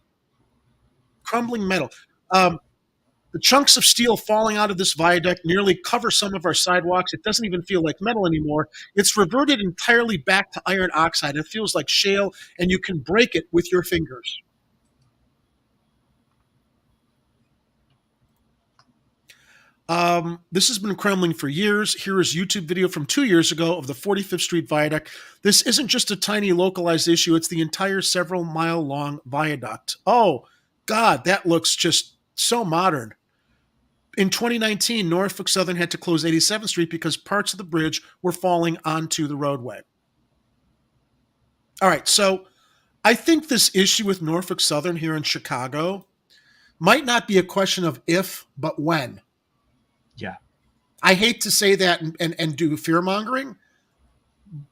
Crumbling metal. The chunks of steel falling out of this viaduct nearly cover some of our sidewalks. It doesn't even feel like metal anymore. It's reverted entirely back to iron oxide. It feels like shale, and you can break it with your fingers. This has been crumbling for years. Here is a YouTube video from 2 years ago of the 45th Street Viaduct. This isn't just a tiny localized issue. It's the entire several mile long viaduct. Oh, God, that looks just so modern. In 2019, Norfolk Southern had to close 87th Street because parts of the bridge were falling onto the roadway. All right, so I think this issue with Norfolk Southern here in Chicago might not be a question of if, but when. Yeah. I hate to say that and do fear-mongering,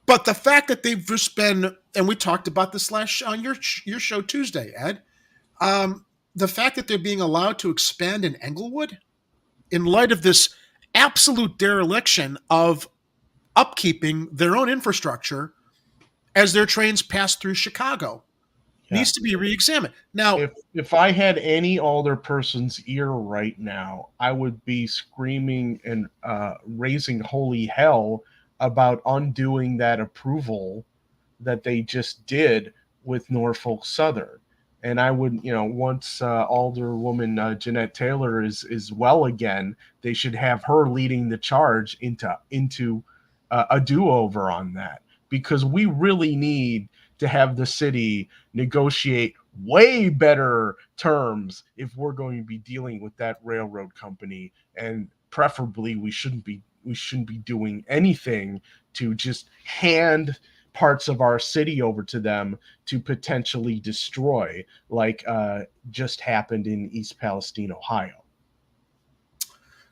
but the fact that they've just been, and we talked about this on your show Tuesday, Ed, the fact that they're being allowed to expand in Englewood in light of this absolute dereliction of upkeeping their own infrastructure as their trains pass through Chicago needs to be re-examined. Now, if I had any older person's ear right now, I would be screaming and raising holy hell about undoing that approval that they just did with Norfolk Southern. And I would, once Alderwoman Jeanette Taylor is well again, they should have her leading the charge into a do-over on that, because we really need to have the city negotiate way better terms if we're going to be dealing with that railroad company, and preferably we shouldn't be doing anything to just hand parts of our city over to them to potentially destroy, like just happened in East Palestine, Ohio.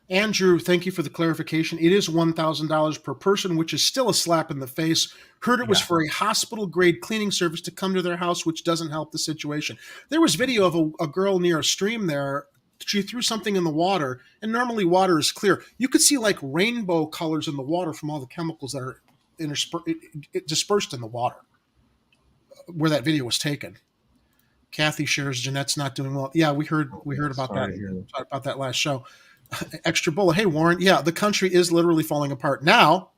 Andrew, thank you for the clarification. It is $1,000 per person, which is still a slap in the face. Heard it was for a hospital-grade cleaning service to come to their house, which doesn't help the situation. There was video of a girl near a stream there. She threw something in the water, and normally water is clear. You could see like rainbow colors in the water from all the chemicals that are dispersed in the water where that video was taken. Kathy shares Jeanette's not doing well. Yeah, we heard about that. Talked about that last show. Extra bullet. Hey, Warren. Yeah, the country is literally falling apart now.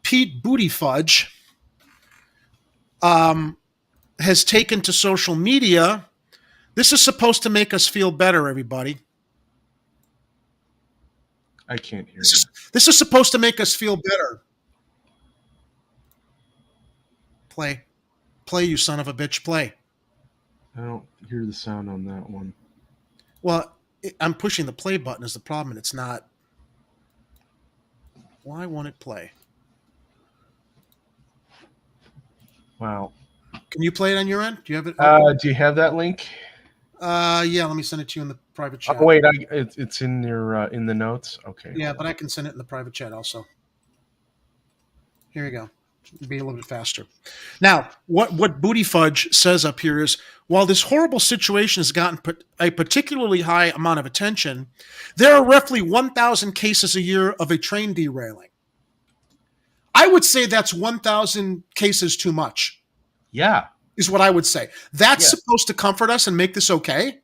Pete Buttigieg has taken to social media. This is supposed to make us feel better, everybody. I can't hear you. This is supposed to make us feel better. Play, you son of a bitch, play. I don't hear the sound on that one. Well, I'm pushing the play button is the problem, and it's not. Why won't it play? Wow. Can you play it on your end? Do you have it? Do you have that link? Yeah, let me send it to you in the private chat. Oh, wait, it's in your in the notes. Okay. Yeah, but I can send it in the private chat also. Here you go. Be a little bit faster. Now, what Booty Fudge says up here is, while this horrible situation has gotten a particularly high amount of attention, there are roughly 1,000 cases a year of a train derailing. I would say that's 1,000 cases too much. Yeah. Is what I would say. That's supposed to comfort us and make this okay?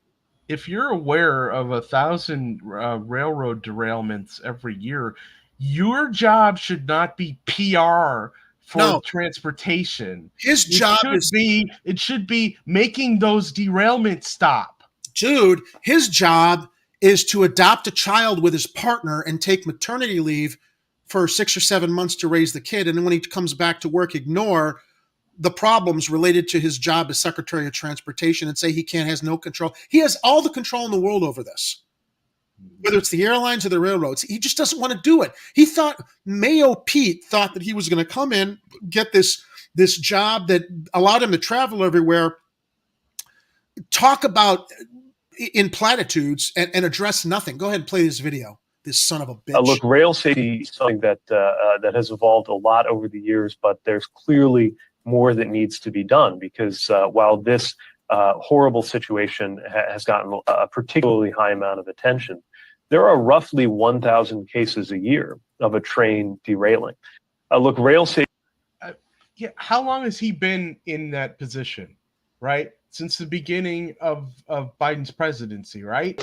If you're aware of 1,000 railroad derailments every year, your job should not be PR for transportation. His job it should be making those derailments stop. Dude, his job is to adopt a child with his partner and take maternity leave for 6 or 7 months to raise the kid. And then when he comes back to work, ignore the problems related to his job as Secretary of Transportation and say has no control. He has all the control in the world over this, whether it's the airlines or the railroads. He just doesn't want to do it. He thought, Mayo Pete thought that he was going to come in, get this job that allowed him to travel everywhere, talk about in platitudes and address nothing. Go ahead and play this video. This son of a bitch. Look, rail safety is something that has evolved a lot over the years, but there's clearly more that needs to be done, because while this horrible situation has gotten a particularly high amount of attention, there are roughly 1,000 cases a year of a train derailing. Look, rail safety. Yeah, how long has he been in that position? Right, since the beginning of Biden's presidency, right?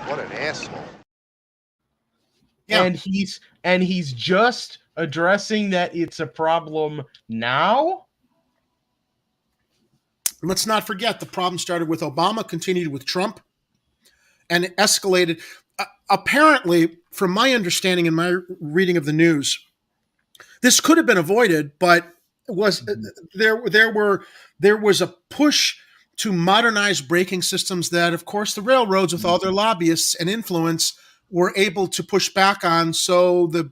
What an asshole! Yeah. And he's just addressing that it's a problem now. Let's not forget the problem started with Obama, continued with Trump, and it escalated. Apparently, from my understanding and my reading of the news, this could have been avoided, but there was a push to modernize braking systems that, of course, the railroads, with all their lobbyists and influence, were able to push back on. So the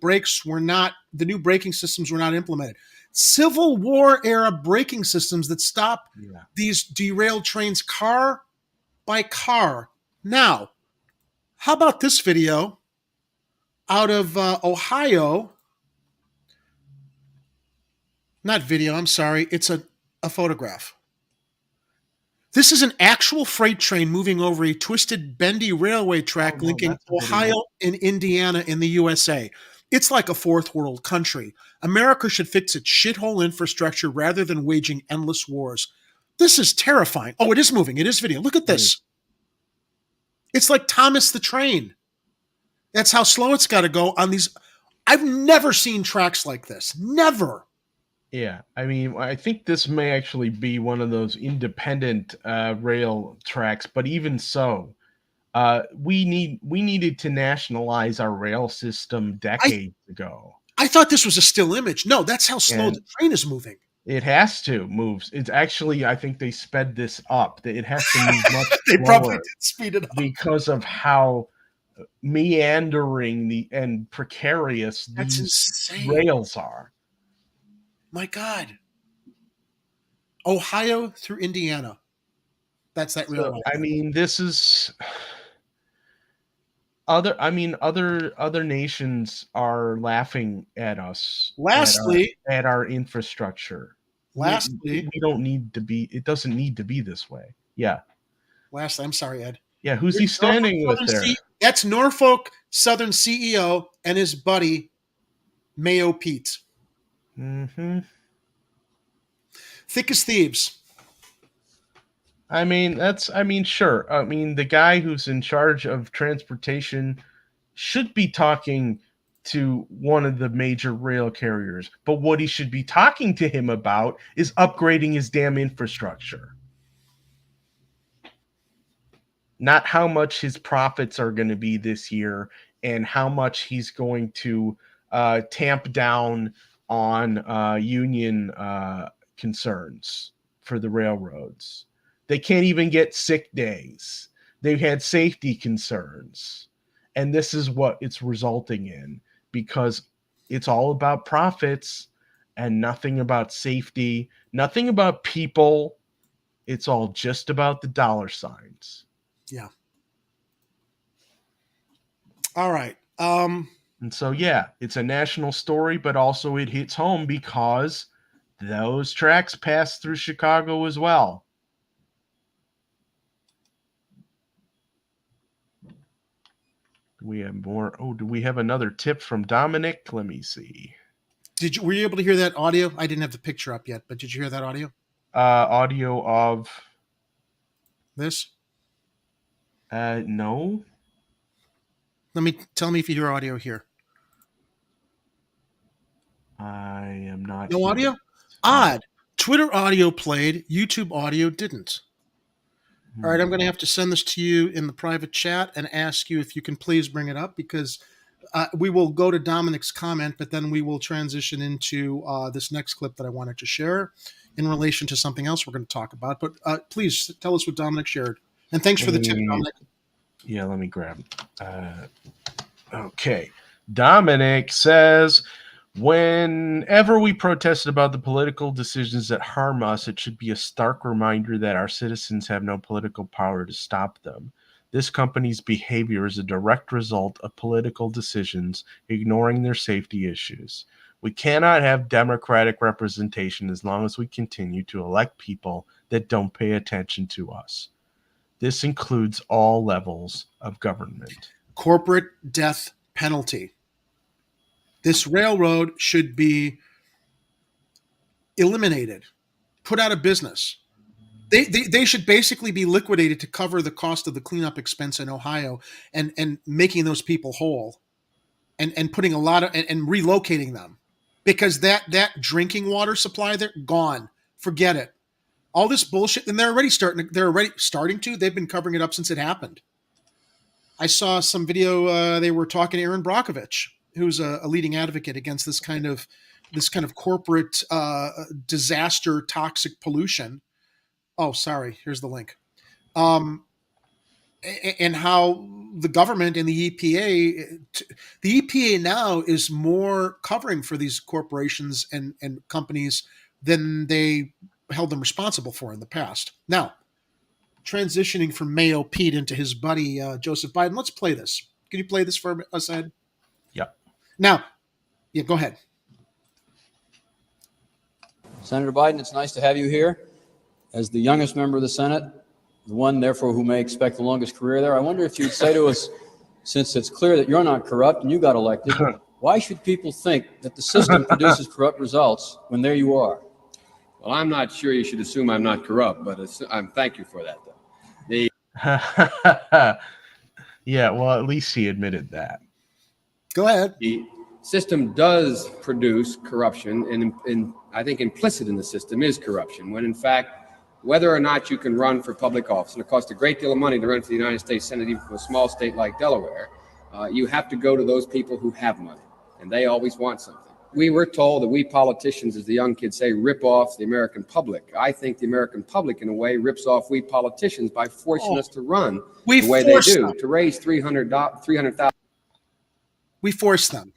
new braking systems were not implemented. Civil War era braking systems that stop these derailed trains car by car. Now, how about this video out of Ohio? Not video, I'm sorry. It's a photograph. This is an actual freight train moving over a twisted, bendy railway track linking Ohio and Indiana in the USA. It's like a fourth world country. America should fix its shithole infrastructure rather than waging endless wars. This is terrifying. Oh, it is moving. It is video. Look at this. It's like Thomas the Train. That's how slow it's got to go on these. I've never seen tracks like this. Never. Yeah, I mean, I think this may actually be one of those independent rail tracks, but even so, we needed to nationalize our rail system decades ago. I thought this was a still image. No, that's how slow the train is moving. It has to move. It's actually, I think they sped this up. It has to move much They slower probably did speed it up because of how meandering and precarious these rails are. My God. Ohio through Indiana. That's that railroad. I mean, this is other nations are laughing at us. Lastly, at our infrastructure. Lastly, we don't need to be. It doesn't need to be this way. Yeah. Lastly, I'm sorry, Ed. Yeah, who's he standing with there? That's Norfolk Southern CEO and his buddy Mayo Pete. Mm-hmm. Thick as thieves. Sure. I mean, the guy who's in charge of transportation should be talking to one of the major rail carriers. But what he should be talking to him about is upgrading his damn infrastructure. Not how much his profits are going to be this year and how much he's going to tamp down on union concerns for the railroads. They can't even get sick days. They've had safety concerns. And this is what it's resulting in, because it's all about profits and nothing about safety, nothing about people. It's all just about the dollar signs. Yeah. All right. And so, yeah, it's a national story, but also it hits home because those tracks pass through Chicago as well. We have more. Oh, do we have another tip from Dominic? Let me see. Were you able to hear that audio? I didn't have the picture up yet, but did you hear that audio? Audio of this? No. Tell me if you hear audio here. I am not. No audio? Odd. Twitter audio played, YouTube audio didn't. All right, I'm going to have to send this to you in the private chat and ask you if you can please bring it up, because we will go to Dominic's comment, but then we will transition into this next clip that I wanted to share in relation to something else we're going to talk about. But please tell us what Dominic shared. And thanks for the tip, Dominic. Yeah, let me grab it. Okay. Dominic says, whenever we protested about the political decisions that harm us, it should be a stark reminder that our citizens have no political power to stop them. This company's behavior is a direct result of political decisions ignoring their safety issues. We cannot have democratic representation as long as we continue to elect people that don't pay attention to us. This includes all levels of government. Corporate death penalty. This railroad should be eliminated, put out of business. They should basically be liquidated to cover the cost of the cleanup expense in Ohio and making those people whole and putting a lot of and relocating them, because that drinking water supply, they're gone. Forget it. All this bullshit, and they're already starting to. They've been covering it up since it happened. I saw some video. They were talking to Aaron Brockovich, who's a leading advocate against this kind of corporate disaster, toxic pollution. Oh, sorry. Here's the link. And how the government and the EPA now is more covering for these corporations and companies than they held them responsible for in the past. Now, transitioning from Mayo Pete into his buddy Joseph Biden. Let's play this. Can you play this for us, Ed? Yeah. Now, yeah, go ahead. Senator Biden, it's nice to have you here. As the youngest member of the Senate, the one, therefore, who may expect the longest career there, I wonder if you'd say to us, since it's clear that you're not corrupt and you got elected, why should people think that the system produces corrupt results when there you are? Well, I'm not sure you should assume I'm not corrupt, but thank you for that, though. Yeah, well, at least he admitted that. Go ahead. The system does produce corruption, and I think implicit in the system is corruption, when in fact, whether or not you can run for public office, and it costs a great deal of money to run for the United States Senate, even from a small state like Delaware, you have to go to those people who have money, and they always want something. We were told that we politicians, as the young kids say, rip off the American public. I think the American public, in a way, rips off we politicians by forcing us to run the way they do, to raise $300,000. We force them.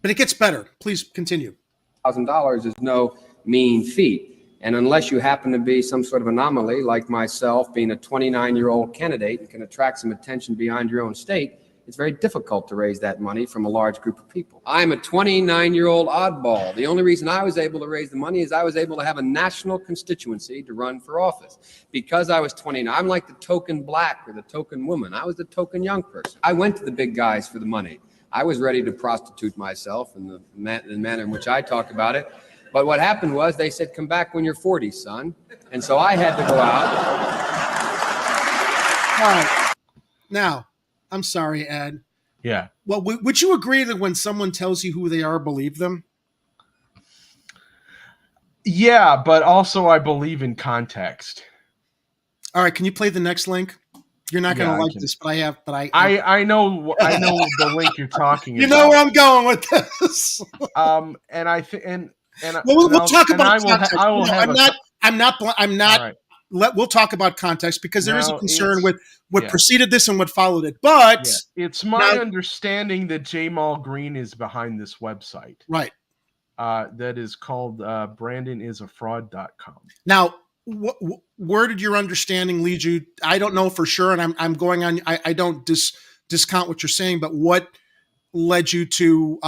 But it gets better. Please continue. $1,000 is no mean feat. And unless you happen to be some sort of anomaly, like myself, being a 29-year-old candidate and can attract some attention beyond your own state, it's very difficult to raise that money from a large group of people. I'm a 29-year-old oddball. The only reason I was able to raise the money is I was able to have a national constituency to run for office. Because I was 29, I'm like the token black or the token woman. I was the token young person. I went to the big guys for the money. I was ready to prostitute myself in the manner in which I talk about it. But what happened was they said, come back when you're 40, son. And so I had to go out. All right. Now, I'm sorry, Ed. Yeah. Well, would you agree that when someone tells you who they are, believe them? Yeah, but also I believe in context. All right. Can you play the next link? You're not going to like this, but I know the link you're talking about. You know where I'm going with this. And I think we'll talk about context. We'll talk about context, because there is a concern with what preceded this and what followed it. But it's my understanding that Jamal Green is behind this website. Right. That is called BrandonIsAFraud.com. Now, where did your understanding lead you? I don't know for sure, and I'm going on. I don't discount what you're saying, but what led you to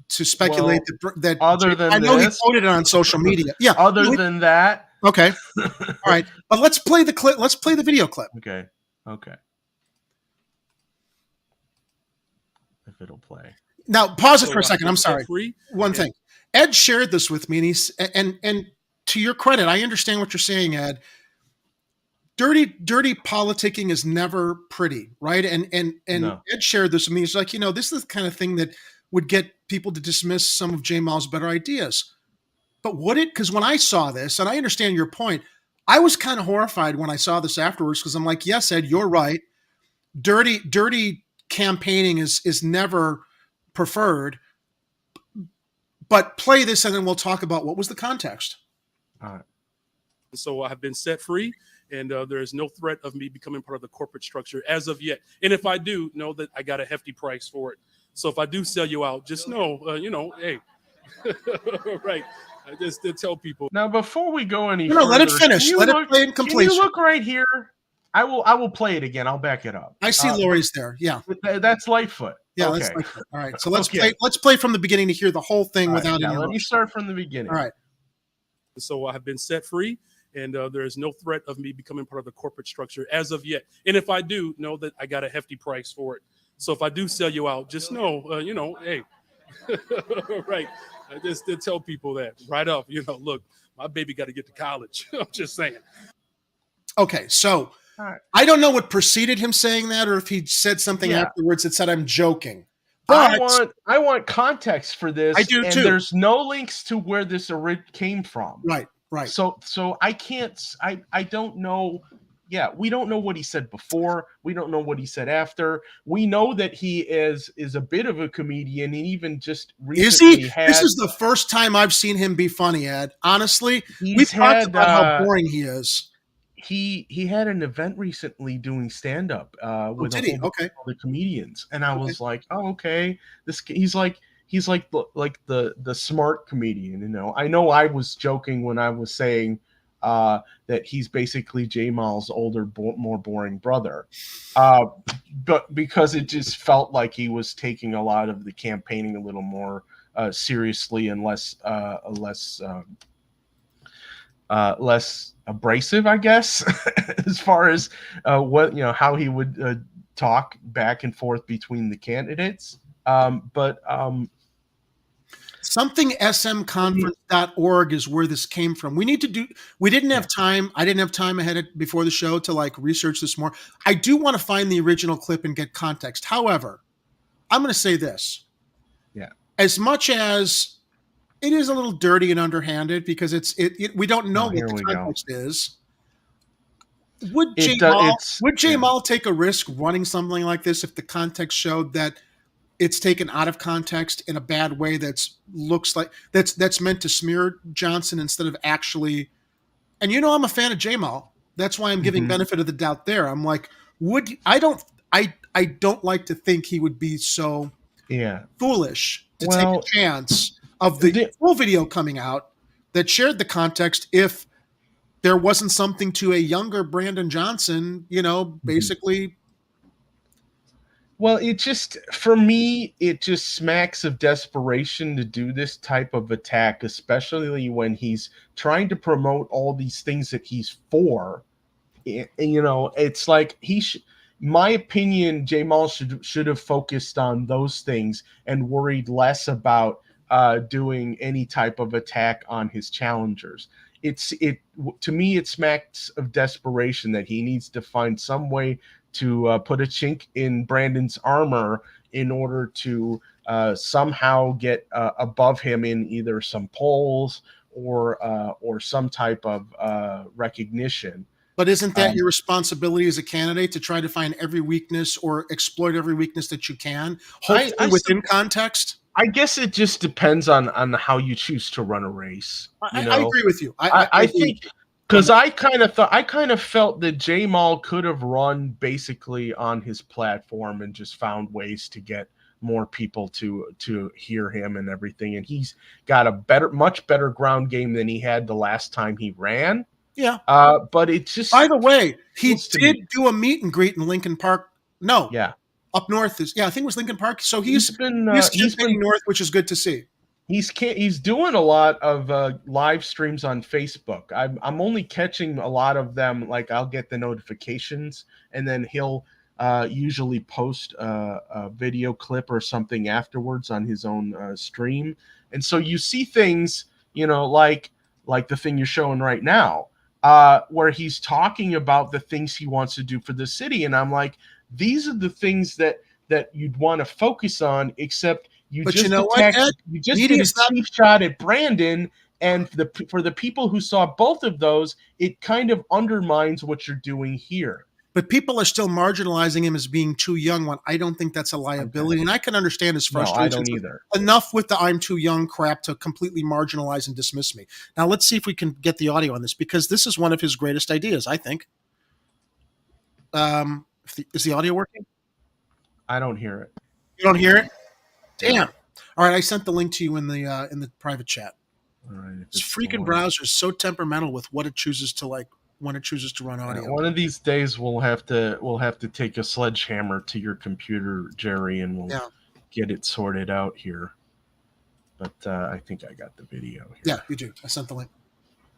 speculate that other than I know he quoted it on social media. Yeah. Other than that. Okay. All right. But let's play the clip. Let's play the video clip. Okay. If it'll play. Now pause it for a second. I'm sorry. One thing. Ed shared this with me, and and to your credit, I understand what you're saying, Ed. Dirty politicking is never pretty, right? And no. Ed shared this with me. He's like, this is the kind of thing that would get people to dismiss some of Jamal's better ideas. But because when I saw this, and I understand your point, I was kind of horrified when I saw this afterwards, because I'm like, yes, Ed, you're right. Dirty campaigning is never preferred. But play this, and then we'll talk about what was the context. All right. So I have been set free, and there is no threat of me becoming part of the corporate structure as of yet. And if I do, know that I got a hefty price for it. So if I do sell you out, just know, hey, right. I just tell people. Now, before we go any further, let it finish. Let it play and complete. Can you look right here? I will play it again. I'll back it up. I see Lori's there. Yeah. That's Lightfoot. Yeah, okay. that's Lightfoot. All right. So let's Okay. play from the beginning to hear the whole thing All right, without yeah, any let me rush. start from the beginning. All right. So I have been set free, and there is no threat of me becoming part of the corporate structure as of yet. And if I do, know that I got a hefty price for it. So if I do sell you out, just know, hey, right. I just did tell people that right up, look, my baby got to get to college. I'm just saying. Okay, so right. I don't know what preceded him saying that, or if he said something afterwards that said I'm joking. But I want context for this. I do and too. There's no links to where this came from. Right. So I can't. I don't know. Yeah, we don't know what he said before. We don't know what he said after. We know that he is a bit of a comedian, and even just recently is he? This is the first time I've seen him be funny, Ed. Honestly, we've talked about how boring he is. He had an event recently doing stand up with a whole bunch of other comedians, and I was like, oh, okay. He's like the smart comedian, I know I was joking when I was saying that he's basically Jamal's older, more boring brother, but because it just felt like he was taking a lot of the campaigning a little more seriously and less abrasive, I guess, as far as how he would talk back and forth between the candidates. Something smconference.org is where this came from. We didn't have time. I didn't have time before the show to research this more. I do want to find the original clip and get context. However, I'm going to say this. Yeah. As much as it is a little dirty and underhanded because we don't know what the context is. Would Jamal take a risk running something like this if the context showed that it's taken out of context in a bad way that's meant to smear Johnson instead of actually? And I'm a fan of Jamal. That's why I'm giving benefit of the doubt there. I'm like, I don't like to think he would be so foolish to take a chance of the full video coming out that shared the context if there wasn't something to a younger Brandon Johnson, basically. Well, for me, it just smacks of desperation to do this type of attack, especially when he's trying to promote all these things that he's for. It's like my opinion, Jamal should have focused on those things and worried less about doing any type of attack on his challengers. To me, it smacks of desperation that he needs to find some way to put a chink in Brandon's armor in order to somehow get above him in either some polls or some type of recognition. But isn't that your responsibility as a candidate to try to find every weakness or exploit every weakness that you can, hopefully within context? I guess it just depends on how you choose to run a race. I agree with you. I think because I kind of felt that Jamal could have run basically on his platform and just found ways to get more people to hear him and everything. And he's got a much better ground game than he had the last time he ran. Yeah. But it just, by the way, he did do a meet and greet in Lincoln Park. No. Yeah. Up north I think it was Lincoln Park. So he's been north, which is good to see. He's doing a lot of live streams on Facebook. I'm only catching a lot of them. Like I'll get the notifications, and then he'll usually post a video clip or something afterwards on his own stream. And so you see things, like the thing you're showing right now, where he's talking about the things he wants to do for the city. And I'm like, these are the things that you'd want to focus on, except you just did a cheap shot at Brandon. And for the people who saw both of those, it kind of undermines what you're doing here. But people are still marginalizing him as being too young when I don't think that's a liability. Okay. And I can understand his frustration. No, I don't either. Enough with the I'm too young crap to completely marginalize and dismiss me. Now, let's see if we can get the audio on this, because this is one of his greatest ideas, I think. Is the audio working? I don't hear it. You don't hear it? Damn. All right, I sent the link to you in the private chat. All right. This freaking browser is so temperamental with what it chooses to when it chooses to run audio. One of these days we'll have to take a sledgehammer to your computer, Jerry, and we'll get it sorted out here. But I think I got the video here. Yeah, you do. I sent the link.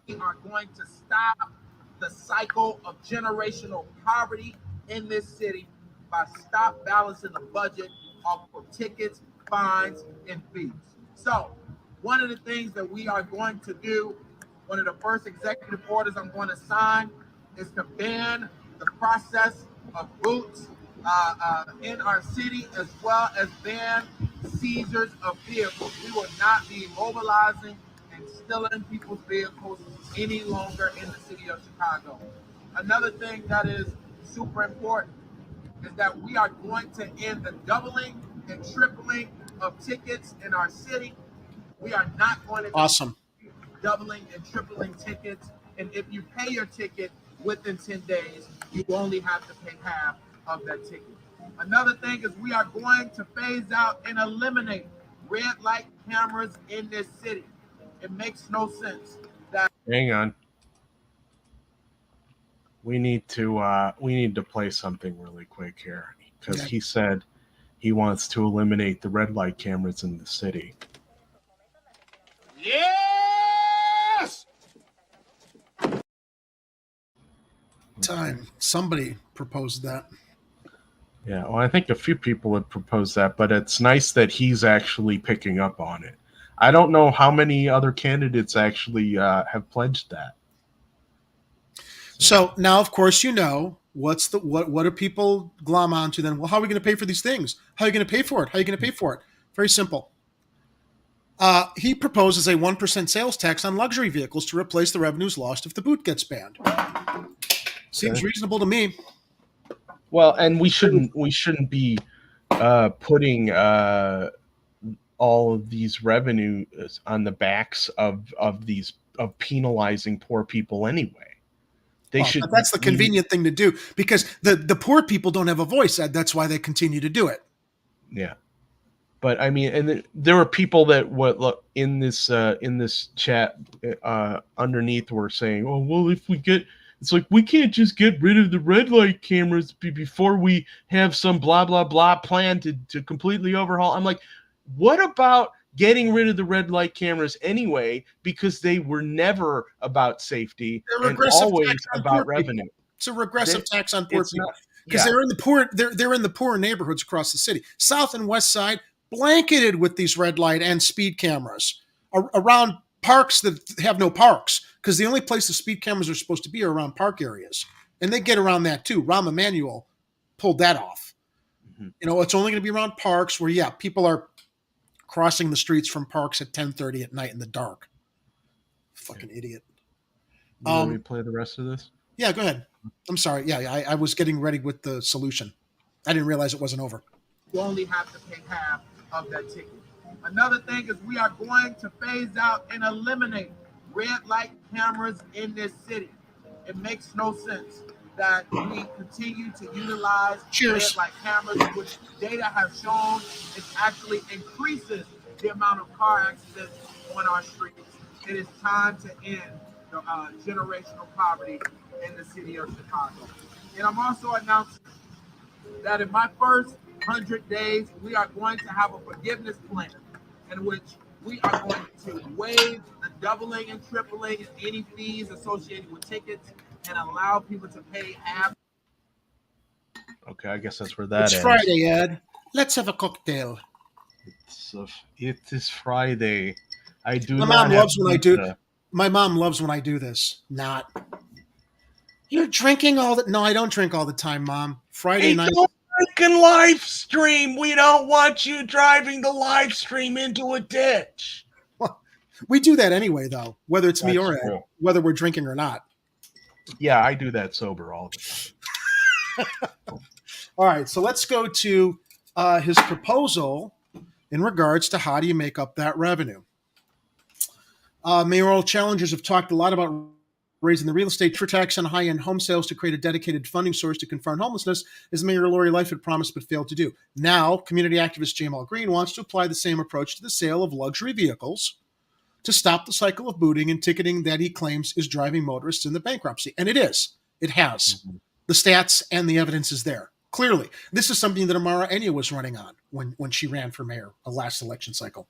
We are going to stop the cycle of generational poverty in this city by stop balancing the budget off of tickets, fines, and fees. So one of the things that we are going to do, one of the first executive orders I'm going to sign, is to ban the process of boots in our city, as well as ban seizures of vehicles. We will not be mobilizing and stealing people's vehicles any longer in the city of Chicago. Another thing that is super important is that we are going to end the doubling and tripling of tickets in our city. We are not going to be doubling and tripling tickets. And if you pay your ticket within 10 days, you only have to pay half of that ticket. Another thing is we are going to phase out and eliminate red light cameras in this city. It makes no sense that. Hang on. We need to play something really quick here, because he said he wants to eliminate the red light cameras in the city. Yes! Time. Somebody proposed that. Yeah, well, I think a few people have proposed that, but it's nice that he's actually picking up on it. I don't know how many other candidates actually have pledged that. So now, of course, what do people glom onto then? Well, how are we going to pay for these things? How are you going to pay for it? How are you going to pay for it? Very simple. He proposes a 1% sales tax on luxury vehicles to replace the revenues lost if the boot gets banned. Seems reasonable to me. Well, and we shouldn't be putting all of these revenues on the backs of penalizing poor people anyway. They should. That's the convenient thing to do, because the poor people don't have a voice. That's why they continue to do it. Yeah, but I mean, and there were people that look in this chat underneath were saying, "Oh, well, if we get." It's like, we can't just get rid of the red light cameras before we have some blah, blah, blah plan to completely overhaul. I'm like, what about getting rid of the red light cameras anyway? Because they were never about safety and always about revenue. It's a regressive tax on poor people, because they're in the poor. They're in the poor neighborhoods across the city, South and West Side, blanketed with these red light and speed cameras around parks that have no parks, because the only place the speed cameras are supposed to be are around park areas, and they get around that too. Rahm Emanuel pulled that off. Mm-hmm. It's only going to be around parks where people are crossing the streets from parks at 10:30 at night in the dark. Fucking idiot. You want me to play the rest of this? Yeah, go ahead. I'm sorry. Yeah, I was getting ready with the solution. I didn't realize it wasn't over. You only have to pay half of that ticket. Another thing is we are going to phase out and eliminate red light cameras in this city. It makes no sense that we continue to utilize red light cameras, which data has shown it actually increases the amount of car accidents on our streets. It is time to end the generational poverty in the city of Chicago. And I'm also announcing that in my first 100 days, we are going to have a forgiveness plan in which we are going to waive the doubling and tripling and any fees associated with tickets and allow people to pay half. Okay, I guess that's where that It's Friday, Ed. Let's have a cocktail. It is Friday. I do. My mom loves when I do. My mom loves when I do this. Not. You're drinking all the. No, I don't drink all the time, Mom. Friday night. Freaking live stream. We don't want you driving the live stream into a ditch. Well, we do that anyway, though, whether it's me or Ed, whether we're drinking or not. Yeah, I do that sober all the time. All right, so let's go to his proposal in regards to how do you make up that revenue. Mayoral challengers have talked a lot about raising the real estate tax on high-end home sales to create a dedicated funding source to confront homelessness, as Mayor Lori Lightfoot promised but failed to do. Now, community activist Jamal Green wants to apply the same approach to the sale of luxury vehicles to stop the cycle of booting and ticketing that he claims is driving motorists into bankruptcy. And it is. It has. The stats and the evidence is there. Clearly. This is something that Amara Enya was running on when she ran for mayor last election cycle.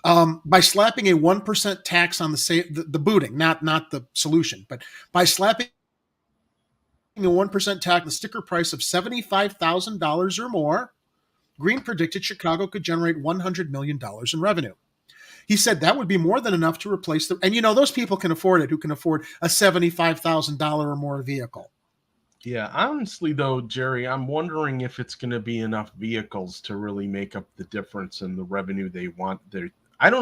By slapping a 1% tax on the booting, not the solution, but by slapping a 1% tax on the sticker price of $75,000 or more, Green predicted Chicago could generate $100 million in revenue. He said that would be more than enough to replace and those people can afford it who can afford a $75,000 or more vehicle. Yeah, honestly though, Jerry, I'm wondering if it's going to be enough vehicles to really make up the difference in the revenue they want.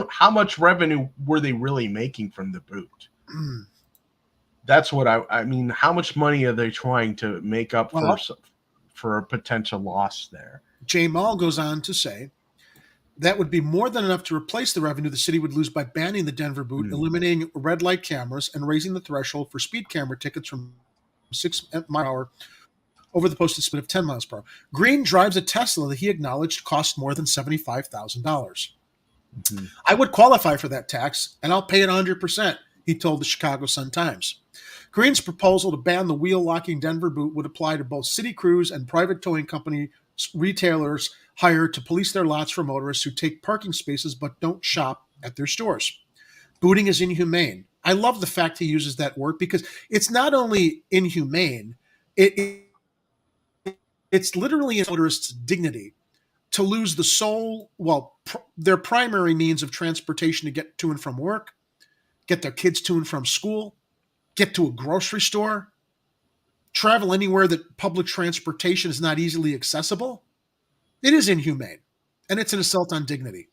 How much revenue were they really making from the boot? That's what I mean. How much money are they trying to make up for a potential loss there? Jay Mall goes on to say that would be more than enough to replace the revenue the city would lose by banning the Denver boot, eliminating red light cameras, and raising the threshold for speed camera tickets from 6 miles per hour over the posted speed of 10 miles per hour. Green drives a Tesla that he acknowledged cost more than $75,000. I would qualify for that tax, and I'll pay it 100%, he told the Chicago Sun-Times. Green's proposal to ban the wheel-locking Denver boot would apply to both city crews and private towing company retailers hired to police their lots for motorists who take parking spaces but don't shop at their stores. Booting is inhumane. I love the fact he uses that word because it's not only inhumane, it's literally a motorist's dignity to lose the sole, their primary means of transportation to get to and from work, get their kids to and from school, get to a grocery store, travel anywhere that public transportation is not easily accessible. It is inhumane, and it's an assault on dignity.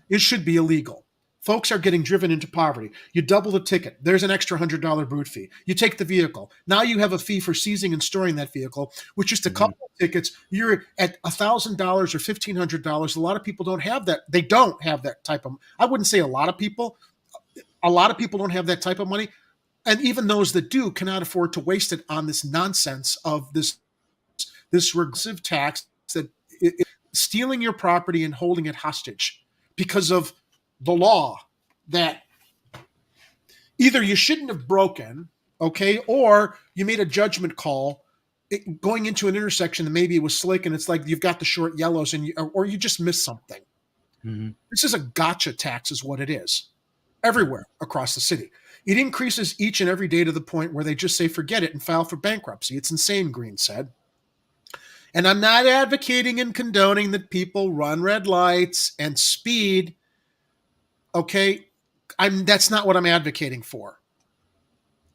It should be illegal. Folks are getting driven into poverty. You double the ticket. There's an extra $100 boot fee. You take the vehicle. Now you have a fee for seizing and storing that vehicle, with just a couple of tickets. You're at $1,000 or $1,500. A lot of people don't have that. They don't have that type of, I wouldn't say a lot of people don't have that type of money. And even those that do cannot afford to waste it on this nonsense of this regressive tax that stealing your property and holding it hostage because of the law that either you shouldn't have broken, okay, or you made a judgment call going into an intersection that maybe it was slick and it's like you've got the short yellows or you just missed something. This is a gotcha tax is what it is everywhere across the city. It increases each and every day to the point where they just say, forget it and file for bankruptcy. It's insane, Green said. And I'm not advocating and condoning that people run red lights and speed. Okay, that's not what I'm advocating for.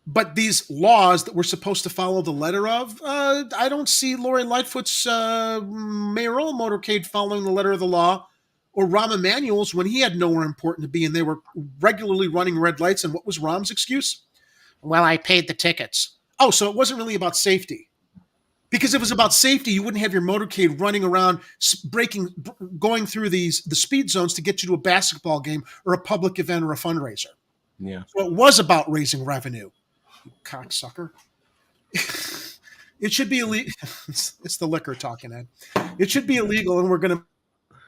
But these laws that we're supposed to follow the letter of, I don't see Lori Lightfoot's mayoral motorcade following the letter of the law, or Rahm Emanuel's when he had nowhere important to be and they were regularly running red lights. And what was Rahm's excuse? Well, I paid the tickets. Oh, so it wasn't really about safety. Because if it was about safety, you wouldn't have your motorcade running around, going through the speed zones to get you to a basketball game or a public event or a fundraiser. Yeah. So it was about raising revenue. You cocksucker. It should be illegal. It's the liquor talking, Ed. It should be illegal, and we're going to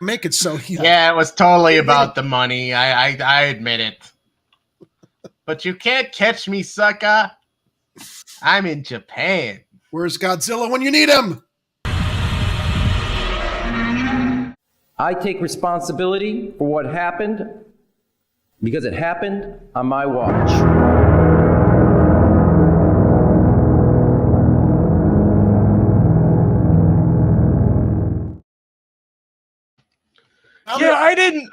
make it so. Yeah, it was totally about the money. I admit it. But you can't catch me, sucker. I'm in Japan. Where's Godzilla when you need him? I take responsibility for what happened because it happened on my watch. Yeah,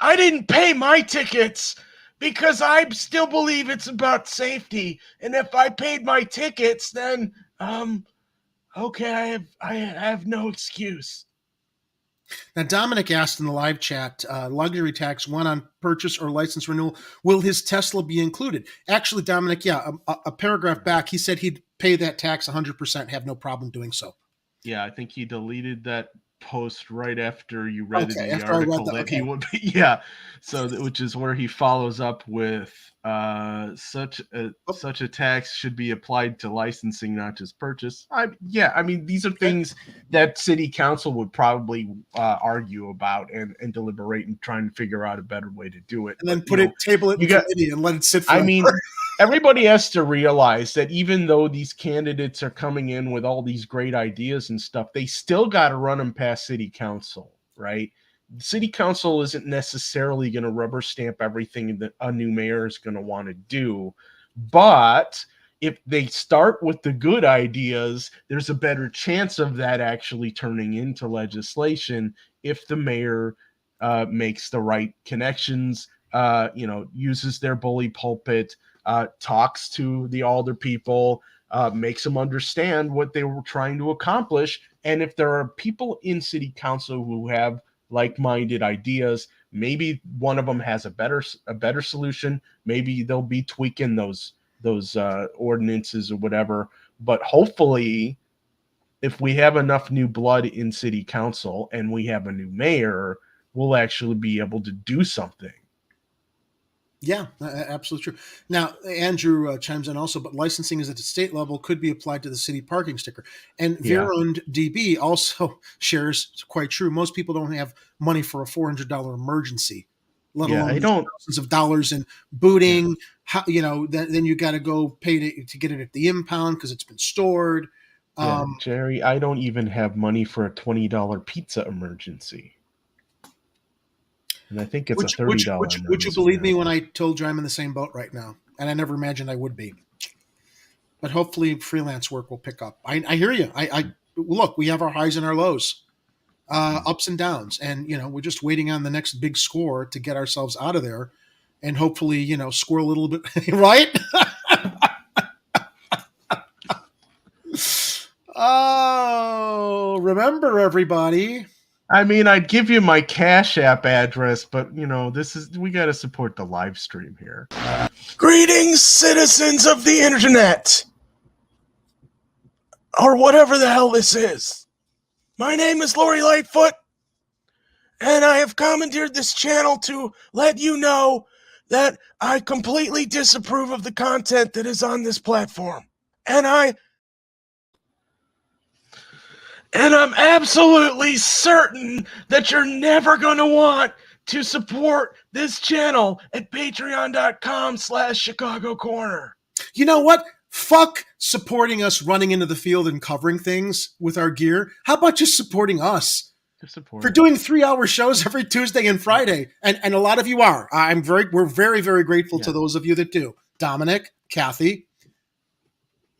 I didn't pay my tickets because I still believe it's about safety. And if I paid my tickets, then okay, I have no excuse. Now, Dominic asked in the live chat, luxury tax, one on purchase or license renewal, will his Tesla be included? Actually, Dominic, yeah, a paragraph back, he said he'd pay that tax 100%, have no problem doing so. Yeah, I think he deleted that post right after you read Okay, the after I read article that, that he okay. would be, yeah. So which is where he follows up with such a tax should be applied to licensing, not just purchase. I mean these are things that city council would probably argue about and deliberate and try and figure out a better way to do it. And then But, table it you in got, committee and let it sit I forever. mean, everybody has to realize that even though these candidates are coming in with all these great ideas and stuff, they still got to run them past city council, right? City council isn't necessarily going to rubber stamp everything that a new mayor is going to want to do. But if they start with the good ideas, there's a better chance of that actually turning into legislation if the mayor makes the right connections, uses their bully pulpit, talks to the alder people, makes them understand what they were trying to accomplish. And if there are people in city council who have like-minded ideas, maybe one of them has a better solution. Maybe they'll be tweaking those ordinances or whatever. But hopefully, if we have enough new blood in city council and we have a new mayor, we'll actually be able to do something. Yeah, absolutely true. Now, Andrew chimes in also, but licensing is at the state level could be applied to the city parking sticker. And Yeah. Verond DB also shares, it's quite true, most people don't have money for a $400 emergency, let Yeah, alone I don't. thousands of dollars in booting. Then you got to go pay to get it at the impound because it's been stored. Yeah, Jerry, I don't even have money for a $20 pizza emergency. And I think it's a $30 Would you believe me when I told you I'm in the same boat right now? And I never imagined I would be. But hopefully freelance work will pick up. I hear you. I look, we have our highs and our lows, ups and downs. And, we're just waiting on the next big score to get ourselves out of there and hopefully, score a little bit, right? Oh, remember everybody. I mean, I'd give you my Cash App address, but we got to support the live stream here. Greetings, citizens of the internet, or whatever the hell this is. My name is Lori Lightfoot, and I have commandeered this channel to let you know that I completely disapprove of the content that is on this platform. And I'm absolutely certain that you're never going to want to support this channel at patreon.com/Chicago Corner. You know what? Fuck supporting us running into the field and covering things with our gear. How about just supporting us? For doing 3-hour shows every Tuesday and Friday. And a lot of you are. We're very, very grateful to those of you that do. Dominic, Kathy.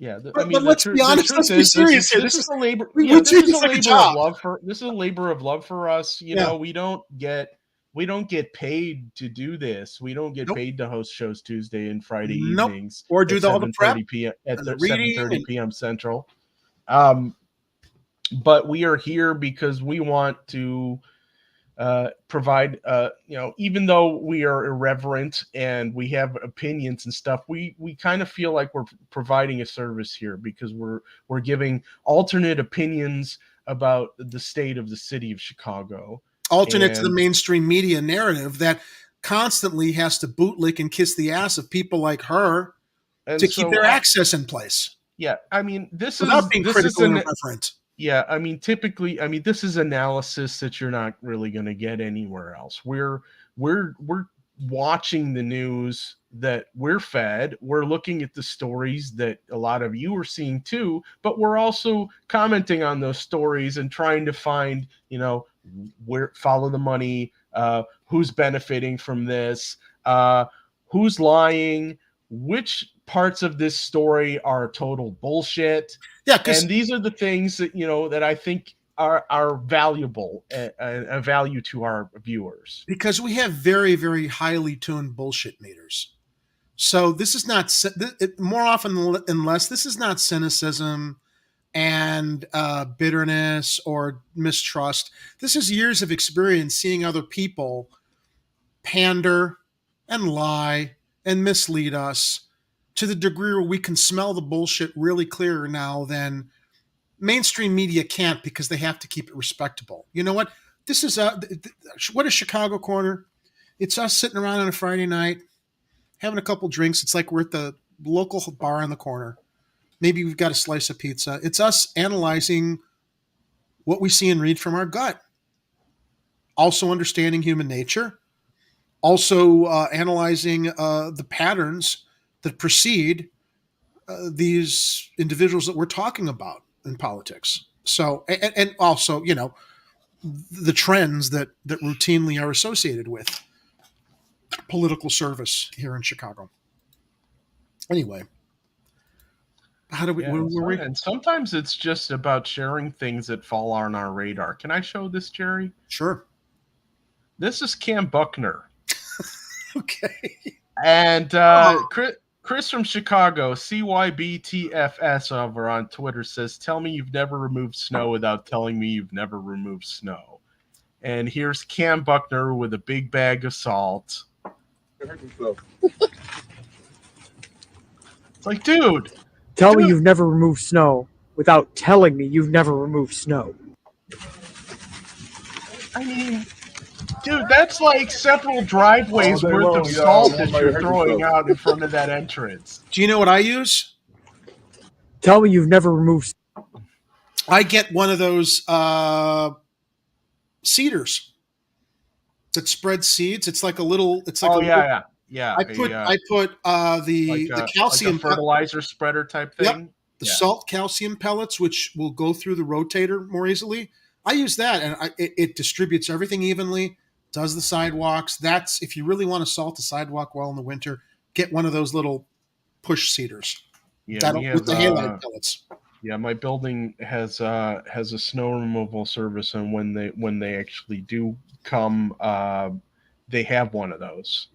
Yeah, but let's be honest. Let's be serious here. This is a labor. This is a labor of love for us. We don't get paid to do this. We don't get paid to host shows Tuesday and Friday evenings, or do all the prep p.m. at 7:30 p.m. Central. But we are here because we want to provide, even though we are irreverent and we have opinions and stuff, we kind of feel like we're providing a service here because we're giving alternate opinions about the state of the city of Chicago. Alternate to the mainstream media narrative that constantly has to bootlick and kiss the ass of people like her to keep their access in place. Yeah, I mean, this without is being this critical is and irreverent. Yeah, I mean, typically, this is analysis that you're not really going to get anywhere else. We're watching the news that we're fed. We're looking at the stories that a lot of you are seeing too, but we're also commenting on those stories and trying to find, where follow the money, who's benefiting from this, who's lying, which parts of this story are total bullshit. Yeah, and these are the things that that I think are valuable and a value to our viewers, because we have very, very highly tuned bullshit meters. So this is not more often than less. This is not cynicism and bitterness or mistrust. This is years of experience seeing other people pander and lie and mislead us to the degree where we can smell the bullshit really clearer now than mainstream media can't because they have to keep it respectable. You know what? This is what is Chicago Corner? It's us sitting around on a Friday night, having a couple drinks. It's like we're at the local bar on the corner. Maybe we've got a slice of pizza. It's us analyzing what we see and read from our gut. Also understanding human nature. Also analyzing the patterns that precede these individuals that we're talking about in politics. So, and also, you know, the trends that routinely are associated with political service here in Chicago. Anyway, how do we? Yeah, where were we? and sometimes it's just about sharing things that fall on our radar. Can I show this, Jerry? Sure. This is Cam Buckner. Okay. And Chris from Chicago, CYBTFS over on Twitter says, "Tell me you've never removed snow without telling me you've never removed snow." And here's Cam Buckner with a big bag of salt. It's like, dude. Tell me you've never removed snow without telling me you've never removed snow. I mean, dude, that's like several driveways worth of salt that you're throwing out in front of that entrance. Do you know what I use? Tell me you've never removed. I get one of those seeders that spread seeds. It's like a little. It's like yeah. I put the calcium like a fertilizer spreader type thing. Yep. The salt calcium pellets, which will go through the rotator more easily. I use that, and it distributes everything evenly. Does the sidewalks. That's if you really want to salt the sidewalk well in the winter, get one of those little push seeders. Yeah, with the halide pellets. Yeah, my building has a snow removal service, and when they actually do come, they have one of those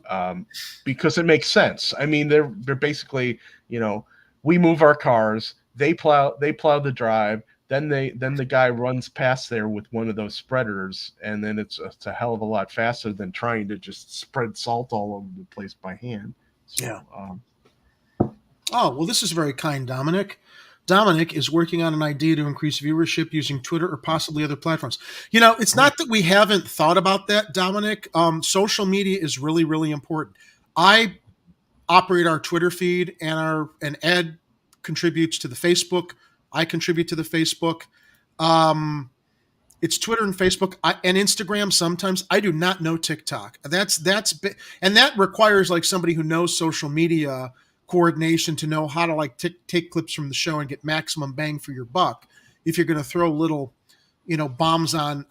because it makes sense. I mean, they're basically, you know, we move our cars, they plow the drive. Then the guy runs past there with one of those spreaders, and then it's a hell of a lot faster than trying to just spread salt all over the place by hand. So, yeah. Oh, well, this is very kind, Dominic. Dominic is working on an idea to increase viewership using Twitter or possibly other platforms. You know, it's not that we haven't thought about that, Dominic. Social media is really, really important. I operate our Twitter feed, and Ed contributes to the Facebook. I contribute to the Facebook. It's Twitter and Facebook and Instagram. Sometimes I do not know TikTok. And that requires like somebody who knows social media coordination to know how to like take clips from the show and get maximum bang for your buck. If you're going to throw little, you know, bombs on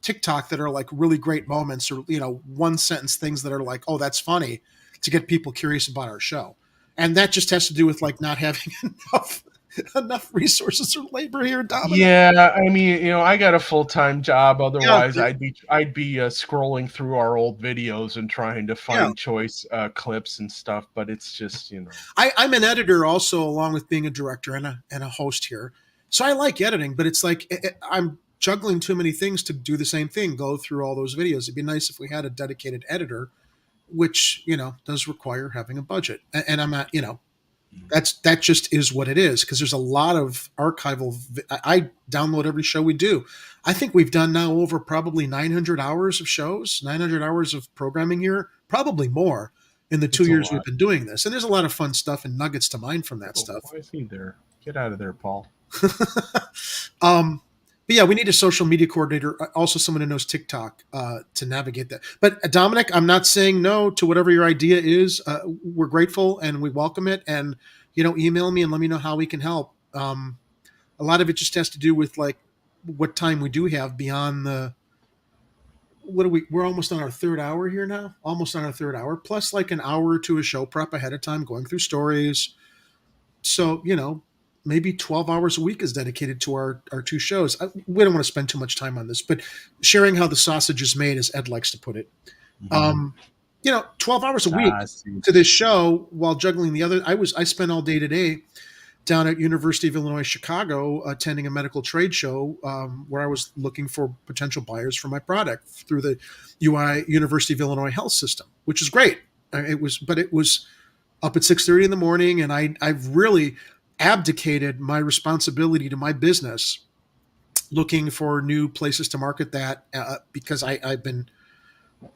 TikTok that are like really great moments, or, you know, one sentence things that are like, oh, that's funny, to get people curious about our show. And that just has to do with like not having enough resources or labor here, Dominic. Yeah, I mean, you know, I got a full-time job. Otherwise, I'd be scrolling through our old videos and trying to find choice clips and stuff. But it's just, you know, I'm an editor also, along with being a director and a host here. So I like editing, but it's like I'm juggling too many things to do the same thing. Go through all those videos. It'd be nice if we had a dedicated editor, which, you know, does require having a budget. And I'm not, you know. That just is what it is, because there's a lot of archival. I download every show we do. I think we've done now over probably 900 hours of shows, 900 hours of programming here, probably more in the 2 years we've been doing this. And there's a lot of fun stuff and nuggets to mine from that stuff. Why is he there? Get out of there, Paul. But yeah, we need a social media coordinator, also someone who knows TikTok to navigate that. But Dominic, I'm not saying no to whatever your idea is. We're grateful and we welcome it. And, you know, email me and let me know how we can help. A lot of it just has to do with like what time we do have beyond we're almost on our third hour here now, almost on our third hour, plus like an hour or two of show prep ahead of time, going through stories. So, you know, maybe 12 hours a week is dedicated to our two shows. We don't want to spend too much time on this, but sharing how the sausage is made, as Ed likes to put it. Mm-hmm. You know, 12 hours a week to this show while juggling the other. I spent all day today down at University of Illinois, Chicago, attending a medical trade show where I was looking for potential buyers for my product through the University of Illinois Health System, which is great. It was up at 6:30 in the morning. And I've really, abdicated my responsibility to my business, looking for new places to market that because I've been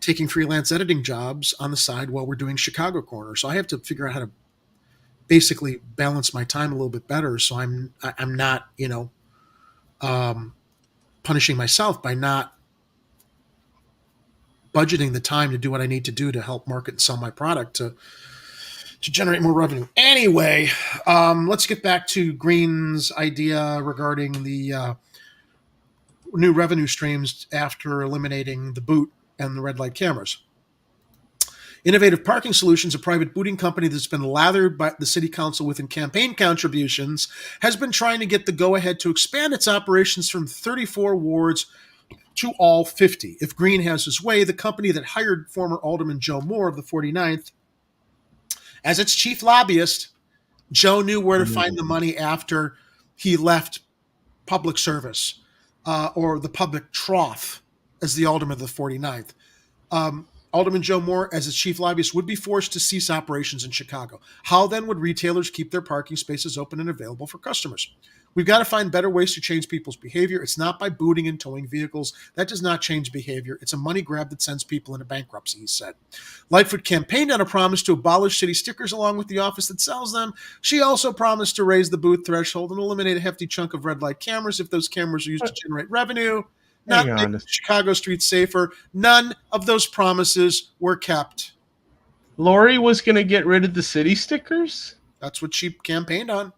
taking freelance editing jobs on the side while we're doing Chicago Corner. So I have to figure out how to basically balance my time a little bit better. So I'm not, punishing myself by not budgeting the time to do what I need to do to help market and sell my product to generate more revenue. Anyway, let's get back to Green's idea regarding the new revenue streams after eliminating the boot and the red light cameras. Innovative Parking Solutions, a private booting company that's been lathered by the city council within campaign contributions, has been trying to get the go-ahead to expand its operations from 34 wards to all 50. If Green has his way, the company that hired former Alderman Joe Moore of the 49th as its chief lobbyist, Joe knew where to find the money after he left public service, or the public trough as the Alderman of the 49th. Alderman Joe Moore, as its chief lobbyist, would be forced to cease operations in Chicago. How then would retailers keep their parking spaces open and available for customers? We've got to find better ways to change people's behavior. It's not by booting and towing vehicles. That does not change behavior. It's a money grab that sends people into bankruptcy, he said. Lightfoot campaigned on a promise to abolish city stickers along with the office that sells them. She also promised to raise the booth threshold and eliminate a hefty chunk of red light cameras if those cameras are used to generate revenue. Not making Chicago streets safer. None of those promises were kept. Lori was going to get rid of the city stickers? That's what she campaigned on.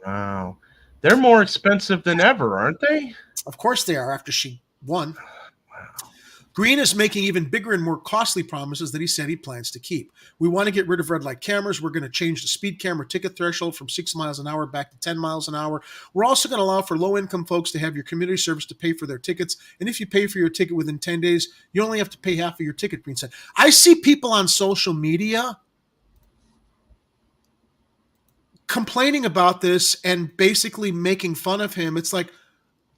Wow. They're more expensive than ever, aren't they? Of course they are after she won. Wow. Green is making even bigger and more costly promises that he said he plans to keep. We want to get rid of red light cameras. We're going to change the speed camera ticket threshold from 6 miles an hour back to 10 miles an hour. We're also going to allow for low-income folks to have your community service to pay for their tickets. And if you pay for your ticket within 10 days, you only have to pay half of your ticket, Green said. I see people on social media complaining about this and basically making fun of him. It's like,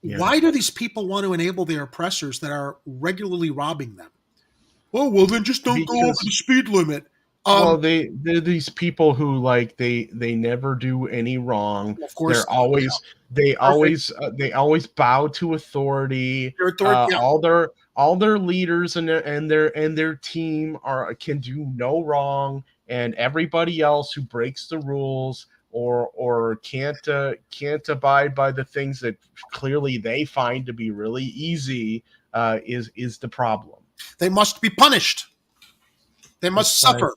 why do these people want to enable their oppressors that are regularly robbing them? Oh, well, then just don't go over the speed limit. Well, they're these people who they never do any wrong. Of course, they always bow to authority. All their leaders and their team can do no wrong, and everybody else who breaks the rules or can't abide by the things that clearly they find to be really easy is the problem. They must be punished. They must suffer.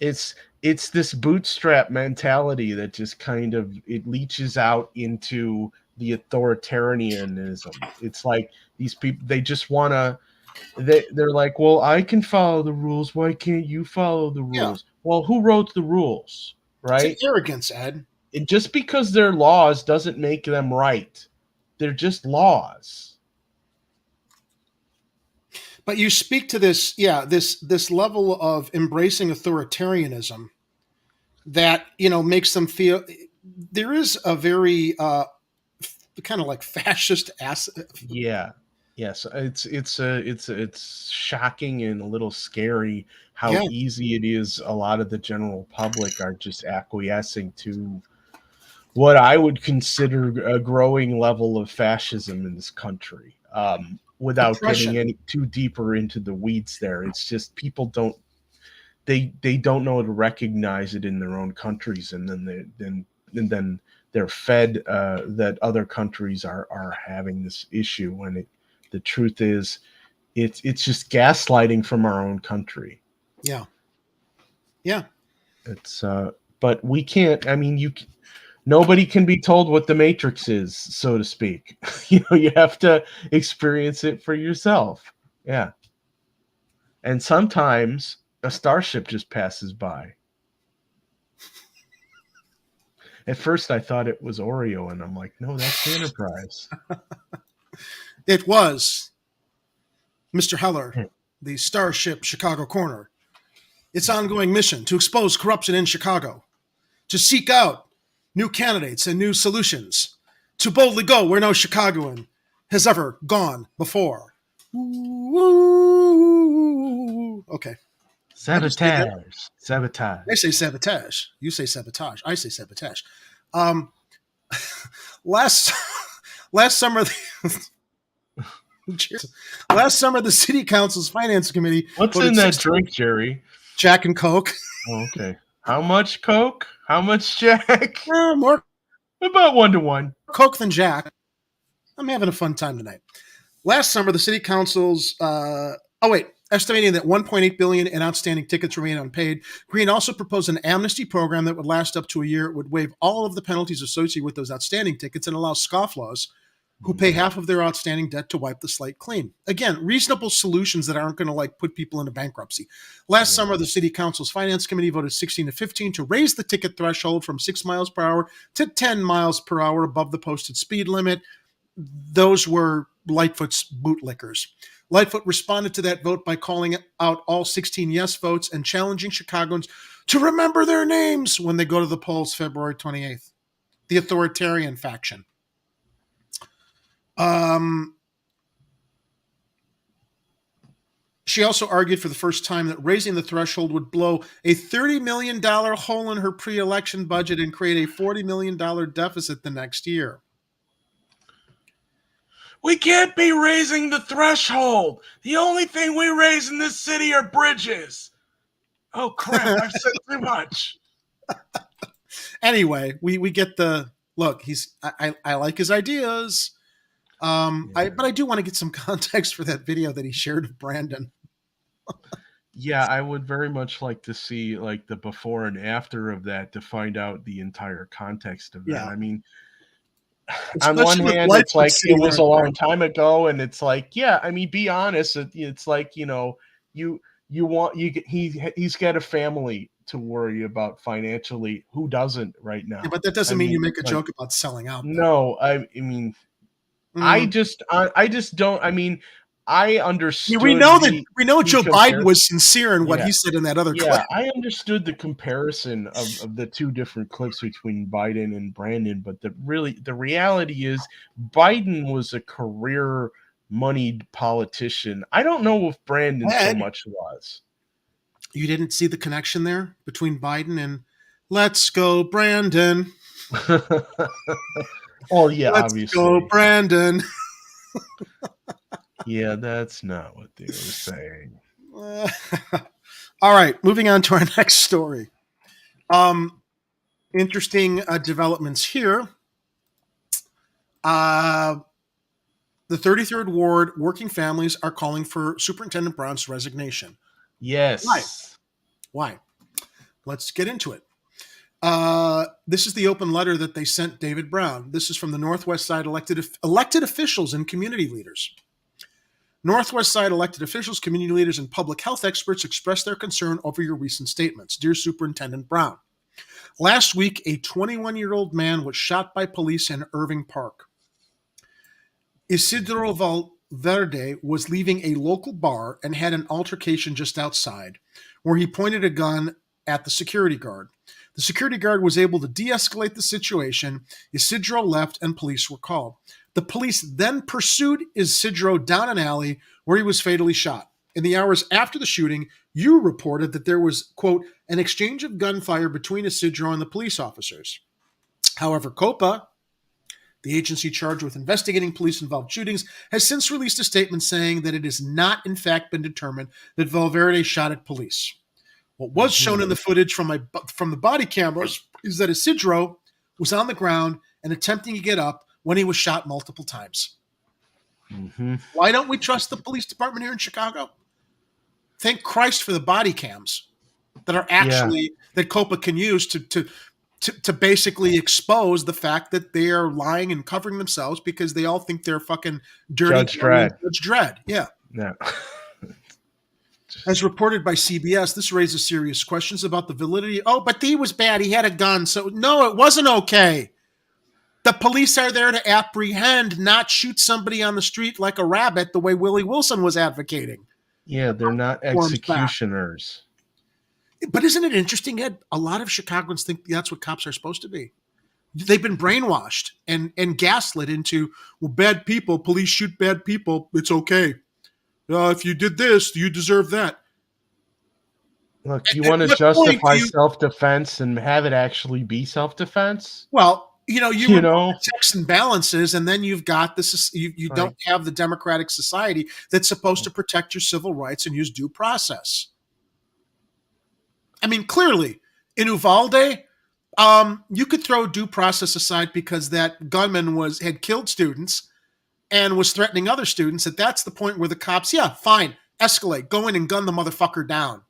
It's this bootstrap mentality that just kind of it leaches out into the authoritarianism. It's like these people, they just want to. They're like, well, I can follow the rules. Why can't you follow the rules? Yeah. Well, who wrote the rules? Right? It's arrogance, Ed. And just because they're laws doesn't make them right. They're just laws. But you speak to this, this level of embracing authoritarianism that, makes them feel there is a very kind of like fascist Yeah. Yes, it's shocking and a little scary how easy it is. A lot of the general public are just acquiescing to what I would consider a growing level of fascism in this country. Without getting any too deeper into the weeds, there, it's just people don't know how to recognize it in their own countries, and then they're fed that other countries are having this issue when the truth is, it's just gaslighting from our own country. Yeah. It's but we can't. I mean, nobody can be told what the Matrix is, so to speak. You have to experience it for yourself. Yeah. And sometimes a starship just passes by. At first, I thought it was Oreo, and I'm like, no, that's the Enterprise. It was Mr. Heller, the Starship Chicago Corner. Its ongoing mission to expose corruption in Chicago, to seek out new candidates and new solutions, to boldly go where no Chicagoan has ever gone before. Okay. Sabotage. I say sabotage. You say sabotage. I say sabotage. Um, last summer, the City Council's Finance Committee. What's in that drink, Jerry? Jack and Coke. Oh, okay. How much Coke? How much Jack? More about 1-to-1. Coke than Jack. I'm having a fun time tonight. Last summer, the City Council's estimating that $1.8 billion in outstanding tickets remain unpaid. Green also proposed an amnesty program that would last up to a year. It would waive all of the penalties associated with those outstanding tickets and allow scofflaws who pay half of their outstanding debt to wipe the slate clean. Again, reasonable solutions that aren't going to put people into bankruptcy. Last summer, the City Council's Finance Committee voted 16-15 to raise the ticket threshold from 6 miles per hour to 10 miles per hour above the posted speed limit. Those were Lightfoot's bootlickers. Lightfoot responded to that vote by calling out all 16 yes votes and challenging Chicagoans to remember their names when they go to the polls February 28th. The authoritarian faction. She also argued for the first time that raising the threshold would blow a $30 million hole in her pre-election budget and create a $40 million deficit the next year. We can't be raising the threshold. The only thing we raise in this city are bridges. Oh, crap. I've said too much. Anyway, we get the look. I like his ideas. But I do want to get some context for that video that he shared of Brandon. Yeah, I would very much like to see the before and after of that to find out the entire context of that. Yeah. I mean, Especially on one with hand, it's Lightfoot it sitting was a there. long time ago, and it's be honest. It's he's got a family to worry about financially. Who doesn't right now? Yeah, but that doesn't mean you make a joke about selling out. No, I mean, I just don't. I mean, I understood. We know Joe Biden comparison. was sincere in what he said in that other clip. I understood the comparison of the two different clips between Biden and Brandon, but the reality is Biden was a career moneyed politician. I don't know if Brandon so much was. You didn't see the connection there between Biden and "Let's go, Brandon." Oh yeah, Let's obviously. go, Brandon. Yeah, that's not what they were saying. All right, moving on to our next story. Interesting developments here. The 33rd Ward working families are calling for Superintendent Brown's resignation. Yes. Why? Let's get into it. This is the open letter that they sent David Brown. This is from the Northwest Side elected officials and community leaders. Northwest Side elected officials, community leaders, and public health experts expressed their concern over your recent statements. Dear Superintendent Brown, last week, a 21-year-old man was shot by police in Irving Park. Isidro Valverde was leaving a local bar and had an altercation just outside, where he pointed a gun at the security guard. The security guard was able to de-escalate the situation. Isidro left and police were called. The police then pursued Isidro down an alley where he was fatally shot. In the hours after the shooting, you reported that there was, quote, an exchange of gunfire between Isidro and the police officers. However, COPA, the agency charged with investigating police-involved shootings, has since released a statement saying that it has not, in fact, been determined that Valverde shot at police. What was shown in the footage from the body cameras is that Isidro was on the ground and attempting to get up when he was shot multiple times. Mm-hmm. Why don't we trust the police department here in Chicago? Thank Christ for the body cams that are actually that COPA can use to basically expose the fact that they are lying and covering themselves because they all think they're fucking dirty. Judge Dredd. Judge Dredd, yeah. As reported by CBS, this raises serious questions about the validity. Oh, but he was bad. He had a gun. So no, it wasn't okay. The police are there to apprehend, not shoot somebody on the street like a rabbit the way Willie Wilson was advocating. Yeah, they're not executioners. But isn't it interesting, Ed? A lot of Chicagoans think that's what cops are supposed to be. They've been brainwashed and gaslit into, well, bad people, police shoot bad people, it's okay. If you did this, you deserve that. Look, you At want to what point justify do you? self-defense and have it actually be self-defense? Well, you You remove know? the checks and balances, and then you've got this. You Right. don't have the democratic society that's supposed to protect your civil rights and use due process. I mean, clearly, in Uvalde, you could throw due process aside because that gunman had killed students and was threatening other students. That's the point where the cops, yeah, fine, escalate, go in and gun the motherfucker down.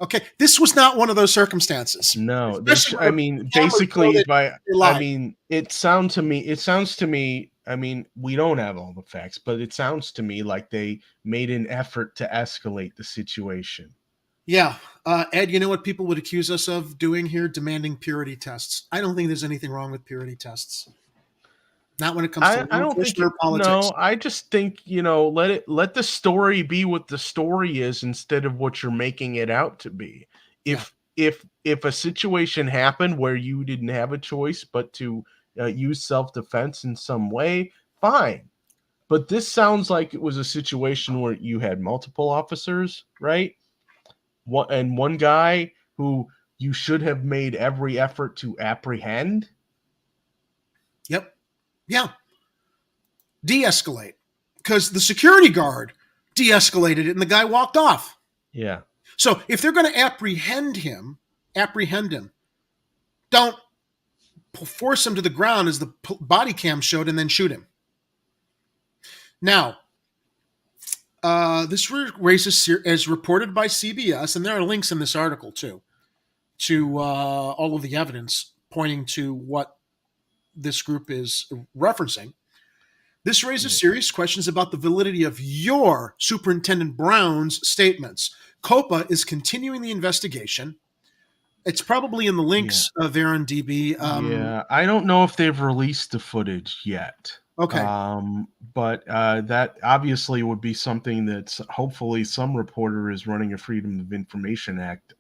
Okay, this was not one of those circumstances. No, Especially I when mean, the cameras basically, showed by they lied. I mean, it sounds to me. I mean, we don't have all the facts, but it sounds to me like they made an effort to escalate the situation. Yeah, Ed, you know what people would accuse us of doing here? Demanding purity tests. I don't think there's anything wrong with purity tests. Not when it comes to I don't think or politics. no, I just think, let the story be what the story is instead of what you're making it out to be. If a situation happened where you didn't have a choice but to use self-defense in some way, fine. But this sounds like it was a situation where you had multiple officers, right? One guy who you should have made every effort to apprehend. Yep. Yeah. De-escalate. Because the security guard de-escalated it and the guy walked off. Yeah. So if they're going to apprehend him, don't force him to the ground as the body cam showed and then shoot him. Now, this raises, as reported by CBS, and there are links in this article too, to all of the evidence pointing to what this group is referencing. This raises serious questions about the validity of your Superintendent Brown's statements. COPA is continuing the investigation. It's probably in the links there on DB. I don't know if they've released the footage yet. Okay. But that obviously would be something that's hopefully some reporter is running a Freedom of Information Act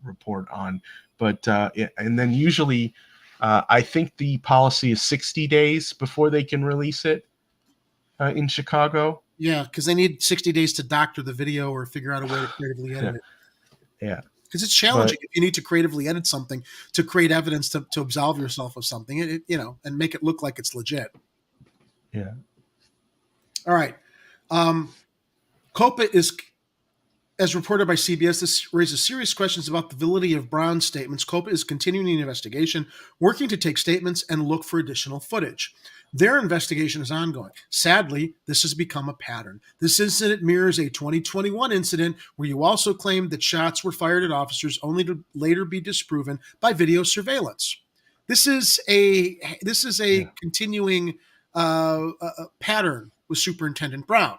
report on. But and then usually I think the policy is 60 days before they can release it in Chicago. Yeah, because they need 60 days to doctor the video or figure out a way to creatively edit it. Yeah. Because it's challenging if you need to creatively edit something to create evidence to absolve yourself of something, and make it look like it's legit. Yeah. All right. COPA is, as reported by CBS, this raises serious questions about the validity of Brown's statements. COPA is continuing the investigation, working to take statements and look for additional footage. Their investigation is ongoing. Sadly, this has become a pattern. This incident mirrors a 2021 incident where you also claimed that shots were fired at officers only to later be disproven by video surveillance. This is a continuing pattern with Superintendent Brown.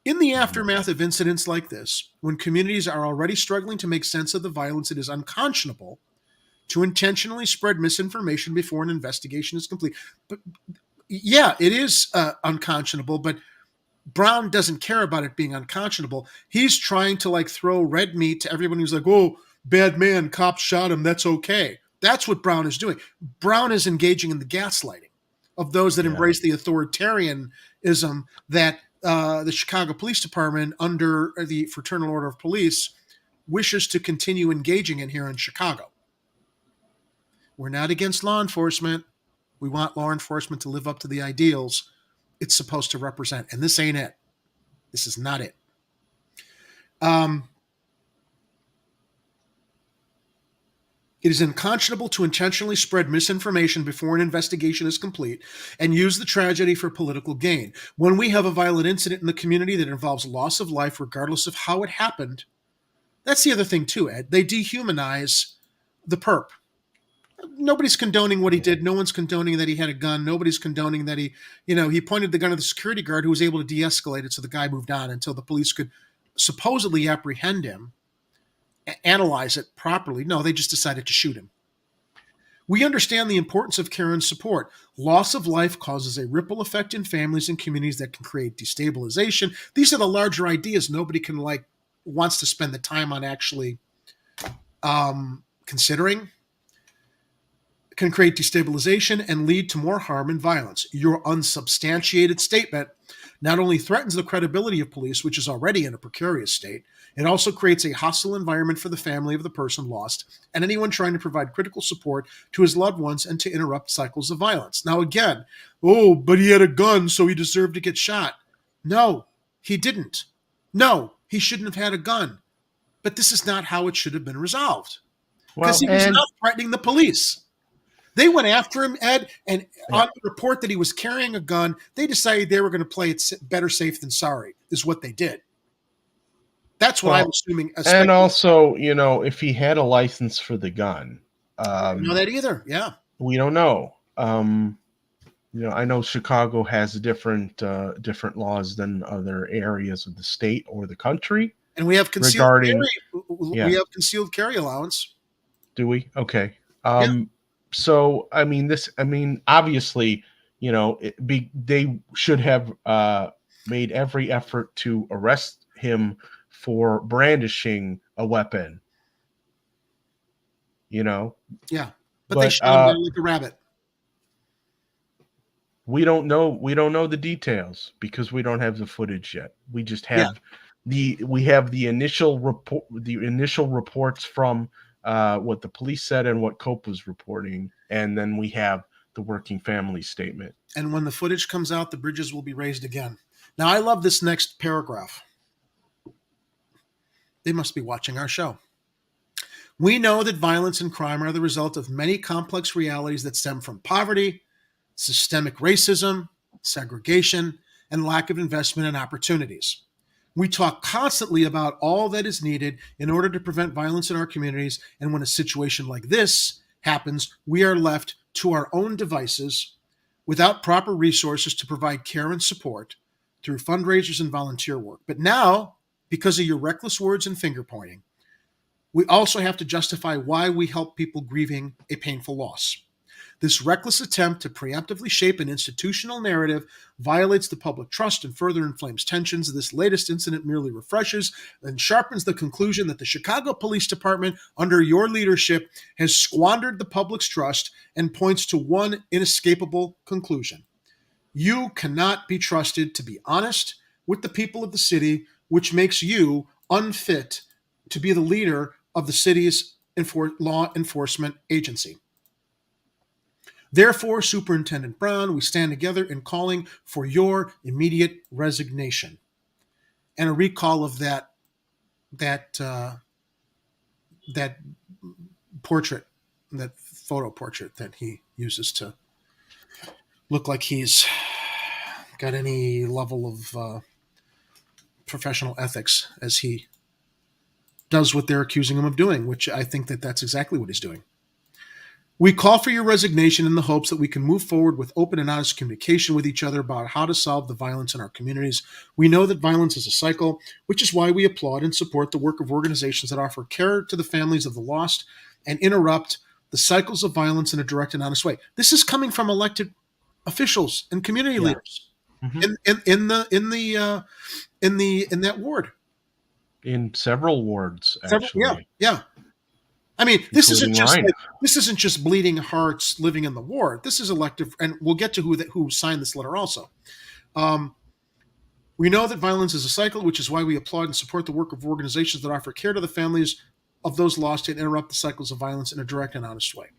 In the aftermath of incidents like this, when communities are already struggling to make sense of the violence, it is unconscionable to intentionally spread misinformation before an investigation is complete. But yeah, it is unconscionable, but Brown doesn't care about it being unconscionable. He's trying to throw red meat to everyone who's like, oh, bad man, cops shot him, that's okay. That's what Brown is doing. Brown is engaging in the gaslighting of those that embrace the authoritarianism that the Chicago Police Department, under the Fraternal Order of Police, wishes to continue engaging in here in Chicago. We're not against law enforcement. We want law enforcement to live up to the ideals it's supposed to represent. And this ain't it. This is not it. It is unconscionable to intentionally spread misinformation before an investigation is complete and use the tragedy for political gain. When we have a violent incident in the community that involves loss of life, regardless of how it happened, that's the other thing too, Ed. They dehumanize the perp. Nobody's condoning what he did. No one's condoning that he had a gun. Nobody's condoning that he pointed the gun at the security guard who was able to de-escalate it so the guy moved on until the police could supposedly apprehend him, analyze it properly. No, they just decided to shoot him. We understand the importance of care and support. Loss of life causes a ripple effect in families and communities that can create destabilization. These are the larger ideas nobody wants to spend the time on actually considering. can create destabilization and lead to more harm and violence. Your unsubstantiated statement not only threatens the credibility of police, which is already in a precarious state, it also creates a hostile environment for the family of the person lost and anyone trying to provide critical support to his loved ones and to interrupt cycles of violence. Now, again, oh, but he had a gun, so he deserved to get shot. No, he didn't. No, he shouldn't have had a gun. But this is not how it should have been resolved. Because he was not threatening the police. They went after him, Ed, and on the report that he was carrying a gun, they decided they were going to play it better safe than sorry, is what they did. That's what I'm assuming. And also, if he had a license for the gun. I don't know that either, yeah. We don't know. I know Chicago has different laws than other areas of the state or the country. And we have concealed carry. We have concealed carry allowance. Do we? Okay. So, obviously, they should have made every effort to arrest him for brandishing a weapon. Yeah. But they shot him down like a rabbit. We don't know the details because we don't have the footage yet. We just have the initial reports from what the police said and what Cope was reporting, and then we have the working family statement. And when the footage comes out, the bridges will be raised again. Now, I love this next paragraph. They must be watching our show. We know that violence and crime are the result of many complex realities that stem from poverty, systemic racism, segregation, and lack of investment and opportunities. We talk constantly about all that is needed in order to prevent violence in our communities, and when a situation like this happens, we are left to our own devices without proper resources to provide care and support through fundraisers and volunteer work. But now, because of your reckless words and finger pointing, we also have to justify why we help people grieving a painful loss. This reckless attempt to preemptively shape an institutional narrative violates the public trust and further inflames tensions. This latest incident merely refreshes and sharpens the conclusion that the Chicago Police Department, under your leadership, has squandered the public's trust and points to one inescapable conclusion. You cannot be trusted to be honest with the people of the city, which makes you unfit to be the leader of the city's law enforcement agency. Therefore, Superintendent Brown, we stand together in calling for your immediate resignation and a recall of that portrait, that photo portrait that he uses to look like he's got any level of professional ethics, as he does what they're accusing him of doing, which I think that's exactly what he's doing. We call for your resignation in the hopes that we can move forward with open and honest communication with each other about how to solve the violence in our communities. We know that violence is a cycle, which is why we applaud and support the work of organizations that offer care to the families of the lost and interrupt the cycles of violence in a direct and honest way. This is coming from elected officials and community leaders in that ward. In several wards, actually. Yeah. I mean, this isn't just bleeding hearts living in the ward. This is elective, and we'll get to who signed this letter also. We know that violence is a cycle, which is why we applaud and support the work of organizations that offer care to the families of those lost and interrupt the cycles of violence in a direct and honest way.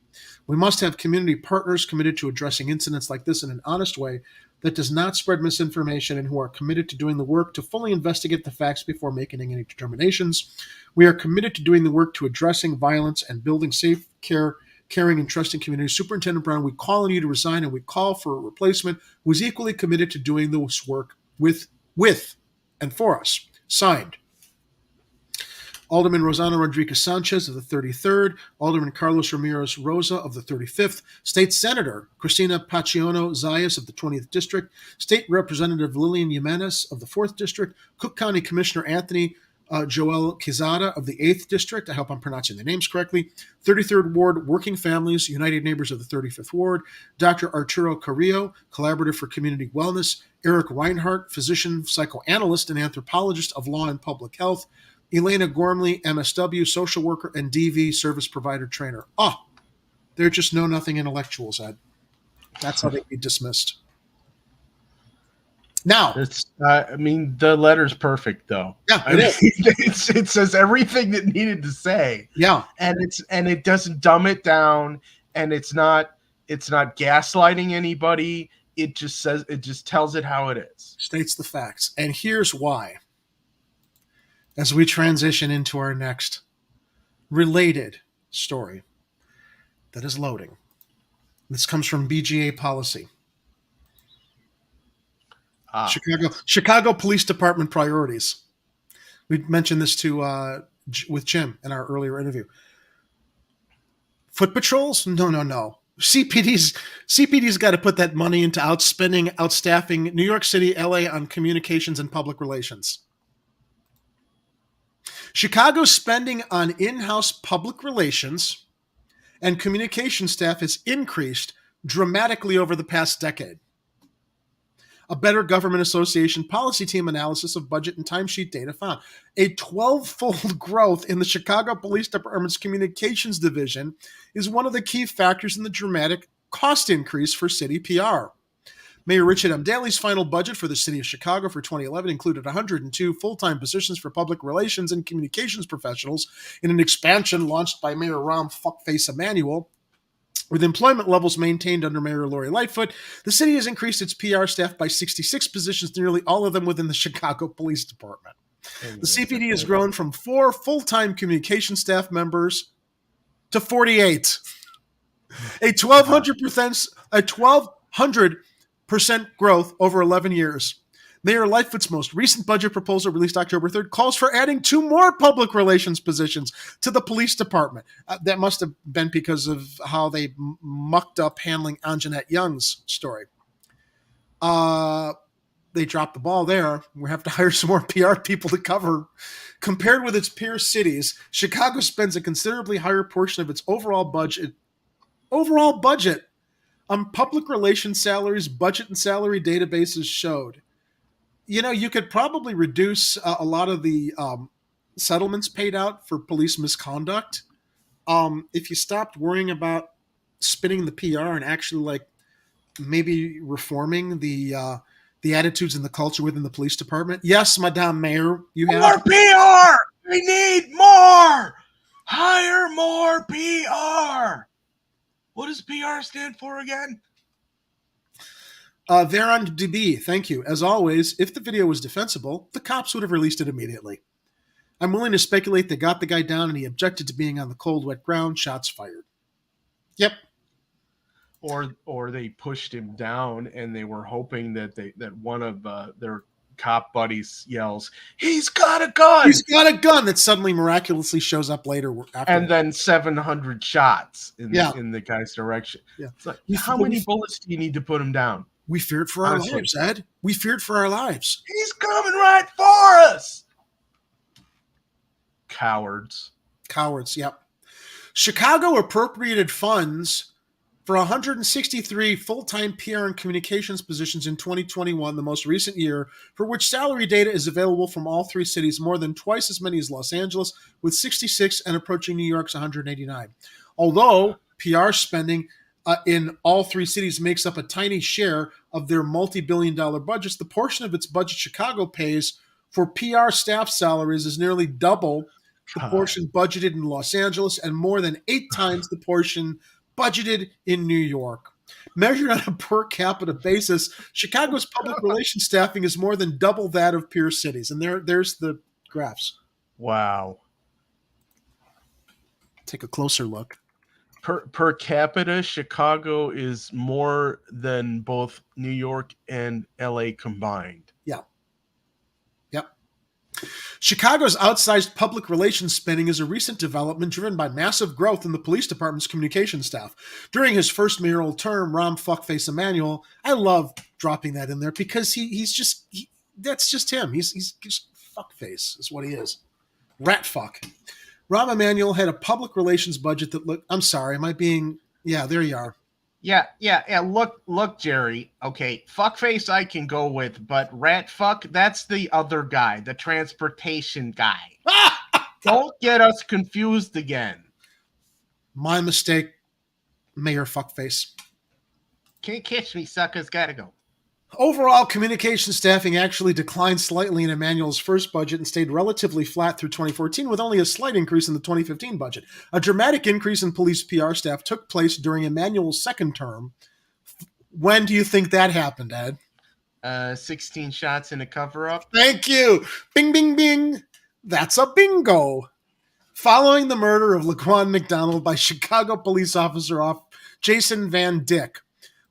We must have community partners committed to addressing incidents like this in an honest way that does not spread misinformation and who are committed to doing the work to fully investigate the facts before making any determinations. We are committed to doing the work to addressing violence and building safe, caring, and trusting communities. Superintendent Brown, we call on you to resign, and we call for a replacement who is equally committed to doing this work with and for us. Signed, Alderman Rosana Rodriguez Sanchez of the 33rd, Alderman Carlos Ramirez Rosa of the 35th, State Senator Cristina Paciano Zayas of the 20th District, State Representative Lillian Jimenez of the 4th District, Cook County Commissioner Anthony Joel Quezada of the 8th District, I hope I'm pronouncing the names correctly, 33rd Ward Working Families, United Neighbors of the 35th Ward, Dr. Arturo Carrillo, Collaborative for Community Wellness, Eric Reinhart, physician, psychoanalyst, and anthropologist of law and public health, Elena Gormley, MSW, social worker, and DV service provider trainer. They're just know-nothing intellectuals, Ed. That's how they get dismissed. Now, I mean, the letter's perfect, though. Yeah, it says everything that needed to say. Yeah, and it doesn't dumb it down, and it's not gaslighting anybody. It just tells it how it is. States the facts, and here's why. As we transition into our next related story that is loading. This comes from BGA Policy. Chicago Police Department priorities. We mentioned this with Jim in our earlier interview. Foot patrols? No. CPD's got to put that money into outstaffing New York City, LA on communications and public relations. Chicago's spending on in-house public relations and communication staff has increased dramatically over the past decade. A Better Government Association policy team analysis of budget and timesheet data found a 12-fold growth in the Chicago Police Department's communications division is one of the key factors in the dramatic cost increase for city PR. Mayor Richard M. Daley's final budget for the city of Chicago for 2011 included 102 full-time positions for public relations and communications professionals in an expansion launched by Mayor Rahm Fuckface Emanuel. With employment levels maintained under Mayor Lori Lightfoot, the city has increased its PR staff by 66 positions, nearly all of them within the Chicago Police Department. The CPD has grown from 4 full-time communication staff members to 48. A 1,200% growth over 11 years. Mayor Lightfoot's most recent budget proposal, released October 3rd, calls for adding 2 more public relations positions to the police department. That must have been because of how they mucked up handling Anjanette Young's story. They dropped the ball there. We have to hire some more PR people to cover. Compared with its peer cities, Chicago spends a considerably higher portion of its overall budget on public relations salaries. Budget and salary databases showed. You could probably reduce a lot of the settlements paid out for police misconduct if you stopped worrying about spinning the PR and actually maybe reforming the attitudes and the culture within the police department. Yes, Madame Mayor, you have more PR. We need more. Hire more PR. What does PR stand for again? Veron DB, thank you. As always, if the video was defensible, the cops would have released it immediately. I'm willing to speculate they got the guy down and he objected to being on the cold, wet ground. Shots fired. Yep. Or they pushed him down and they were hoping that one of their cop buddies yells, "He's got a gun! He's got a gun!" that suddenly miraculously shows up later. And then 700 shots in the guy's direction. Yeah. It's like, how many bullets do you need to put him down? We feared for our lives, Ed. We feared for our lives. He's coming right for us. Cowards, yep. Chicago appropriated funds for 163 full-time PR and communications positions in 2021, the most recent year, for which salary data is available from all 3 cities, more than twice as many as Los Angeles, with 66 and approaching New York's 189. Although PR spending in all 3 cities makes up a tiny share of their multi-billion-dollar budgets, the portion of its budget Chicago pays for PR staff salaries is nearly double the portion budgeted in Los Angeles and more than 8 times the portion budgeted in New York. Measured on a per capita basis, Chicago's public relations staffing is more than double that of peer cities. And there's the graphs. Wow. Take a closer look. Per capita, Chicago is more than both New York and LA combined. Yeah. Yep. Chicago's outsized public relations spending is a recent development driven by massive growth in the police department's communication staff. During his first mayoral term, Rahm Fuckface Emanuel, I love dropping that in there because that's just him. He's just fuckface is what he is. Rat fuck. Rahm Emanuel had a public relations budget that looked, I'm sorry, am I being, yeah, there you are. Yeah. Look, Jerry. Okay, fuckface I can go with, but rat fuck, that's the other guy, the transportation guy. Don't get us confused again. My mistake. Mayor Fuckface. Can't catch me, suckers. Gotta go. Overall, communication staffing actually declined slightly in Emmanuel's first budget and stayed relatively flat through 2014, with only a slight increase in the 2015 budget. A dramatic increase in police PR staff took place during Emmanuel's second term. When do you think that happened, Ed? 16 shots in a cover-up. Thank you. Bing, bing, bing. That's a bingo. Following the murder of Laquan McDonald by Chicago police officer Jason Van Dyck,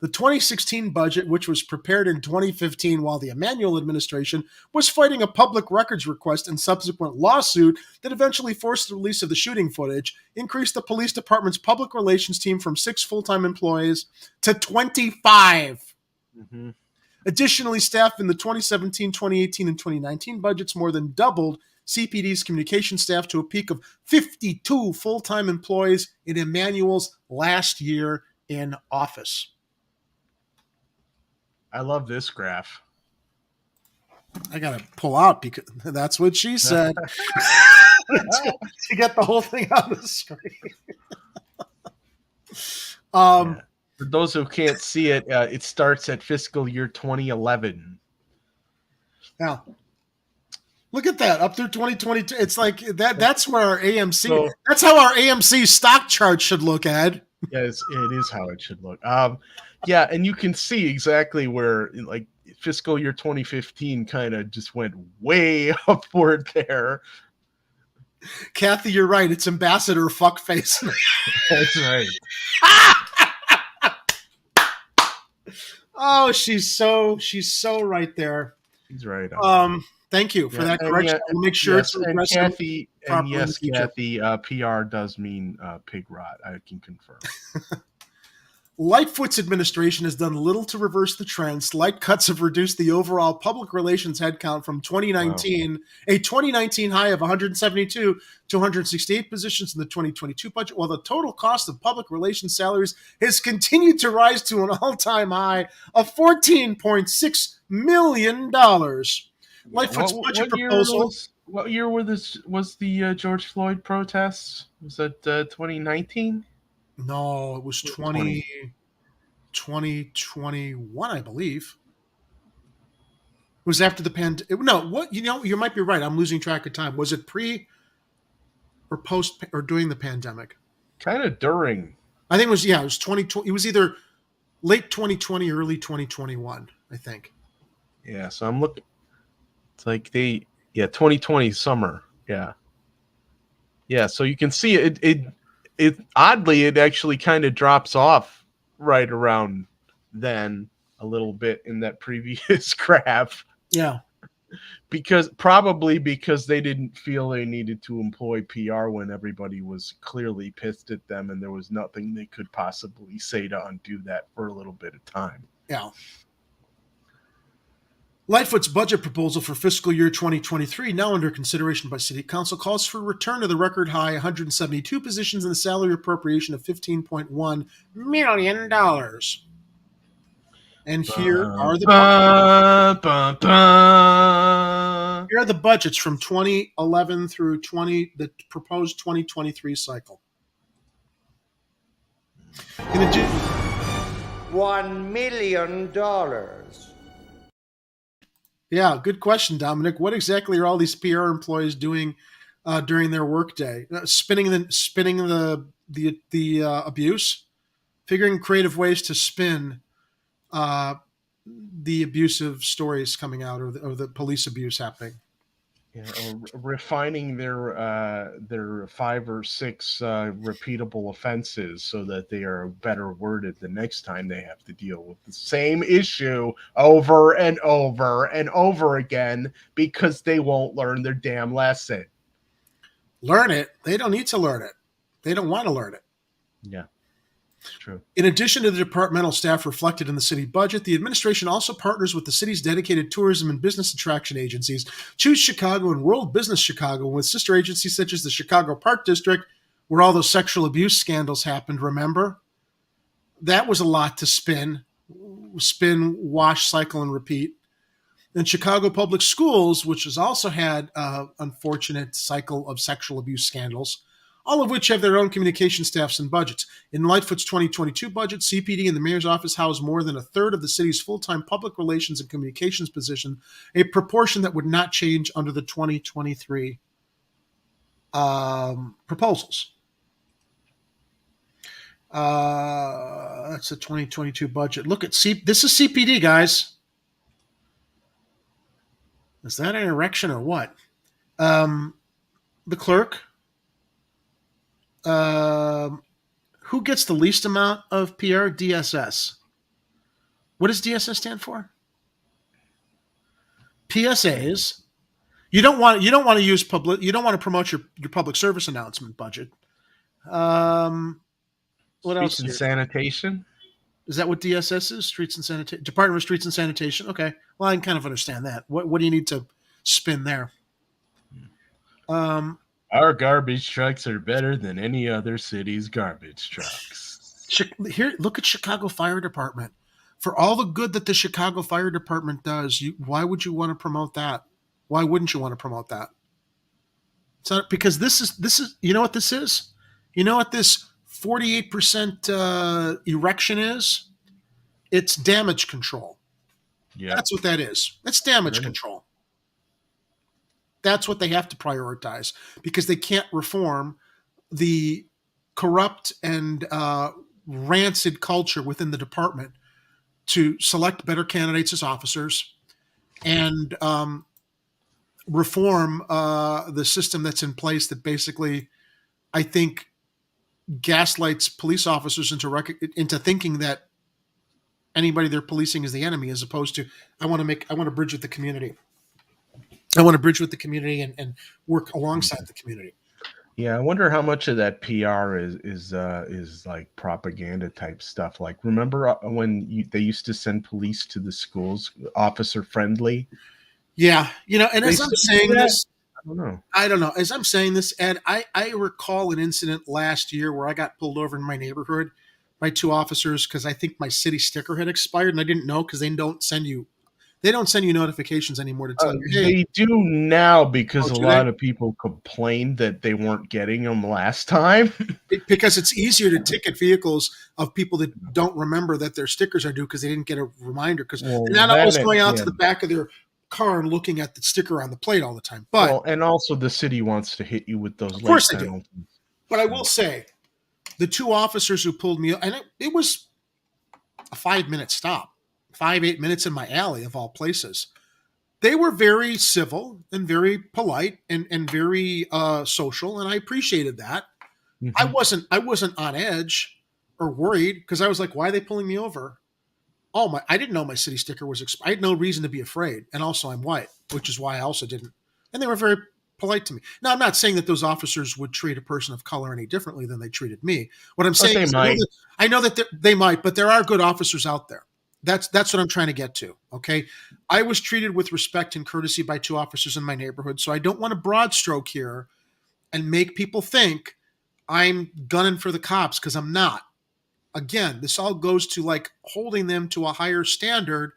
the 2016 budget, which was prepared in 2015 while the Emanuel administration was fighting a public records request and subsequent lawsuit that eventually forced the release of the shooting footage, increased the police department's public relations team from 6 full-time employees to 25. Mm-hmm. Additionally, staff in the 2017, 2018, and 2019 budgets more than doubled CPD's communication staff to a peak of 52 full-time employees in Emanuel's last year in office. I love this graph. I gotta pull out because that's what she said. To get the whole thing on the screen. For those who can't see it, it starts at fiscal year 2011. Now, look at that up through 2022. It's like that. That's where our AMC. So, that's how our AMC stock chart should look, Ed. Yes, it is how it should look. Yeah, and you can see exactly where, like, fiscal year 2015 kind of just went way upward there. Kathy, you're right. It's Ambassador Fuckface. That's right. Oh, she's so right there. He's right. Thank you for that correction. I'll make sure it's Kathy. And yes, Kathy, PR does mean pig rot. I can confirm. Lightfoot's administration has done little to reverse the trend. Slight cuts have reduced the overall public relations headcount from 2019, a 2019 high of 172 to 168 positions in the 2022 budget, while the total cost of public relations salaries has continued to rise to an all-time high of $14.6 million. Lightfoot's budget proposal. What year was the George Floyd protests? Was that 2019? No, it was 2021, I believe. It was after the pandemic. No, what you might be right. I'm losing track of time. Was it pre or post or during the pandemic? Kind of during. I think it was. Yeah, it was 2020. It was either late 2020, early 2021. I think. Yeah, so I'm looking. It's like 2020 summer. Yeah. Yeah, so you can see it oddly, it actually kind of drops off right around then a little bit in that previous graph. Yeah. Probably because they didn't feel they needed to employ PR when everybody was clearly pissed at them and there was nothing they could possibly say to undo that for a little bit of time. Yeah. Lightfoot's budget proposal for fiscal year 2023, now under consideration by City Council, calls for a return to the record high 172 positions and a salary appropriation of $15.1 million. And here are the budgets from 2011 through the proposed 2023 cycle. In addition, $1 million. Yeah, good question, Dominic. What exactly are all these PR employees doing during their workday? Spinning the abuse, figuring creative ways to spin the abusive stories coming out, or the police abuse happening. Yeah, or refining their 5 or 6 repeatable offenses so that they are better worded the next time they have to deal with the same issue over and over and over again because they won't learn their damn lesson. Learn it? They don't need to learn it. They don't want to learn it. Yeah. True. In addition to the departmental staff reflected in the city budget, the administration also partners with the city's dedicated tourism and business attraction agencies, Choose Chicago and World Business Chicago, with sister agencies such as the Chicago Park District, where all those sexual abuse scandals happened, remember? That was a lot to spin, wash, cycle, and repeat. And Chicago Public Schools, which has also had an unfortunate cycle of sexual abuse scandals, all of which have their own communication staffs and budgets. In Lightfoot's 2022 budget, CPD and the mayor's office house more than a third of the city's full-time public relations and communications position, a proportion that would not change under the 2023 proposals. That's the 2022 budget. Look at this is CPD, guys. Is that an erection or what? The clerk. Who gets the least amount of PR? DSS. What does DSS stand for? PSAs. You don't want to use public. You don't want to promote your public service announcement budget. What else? Streets and sanitation. Is that what DSS is? Streets and Sanitation. Department of Streets and Sanitation. Okay. Well, I can kind of understand that. What do you need to spin there? Our garbage trucks are better than any other city's garbage trucks. Here, look at Chicago Fire Department. For all the good that the Chicago Fire Department does, why would you want to promote that? Why wouldn't you want to promote that? It's not because this is. You know what this is? You know what this 48% erection is? It's damage control. Yeah, that's what that is. That's damage control. That's what they have to prioritize because they can't reform the corrupt and rancid culture within the department to select better candidates as officers and reform the system that's in place that basically, I think, gaslights police officers into thinking that anybody they're policing is the enemy, as opposed to I want to bridge with the community. I want to bridge with the community and work alongside the community. Yeah, I wonder how much of that PR is like propaganda type stuff. Like, remember when they used to send police to the schools, officer friendly? Yeah, and as I'm saying this, I don't know. As I'm saying this, Ed, I recall an incident last year where I got pulled over in my neighborhood by two officers because I think my city sticker had expired, and I didn't know because they don't send you notifications anymore to tell you. Hey, they do now because a lot of people complained that they weren't getting them last time. Because it's easier to ticket vehicles of people that don't remember that their stickers are due because they didn't get a reminder because they're not always going out to the back of their car and looking at the sticker on the plate all the time. But and also the city wants to hit you with those. Of course they do. But I will say, the two officers who pulled me, and it was a 5-minute stop. 5-8 minutes in my alley of all places. They were very civil and very polite and very social, and I appreciated that. Mm-hmm. I wasn't on edge or worried because I was like, why are they pulling me over? I didn't know my city sticker was expired. I had no reason to be afraid, and also I'm white, which is why I also didn't. And they were very polite to me. Now, I'm not saying that those officers would treat a person of color any differently than they treated me. What I'm saying is I know that they might, but there are good officers out there. That's what I'm trying to get to, okay? I was treated with respect and courtesy by two officers in my neighborhood, so I don't want to broad stroke here and make people think I'm gunning for the cops because I'm not. Again, this all goes to like holding them to a higher standard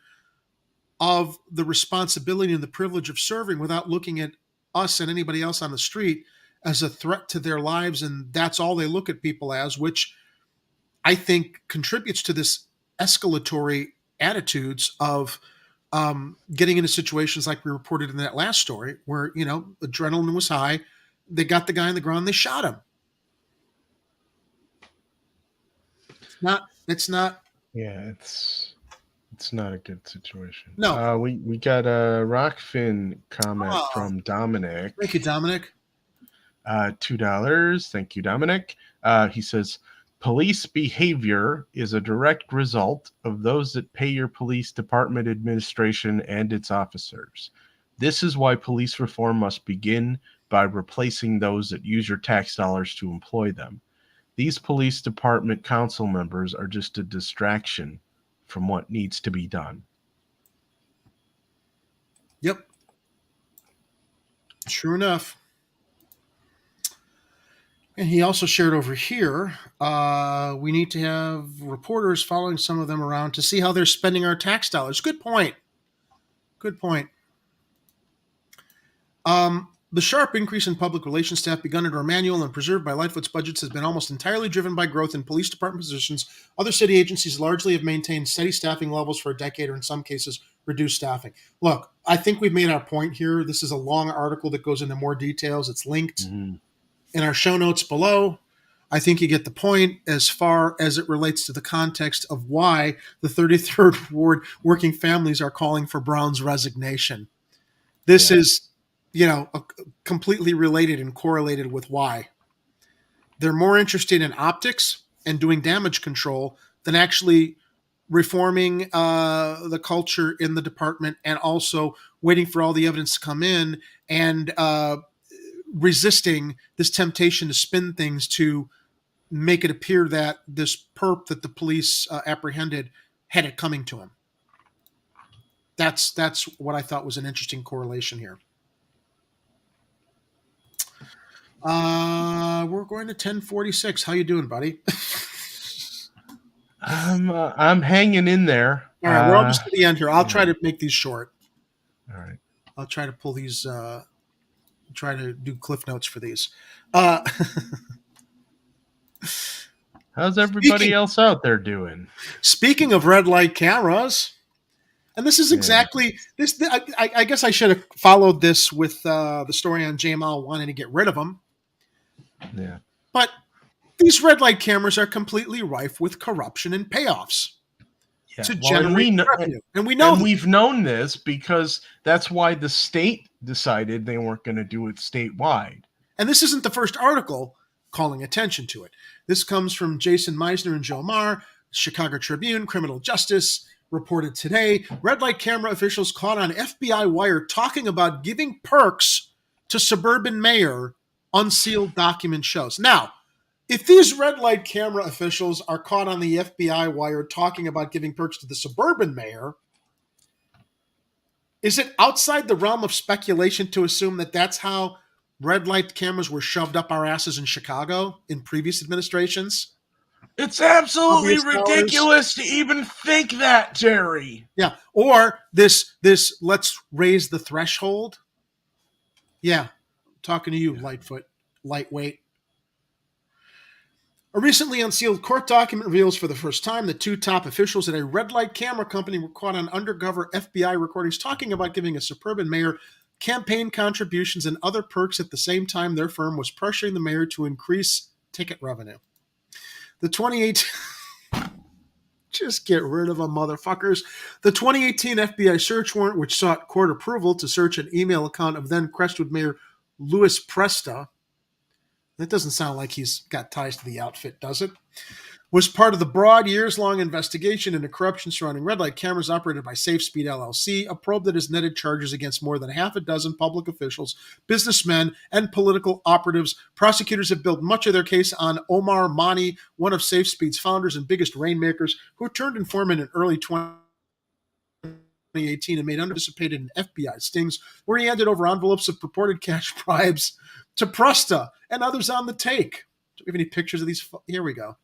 of the responsibility and the privilege of serving without looking at us and anybody else on the street as a threat to their lives, and that's all they look at people as, which I think contributes to this escalatory attitudes of getting into situations like we reported in that last story where, adrenaline was high. They got the guy on the ground. They shot him. It's not. Yeah, it's not a good situation. No. We got a Rockfin comment from Dominic. Thank you, Dominic. $2. Thank you, Dominic. He says, police behavior is a direct result of those that pay your police department administration and its officers. This is why police reform must begin by replacing those that use your tax dollars to employ them. These police department council members are just a distraction from what needs to be done. Yep. Sure enough. And he also shared over here, we need to have reporters following some of them around to see how they're spending our tax dollars. Good point. Good point. The sharp increase in public relations staff begun under our manual and preserved by Lightfoot's budgets has been almost entirely driven by growth in police department positions. Other city agencies largely have maintained steady staffing levels for a decade or in some cases reduced staffing. Look, I think we've made our point here. This is a long article that goes into more details. It's linked in our show notes below. I think you get the point as far as it relates to the context of why the 33rd Ward working families are calling for Brown's resignation. This is, completely related and correlated with why. They're more interested in optics and doing damage control than actually reforming the culture in the department and also waiting for all the evidence to come in and resisting this temptation to spin things to make it appear that this perp that the police apprehended had it coming to him. That's what I thought was an interesting correlation here. We're going to 1046. How you doing, buddy? I'm hanging in there. All right, we're almost to the end here. I'll try to make these short. All right. I'll try to pull these, try to do cliff notes for these. How's everybody else out there doing? Speaking of red light cameras, and this is exactly this. I guess I should have followed this with the story on JML wanting to get rid of them. Yeah. But these red light cameras are completely rife with corruption and payoffs to generate revenue. And we know we've known this because that's why the state decided they weren't going to do it statewide. And this isn't the first article calling attention to it. This comes from Jason Meisner and Joe Marr, Chicago Tribune, Criminal Justice, reported today. Red light camera officials caught on FBI wire talking about giving perks to suburban mayor, unsealed document shows. Now, if these red light camera officials are caught on the FBI wire talking about giving perks to the suburban mayor, is it outside the realm of speculation to assume that that's how red light cameras were shoved up our asses in Chicago in previous administrations? It's absolutely ridiculous to even think that, Jerry. Yeah. Or this let's raise the threshold. Yeah. Talking to you, Lightfoot, lightweight. A recently unsealed court document reveals for the first time that two top officials at a red light camera company were caught on undercover FBI recordings talking about giving a suburban mayor campaign contributions and other perks at the same time their firm was pressuring the mayor to increase ticket revenue. The 2018 just get rid of them, motherfuckers. The 2018 FBI search warrant, which sought court approval to search an email account of then Crestwood Mayor Louis Presta, that doesn't sound like he's got ties to the outfit, does it? Was part of the broad years-long investigation into corruption surrounding red light cameras operated by SafeSpeed LLC, a probe that has netted charges against more than half a dozen public officials, businessmen, and political operatives. Prosecutors have built much of their case on Omar Mani, one of SafeSpeed's founders and biggest rainmakers, who turned informant in early 2018 and made unanticipated in FBI stings, where he handed over envelopes of purported cash bribes to Presta and others on the take. Do we have any pictures of these? Here we go.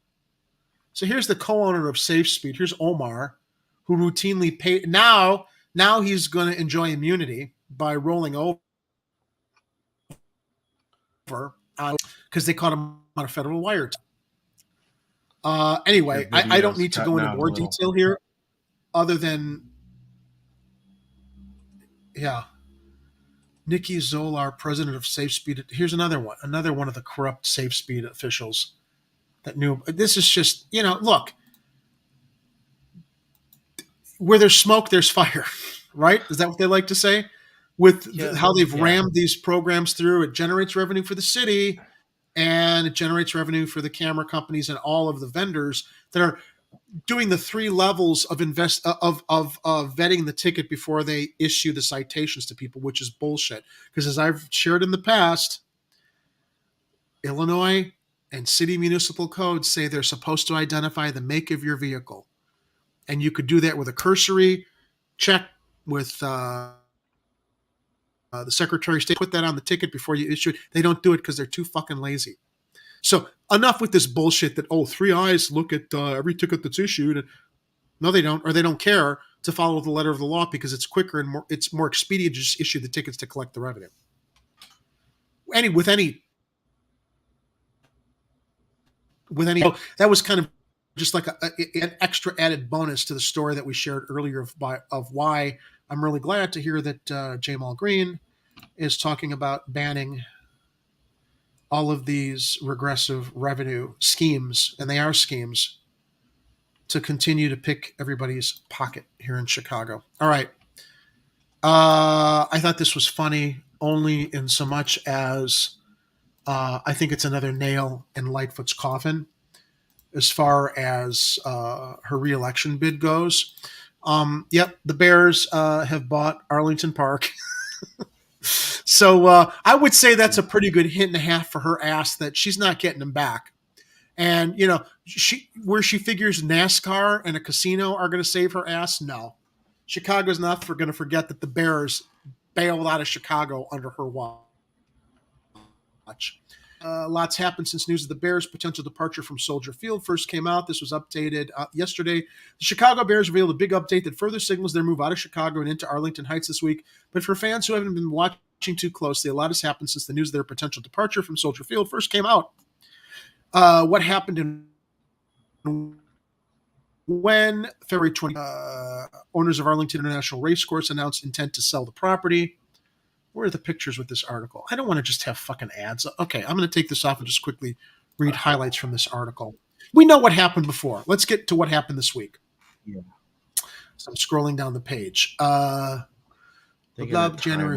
So here's the co-owner of SafeSpeed. Here's Omar, who routinely paid. Now he's going to enjoy immunity by rolling over because they caught him on a federal wiretap. Anyway, I don't need to go into more detail here other than, Nikki Zolar, president of SafeSpeed. Here's another one of the corrupt SafeSpeed officials that knew. This is just, look, where there's smoke, there's fire, right? Is that what they like to say? How they've rammed these programs through, it generates revenue for the city and it generates revenue for the camera companies and all of the vendors that are doing the three levels of vetting the ticket before they issue the citations to people, which is bullshit. Because as I've shared in the past, Illinois and city municipal codes say they're supposed to identify the make of your vehicle. And you could do that with a cursory check with the Secretary of State. Put that on the ticket before you issue it. They don't do it because they're too fucking lazy. So enough with this bullshit that, three eyes look at every ticket that's issued. No, they don't, or they don't care to follow the letter of the law because it's quicker and it's more expedient to just issue the tickets to collect the revenue. with any that was kind of just like an extra added bonus to the story that we shared earlier of why I'm really glad to hear that Jamal Green is talking about banning all of these regressive revenue schemes, and they are schemes, to continue to pick everybody's pocket here in Chicago. All right. I thought this was funny only in so much as I think it's another nail in Lightfoot's coffin as far as her reelection bid goes. Yep, the Bears have bought Arlington Park. So I would say that's a pretty good hint and a half for her ass that she's not getting them back. And, you know, where she figures NASCAR and a casino are going to save her ass, no. Chicago's not going to forget that the Bears bailed out of Chicago under her watch. Lots happened since news of the Bears' potential departure from Soldier Field first came out. This was updated yesterday. The Chicago Bears revealed a big update that further signals their move out of Chicago and into Arlington Heights this week. But for fans who haven't been watching too closely, a lot has happened since the news of their potential departure from Soldier Field first came out. What happened when February 20, owners of Arlington International Racecourse announced intent to sell the property. Where are the pictures with this article? I don't want to just have fucking ads. Okay, I'm going to take this off and just quickly read highlights from this article. We know what happened before. Let's get to what happened this week. Yeah. So I'm scrolling down the page. January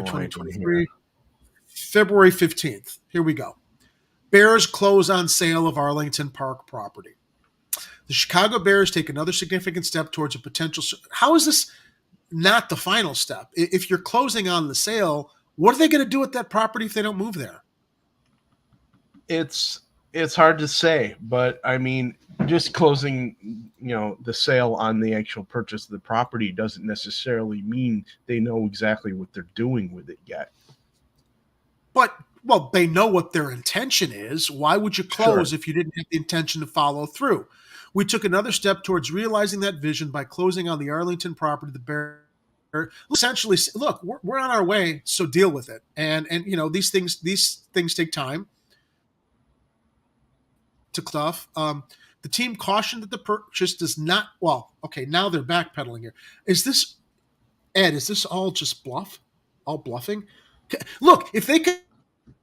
2023. February 15th. Here we go. Bears close on sale of Arlington Park property. The Chicago Bears take another significant step towards a potential. How is this not the final step? If you're closing on the sale, what are they going to do with that property if they don't move there? It's hard to say, but I mean, just closing, the sale on the actual purchase of the property doesn't necessarily mean they know exactly what they're doing with it yet. But, well, they know what their intention is. Why would you close Sure. if you didn't have the intention to follow through? We took another step towards realizing that vision by closing on the Arlington property. The Bears essentially, look, we're on our way, so deal with it. And these things take time to stuff. The team cautioned that the purchase does not. Well, okay, now they're backpedaling here. Is this, Ed? Is this all just bluff? All bluffing? Look, if they can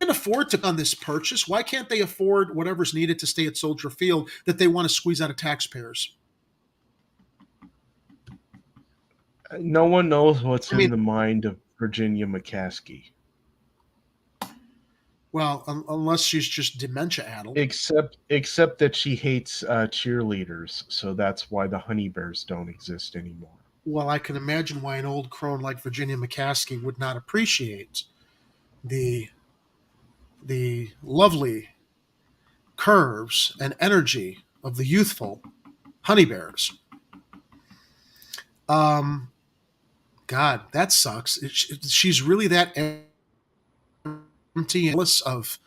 afford to on this purchase, why can't they afford whatever's needed to stay at Soldier Field that they want to squeeze out of taxpayers? No one knows what's in the mind of Virginia McCaskey. Well, unless she's just dementia-addled. Except that she hates cheerleaders, so that's why the Honey Bears don't exist anymore. Well, I can imagine why an old crone like Virginia McCaskey would not appreciate the lovely curves and energy of the youthful Honey Bears. God, that sucks. She's really that empty of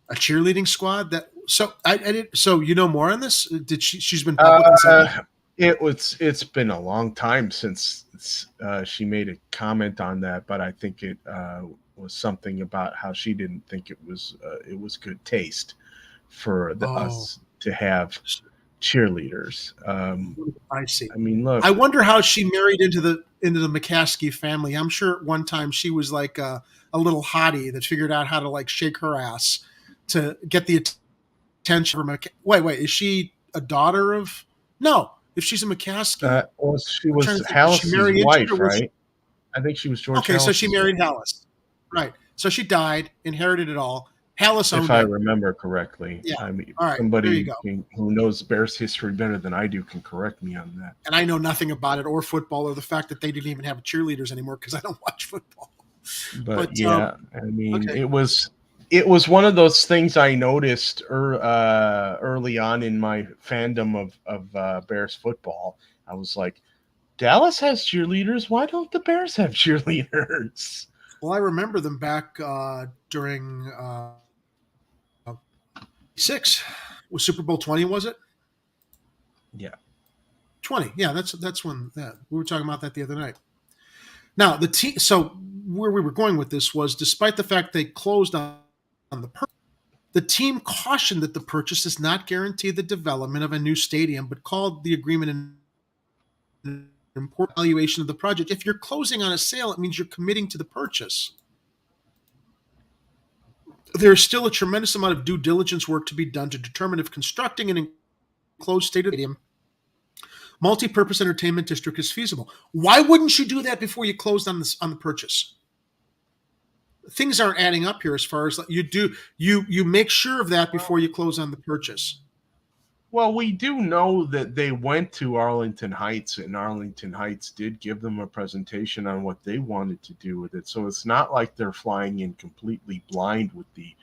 a cheerleading squad. So you know more on this? Did she's been public? It's been a long time since she made a comment on that, but I think it was something about how she didn't think it was good taste for us to have cheerleaders. I see. I mean, look. I wonder how she married into the McCaskey family. I'm sure at one time she was like a little hottie that figured out how to like shake her ass to get the attention from Wait, is she a daughter of? No, if she's a McCaskey. Well, she was Hallis's wife, right? I think she was George. Okay, so she married Hallis. Right. So she died, inherited it all. Hallis owned if I remember correctly. Yeah. I mean, all right, somebody who knows Bears history better than I do can correct me on that. And I know nothing about it or football or the fact that they didn't even have cheerleaders anymore because I don't watch football. But yeah, I mean, okay. It was one of those things I noticed early on in my fandom of Bears football. I was like, Dallas has cheerleaders. Why don't the Bears have cheerleaders? Well, I remember them back during 6 was Super Bowl 20, was it? Yeah. 20. Yeah, that's when we were talking about that the other night. Now, the team, so where we were going with this was despite the fact they closed on on the team cautioned that the purchase does not guarantee the development of a new stadium, but called the agreement an important evaluation of the project. If you're closing on a sale, it means you're committing to the purchase. There's still a tremendous amount of due diligence work to be done to determine if constructing an enclosed stadium multi-purpose entertainment district is feasible. Why wouldn't you do that before you closed on the purchase? Things aren't adding up here as far as you make sure of that before you close on the purchase. Well, we do know that they went to Arlington Heights, and Arlington Heights did give them a presentation on what they wanted to do with it. So it's not like they're flying in completely blind with the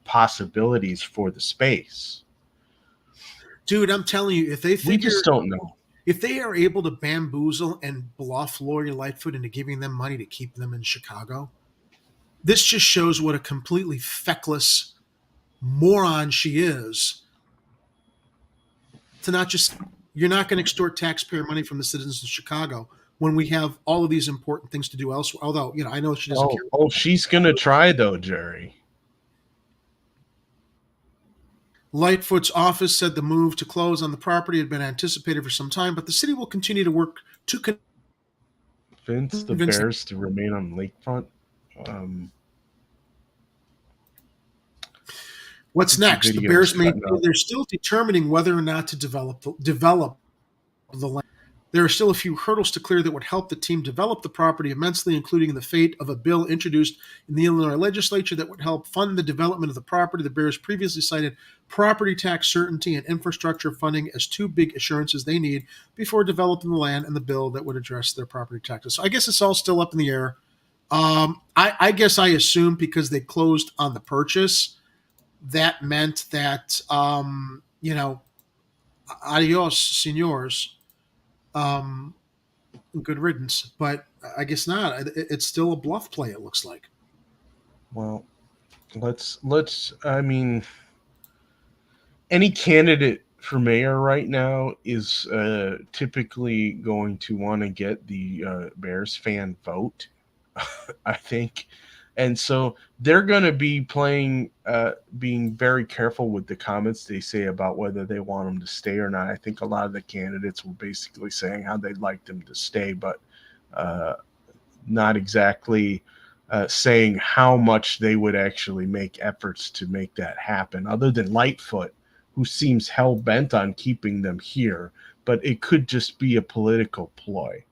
possibilities for the space. Dude, I'm telling you, if they we just don't know. If they are able to bamboozle and bluff Lori Lightfoot into giving them money to keep them in Chicago, this just shows what a completely feckless moron she is. To not just, you're not going to extort taxpayer money from the citizens of Chicago when we have all of these important things to do elsewhere. Although, I know she doesn't care. Oh, she's going to try though, Jerry. Lightfoot's office said the move to close on the property had been anticipated for some time, but the city will continue to work to convince the Bears to remain on lakefront. What's next? The Bears they're still determining whether or not to develop the land. There are still a few hurdles to clear that would help the team develop the property immensely, including the fate of a bill introduced in the Illinois legislature that would help fund the development of the property. The Bears previously cited property tax certainty and infrastructure funding as two big assurances they need before developing the land and the bill that would address their property taxes. So I guess it's all still up in the air. I guess I assumed because they closed on the purchase, that meant that, adios, senors. Good riddance, but I guess not. It's still a bluff play, it looks like. Well, let's I mean, any candidate for mayor right now is typically going to want to get the Bears fan vote, I think. And so they're going to be being very careful with the comments they say about whether they want them to stay or not. I think a lot of the candidates were basically saying how they'd like them to stay, but not exactly saying how much they would actually make efforts to make that happen, other than Lightfoot, who seems hell-bent on keeping them here. But it could just be a political ploy.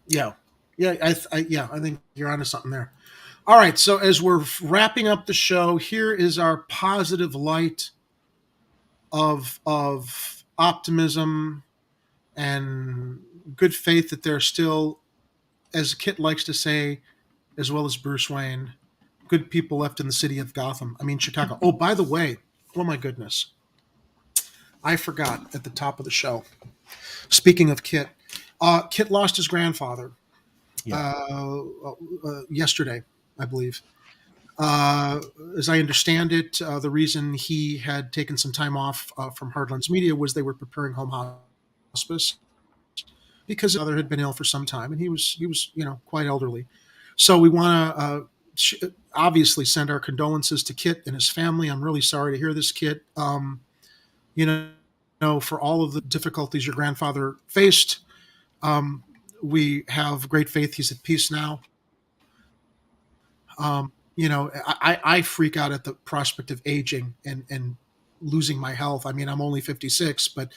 Yeah. Yeah, I think you're onto something there. All right, so as we're wrapping up the show, here is our positive light of optimism and good faith that there's still, as Kit likes to say, as well as Bruce Wayne, good people left in the city of Gotham. I mean, Chicago. Oh, by the way, oh my goodness, I forgot at the top of the show. Speaking of Kit, Kit lost his grandfather. Yesterday, I believe. As I understand it, the reason he had taken some time off from Hardlands Media was they were preparing home hospice because his mother had been ill for some time, and he was quite elderly. So we want to obviously send our condolences to Kit and his family. I'm really sorry to hear this, Kit. For all of the difficulties your grandfather faced. We have great faith he's at peace now. I freak out at the prospect of aging and losing my health. I mean, I'm only 56, but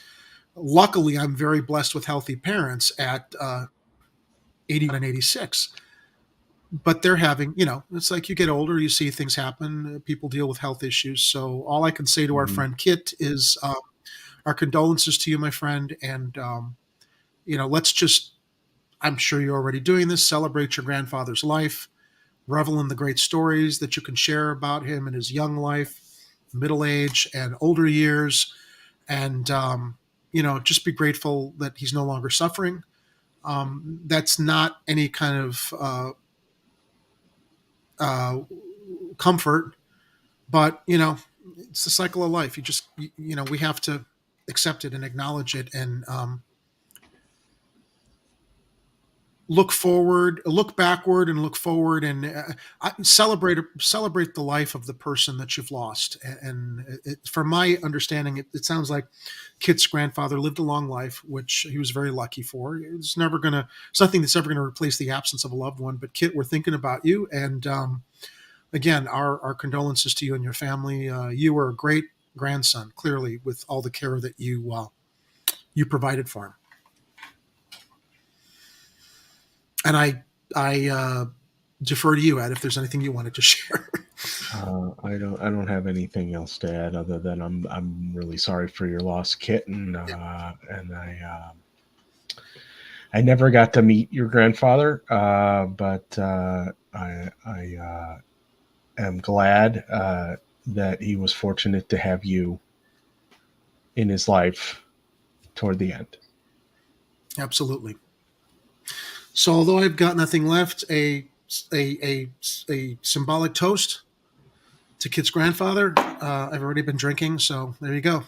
luckily I'm very blessed with healthy parents at 81 and 86. But they're having, it's like you get older, you see things happen, people deal with health issues. So all I can say to our friend Kit is our condolences to you, my friend. And, let's just, I'm sure you're already doing this, celebrate your grandfather's life, revel in the great stories that you can share about him in his young life, middle age, and older years. And, just be grateful that he's no longer suffering. That's not any kind of comfort, but, it's the cycle of life. You just, we have to accept it and acknowledge it. And, look backward and look forward, and celebrate the life of the person that you've lost. And from my understanding, it sounds like Kit's grandfather lived a long life, which he was very lucky for. It's nothing that's ever going to replace the absence of a loved one. But Kit, we're thinking about you, and again, our condolences to you and your family. You were a great grandson, clearly, with all the care that you provided for him. And I defer to you, Ed, if there's anything you wanted to share. I don't have anything else to add other than I'm really sorry for your loss, Kit, and I never got to meet your grandfather, but I am glad that he was fortunate to have you in his life toward the end. Absolutely. So, although I've got nothing left, a symbolic toast to Kit's grandfather. I've already been drinking, so there you go.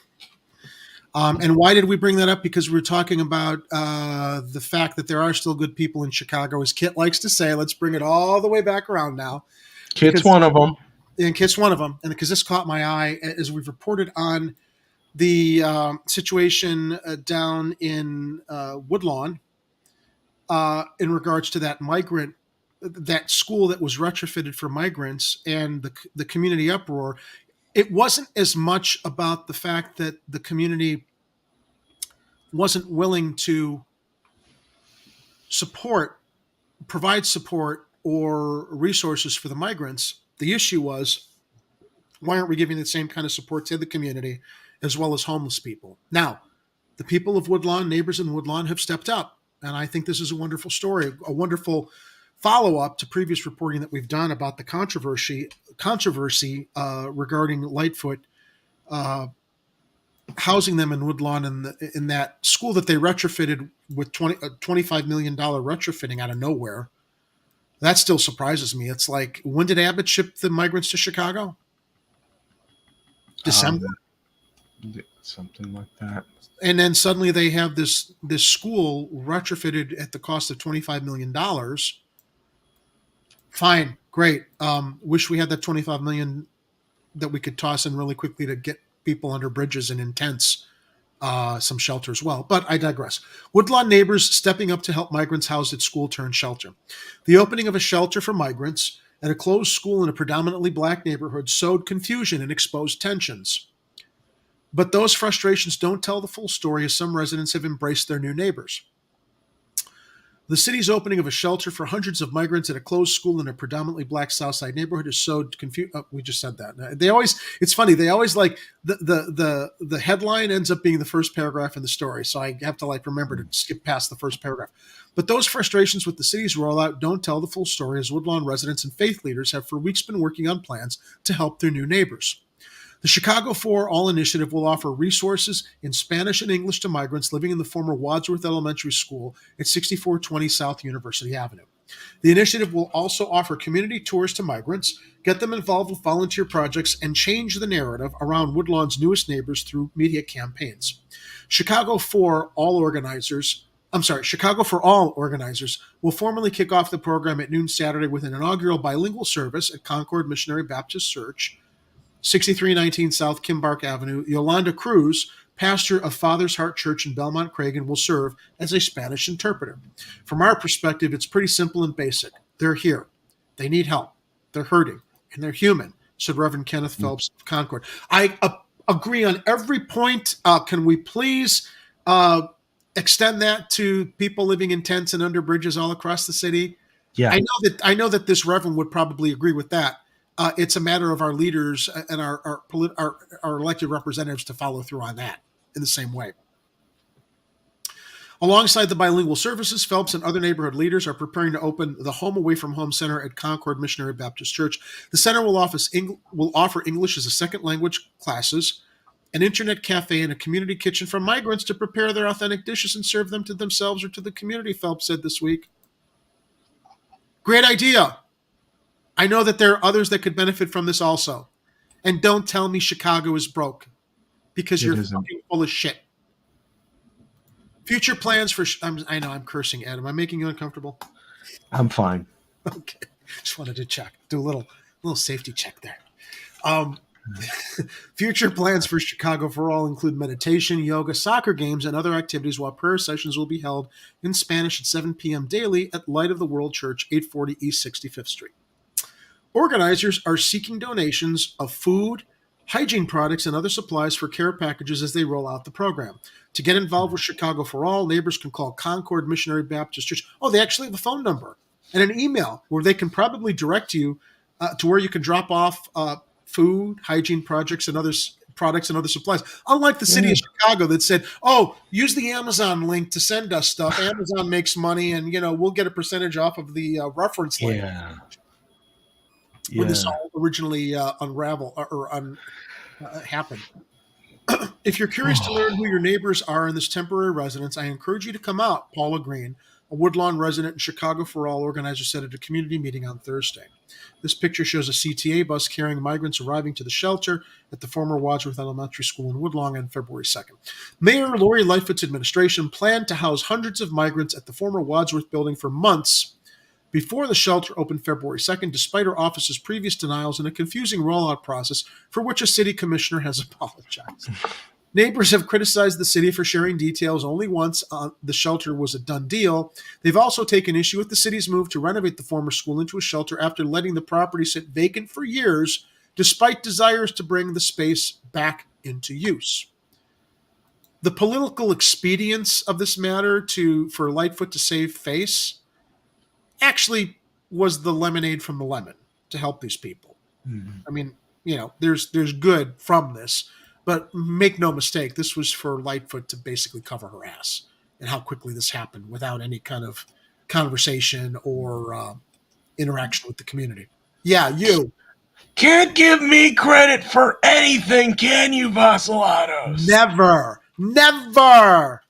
And why did we bring that up? Because we were talking about the fact that there are still good people in Chicago, as Kit likes to say. Let's bring it all the way back around now. Kit's one of them. And Kit's one of them. And because this caught my eye, as we've reported on the situation down in Woodlawn, in regards to that school that was retrofitted for migrants and the community uproar, it wasn't as much about the fact that the community wasn't willing to provide support or resources for the migrants. The issue was, why aren't we giving the same kind of support to the community as well as homeless people? Now, the people of Woodlawn, neighbors in Woodlawn, have stepped up. And I think this is a wonderful story, a wonderful follow-up to previous reporting that we've done about the controversy regarding Lightfoot housing them in Woodlawn in that school that they retrofitted with $25 million retrofitting out of nowhere. That still surprises me. It's like, when did Abbott ship the migrants to Chicago? December? Something like that. And then suddenly they have this school retrofitted at the cost of $25 million. Fine, great. Wish we had that $25 million that we could toss in really quickly to get people under bridges and in tents, some shelter as well. But I digress. Woodlawn neighbors stepping up to help migrants housed at school turned shelter. The opening of a shelter for migrants at a closed school in a predominantly black neighborhood sowed confusion and exposed tensions. But those frustrations don't tell the full story, as some residents have embraced their new neighbors. The city's opening of a shelter for hundreds of migrants at a closed school in a predominantly black Southside neighborhood has sowed confusion. Oh, we just said that. It's funny. They always like the headline ends up being the first paragraph in the story. So I have to remember to skip past the first paragraph. But those frustrations with the city's rollout don't tell the full story, as Woodlawn residents and faith leaders have for weeks been working on plans to help their new neighbors. The Chicago For All initiative will offer resources in Spanish and English to migrants living in the former Wadsworth Elementary School at 6420 South University Avenue. The initiative will also offer community tours to migrants, get them involved with volunteer projects, and change the narrative around Woodlawn's newest neighbors through media campaigns. Chicago For All organizers will formally kick off the program at noon Saturday with an inaugural bilingual service at Concord Missionary Baptist Church, 6319 South Kimbark Avenue. Yolanda Cruz, pastor of Father's Heart Church in Belmont Cragen, will serve as a Spanish interpreter. From our perspective, it's pretty simple and basic. They're here. They need help. They're hurting. And they're human, said Reverend Kenneth Phelps of Concord. I agree on every point. Can we please extend that to people living in tents and under bridges all across the city? Yeah. I know that this Reverend would probably agree with that. It's a matter of our leaders and our elected representatives to follow through on that in the same way. Alongside the bilingual services, Phelps and other neighborhood leaders are preparing to open the Home Away from Home Center at Concord Missionary Baptist Church. The center will offer English as a second language classes, an internet cafe, and a community kitchen for migrants to prepare their authentic dishes and serve them to themselves or to the community, Phelps said this week. Great idea. I know that there are others that could benefit from this also. And don't tell me Chicago is broke, because you're fucking full of shit. Future plans for. I know I'm cursing, Ed. Am I making you uncomfortable? I'm fine. Okay, just wanted to check. Do a little safety check there. Future plans for Chicago for All include meditation, yoga, soccer games, and other activities, while prayer sessions will be held in Spanish at 7 p.m. daily at Light of the World Church, 840 East 65th Street. Organizers are seeking donations of food, hygiene products, and other supplies for care packages as they roll out the program. To get involved with Chicago for All, neighbors can call Concord Missionary Baptist Church. Oh, they actually have a phone number and an email where they can probably direct you to where you can drop off food, hygiene projects, and products and other supplies. Unlike the city of Chicago that said, "Oh, use the Amazon link to send us stuff. Amazon makes money, and we'll get a percentage off of the reference link." Yeah. When this all originally happened. If you're curious to learn who your neighbors are in this temporary residence, I encourage you to come out. Paula Green, a Woodlawn resident and Chicago for All organizer, said at a community meeting on Thursday. This picture shows a CTA bus carrying migrants arriving to the shelter at the former Wadsworth Elementary School in Woodlawn on February 2nd. Mayor Lori Lightfoot's administration planned to house hundreds of migrants at the former Wadsworth building for months before the shelter opened February 2nd, despite her office's previous denials and a confusing rollout process for which a city commissioner has apologized. Neighbors have criticized the city for sharing details only once the shelter was a done deal. They've also taken issue with the city's move to renovate the former school into a shelter after letting the property sit vacant for years, despite desires to bring the space back into use. The political expedience of this matter for Lightfoot to save face actually was the lemonade from the lemon to help these people. Mm-hmm. I mean, there's good from this, but make no mistake, this was for Lightfoot to basically cover her ass and how quickly this happened without any kind of conversation or interaction with the community. Yeah, you. Can't give me credit for anything, can you, Vasilatos? Never. Never.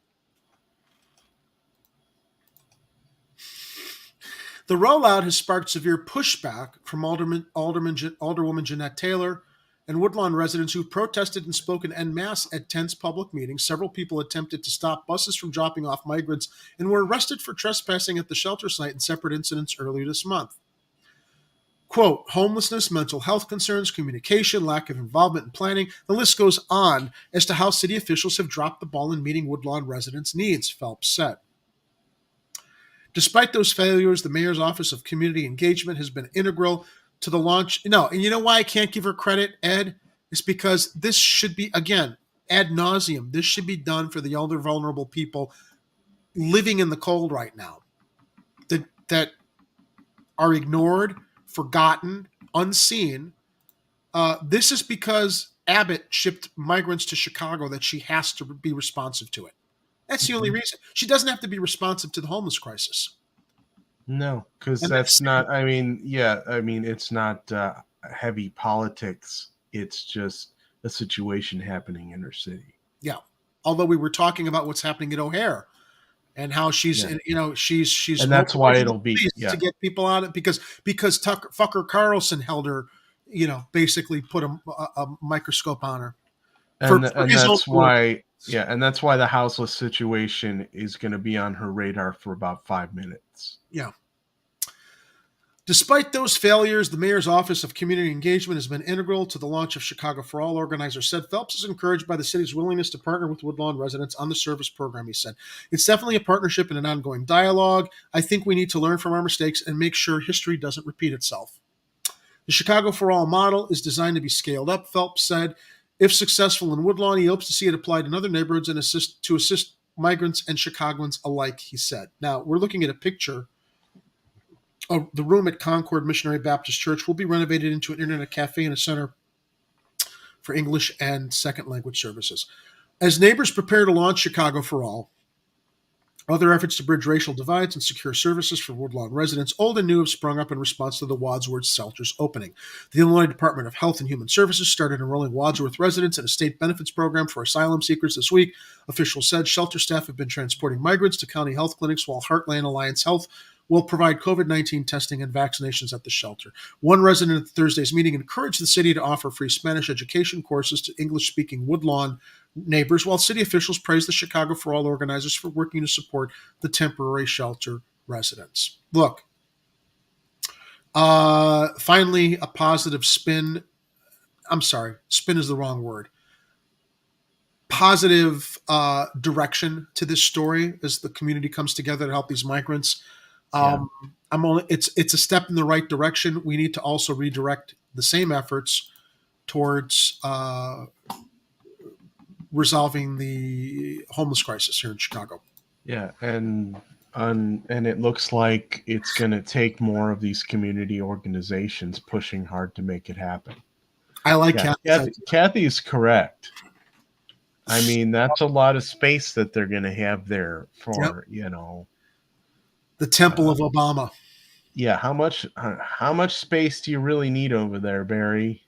The rollout has sparked severe pushback from Alderwoman Jeanette Taylor and Woodlawn residents who protested and spoken en masse at tense public meetings. Several people attempted to stop buses from dropping off migrants and were arrested for trespassing at the shelter site in separate incidents earlier this month. Quote, homelessness, mental health concerns, communication, lack of involvement and planning. The list goes on as to how city officials have dropped the ball in meeting Woodlawn residents' needs, Phelps said. Despite those failures, the mayor's office of community engagement has been integral to the launch. No, and you know why I can't give her credit, Ed? It's because this should be, again, ad nauseum. This should be done for the elder, vulnerable people living in the cold right now that are ignored, forgotten, unseen. This is because Abbott shipped migrants to Chicago that she has to be responsive to it. That's the only reason. She doesn't have to be responsive to the homeless crisis. No, because that's not, it's not heavy politics. It's just a situation happening in her city. Yeah. Although we were talking about what's happening at O'Hare and how she's, she's and that's why it'll be to get people out of because Fucker Carlson held her, basically put a microscope on her. And that's why. Yeah, and that's why the houseless situation is going to be on her radar for about 5 minutes. Yeah. Despite those failures, the mayor's office of community engagement has been integral to the launch of Chicago for All, organizer said. Phelps is encouraged by the city's willingness to partner with Woodlawn residents on the service program, he said. It's definitely a partnership and an ongoing dialogue. I think we need to learn from our mistakes and make sure history doesn't repeat itself. The Chicago for All model is designed to be scaled up, Phelps said. If successful in Woodlawn, he hopes to see it applied in other neighborhoods and assist migrants and Chicagoans alike, he said. Now, we're looking at a picture of the room at Concord Missionary Baptist Church will be renovated into an internet cafe and a center for English and second language services. As neighbors prepare to launch Chicago for All, other efforts to bridge racial divides and secure services for Woodlawn residents, old and new, have sprung up in response to the Wadsworth shelter's opening. The Illinois Department of Health and Human Services started enrolling Wadsworth residents in a state benefits program for asylum seekers this week. Officials said shelter staff have been transporting migrants to county health clinics while Heartland Alliance Health will provide COVID-19 testing and vaccinations at the shelter. One resident at Thursday's meeting encouraged the city to offer free Spanish education courses to English-speaking Woodlawn neighbors, while city officials praised the Chicago for All organizers for working to support the temporary shelter residents. Look, finally, a positive spin. I'm sorry, spin is the wrong word. Positive direction to this story as the community comes together to help these migrants. It's a step in the right direction. We need to also redirect the same efforts towards resolving the homeless crisis here in Chicago. Yeah, and it looks like it's going to take more of these community organizations pushing hard to make it happen. I like Kathy is correct. I mean, that's a lot of space that they're going to have there for, the Temple of Obama. Yeah, how much space do you really need over there, Barry?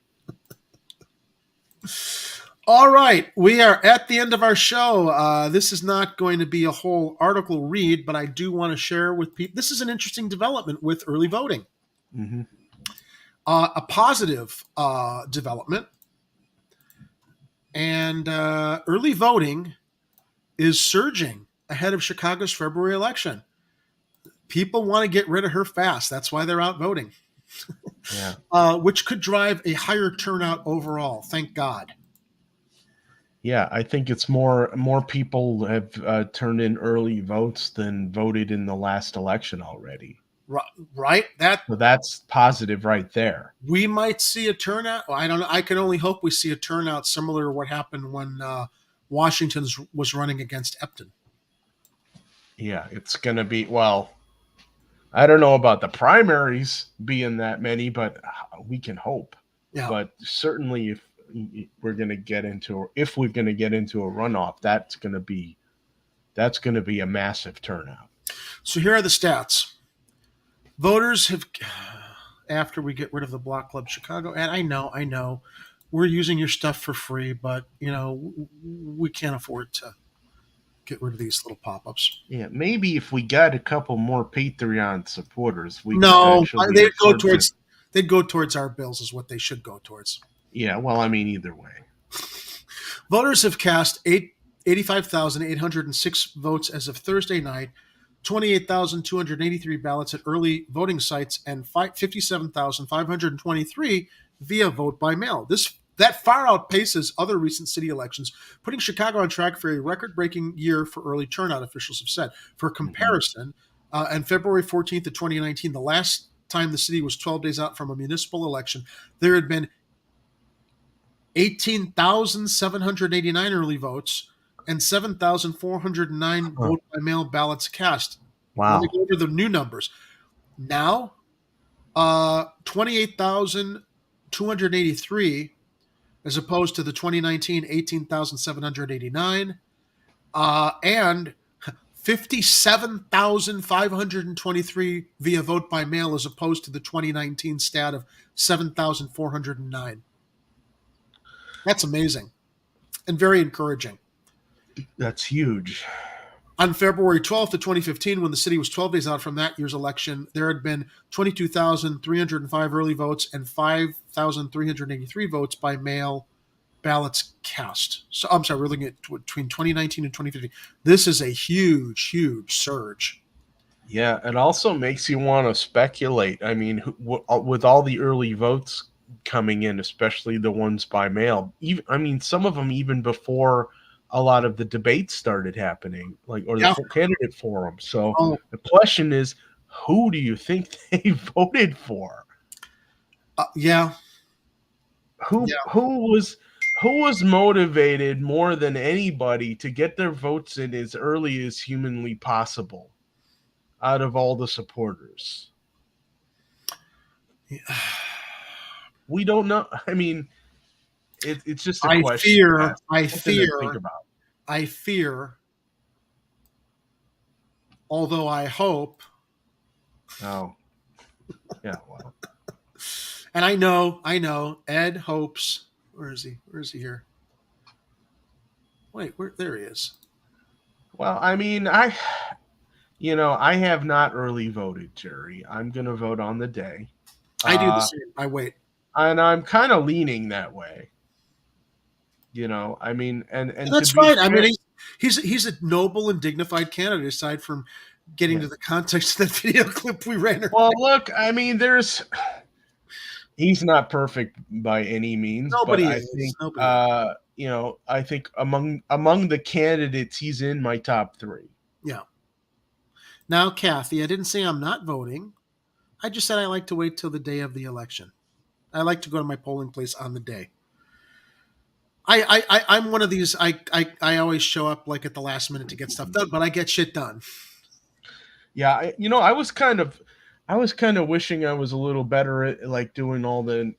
All right, we are at the end of our show. This is not going to be a whole article read, but I do want to share with people. This is an interesting development with early voting. Mm-hmm. A positive development. And early voting is surging ahead of Chicago's February election. People want to get rid of her fast. That's why they're out voting. Yeah. Which could drive a higher turnout overall. Thank God. Yeah, I think it's more people have turned in early votes than voted in the last election already. Right? So that's positive right there. We might see a turnout. I don't know. I can only hope we see a turnout similar to what happened when Washington was running against Epton. Yeah, it's going to be, well, I don't know about the primaries being that many, but we can hope. Yeah. But certainly if we're going to get into a runoff, that's going to be a massive turnout. So here are the stats. Voters have, after we get rid of the Block Club Chicago, and I know, we're using your stuff for free, but, we can't afford to get rid of these little pop-ups. Yeah, maybe if we got a couple more Patreon supporters, they'd go towards our bills is what they should go towards. Yeah, well, I mean, either way. Voters have cast 85,806 votes as of Thursday night, 28,283 ballots at early voting sites, and 57,523 via vote by mail. That far outpaces other recent city elections, putting Chicago on track for a record-breaking year for early turnout, officials have said. For comparison, on February 14th of 2019, the last time the city was 12 days out from a municipal election, there had been 18,789 early votes and 7,409 vote by mail ballots cast. Wow. Let me go over the new numbers. Now, 28,283 as opposed to the 2019 18,789 and 57,523 via vote by mail as opposed to the 2019 stat of 7,409. That's amazing and very encouraging. That's huge. On February 12th of 2015, when the city was 12 days out from that year's election, there had been 22,305 early votes and 5,383 votes by mail ballots cast. So I'm sorry, we're looking at between 2019 and 2015. This is a huge, huge surge. Yeah, it also makes you want to speculate. I mean, with all the early votes coming in, especially the ones by mail, some of them even before a lot of the debates started happening, the candidate forum. So the question is, who do you think they voted for? Who was motivated more than anybody to get their votes in as early as humanly possible out of all the supporters? Yeah. We don't know. I mean, it's just a question. I fear, although I hope. Oh, yeah. Well. And I know. Ed hopes. Where is he? Where is he here? Wait, there he is. Well, I mean, I have not early voted, Jerry. I'm going to vote on the day. I do the same. I wait. And I'm kind of leaning that way. I mean, and that's to be fine. fair, I mean, he's a noble and dignified candidate. Aside from getting to the context of that video clip we ran. Well, look, I mean, he's not perfect by any means. Nobody but is. I think, Nobody. I think among the candidates, he's in my top 3. Yeah. Now, Kathy, I didn't say I'm not voting. I just said I like to wait till the day of the election. I like to go to my polling place on the day. I'm one of these. I always show up like at the last minute to get stuff done, but I get shit done. Yeah, I was kind of wishing I was a little better at like doing all the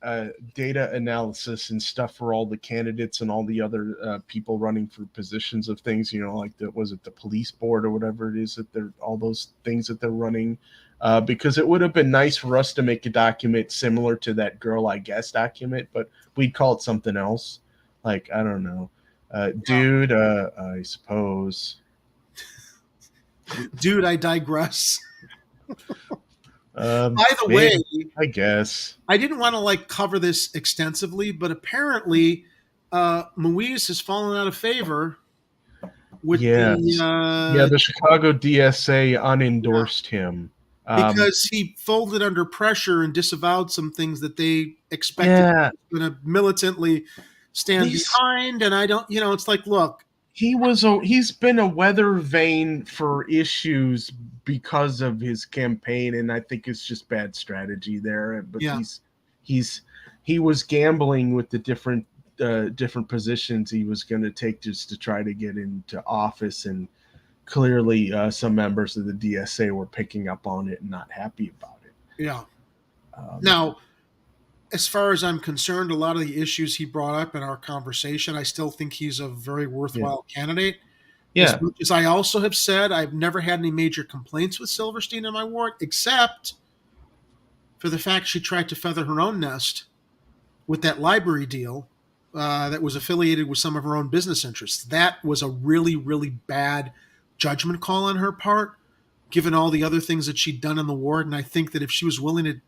data analysis and stuff for all the candidates and all the other people running for positions of things. Like was it the police board or whatever it is that they're all those things that they're running. Because it would have been nice for us to make a document similar to that Girl I Guess document, but we'd call it something else. Like, I don't know. Dude, I suppose. Dude, I digress. By the way, I guess I didn't want to cover this extensively, but apparently Moise has fallen out of favor with the Chicago DSA unendorsed him. Because he folded under pressure and disavowed some things that they expected going to militantly stand behind. And I don't, it's like, look, he's been a weather vane for issues because of his campaign, and I think it's just bad strategy there. But he was gambling with the different positions he was going to take just to try to get into office, and clearly some members of the DSA were picking up on it and not happy about it. Yeah. Now, as far as I'm concerned, a lot of the issues he brought up in our conversation, I still think he's a very worthwhile candidate. Yeah. As much as I also have said, I've never had any major complaints with Silverstein in my ward, except for the fact she tried to feather her own nest with that library deal that was affiliated with some of her own business interests. That was a really, really bad judgment call on her part, given all the other things that she'd done in the ward. And I think that if she was willing to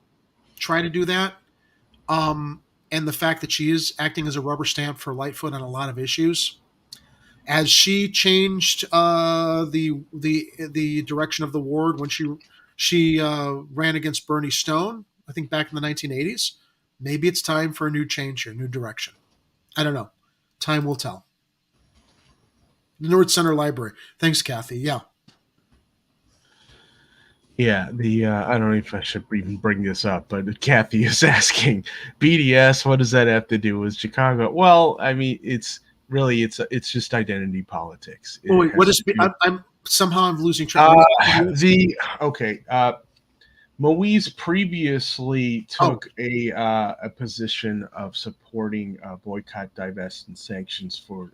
try to do that, and the fact that she is acting as a rubber stamp for Lightfoot on a lot of issues, as she changed the direction of the ward when she ran against Bernie Stone, I think back in the 1980s, maybe it's time for a new change here, new direction. I don't know. Time will tell. The North Center Library. Thanks, Kathy. Yeah. Yeah, I don't know if I should even bring this up, but Kathy is asking, BDS, what does that have to do with Chicago? Well, I mean, it's just identity politics. Wait, what is? I'm losing track. Moise previously took a position of supporting boycott, divest, and sanctions for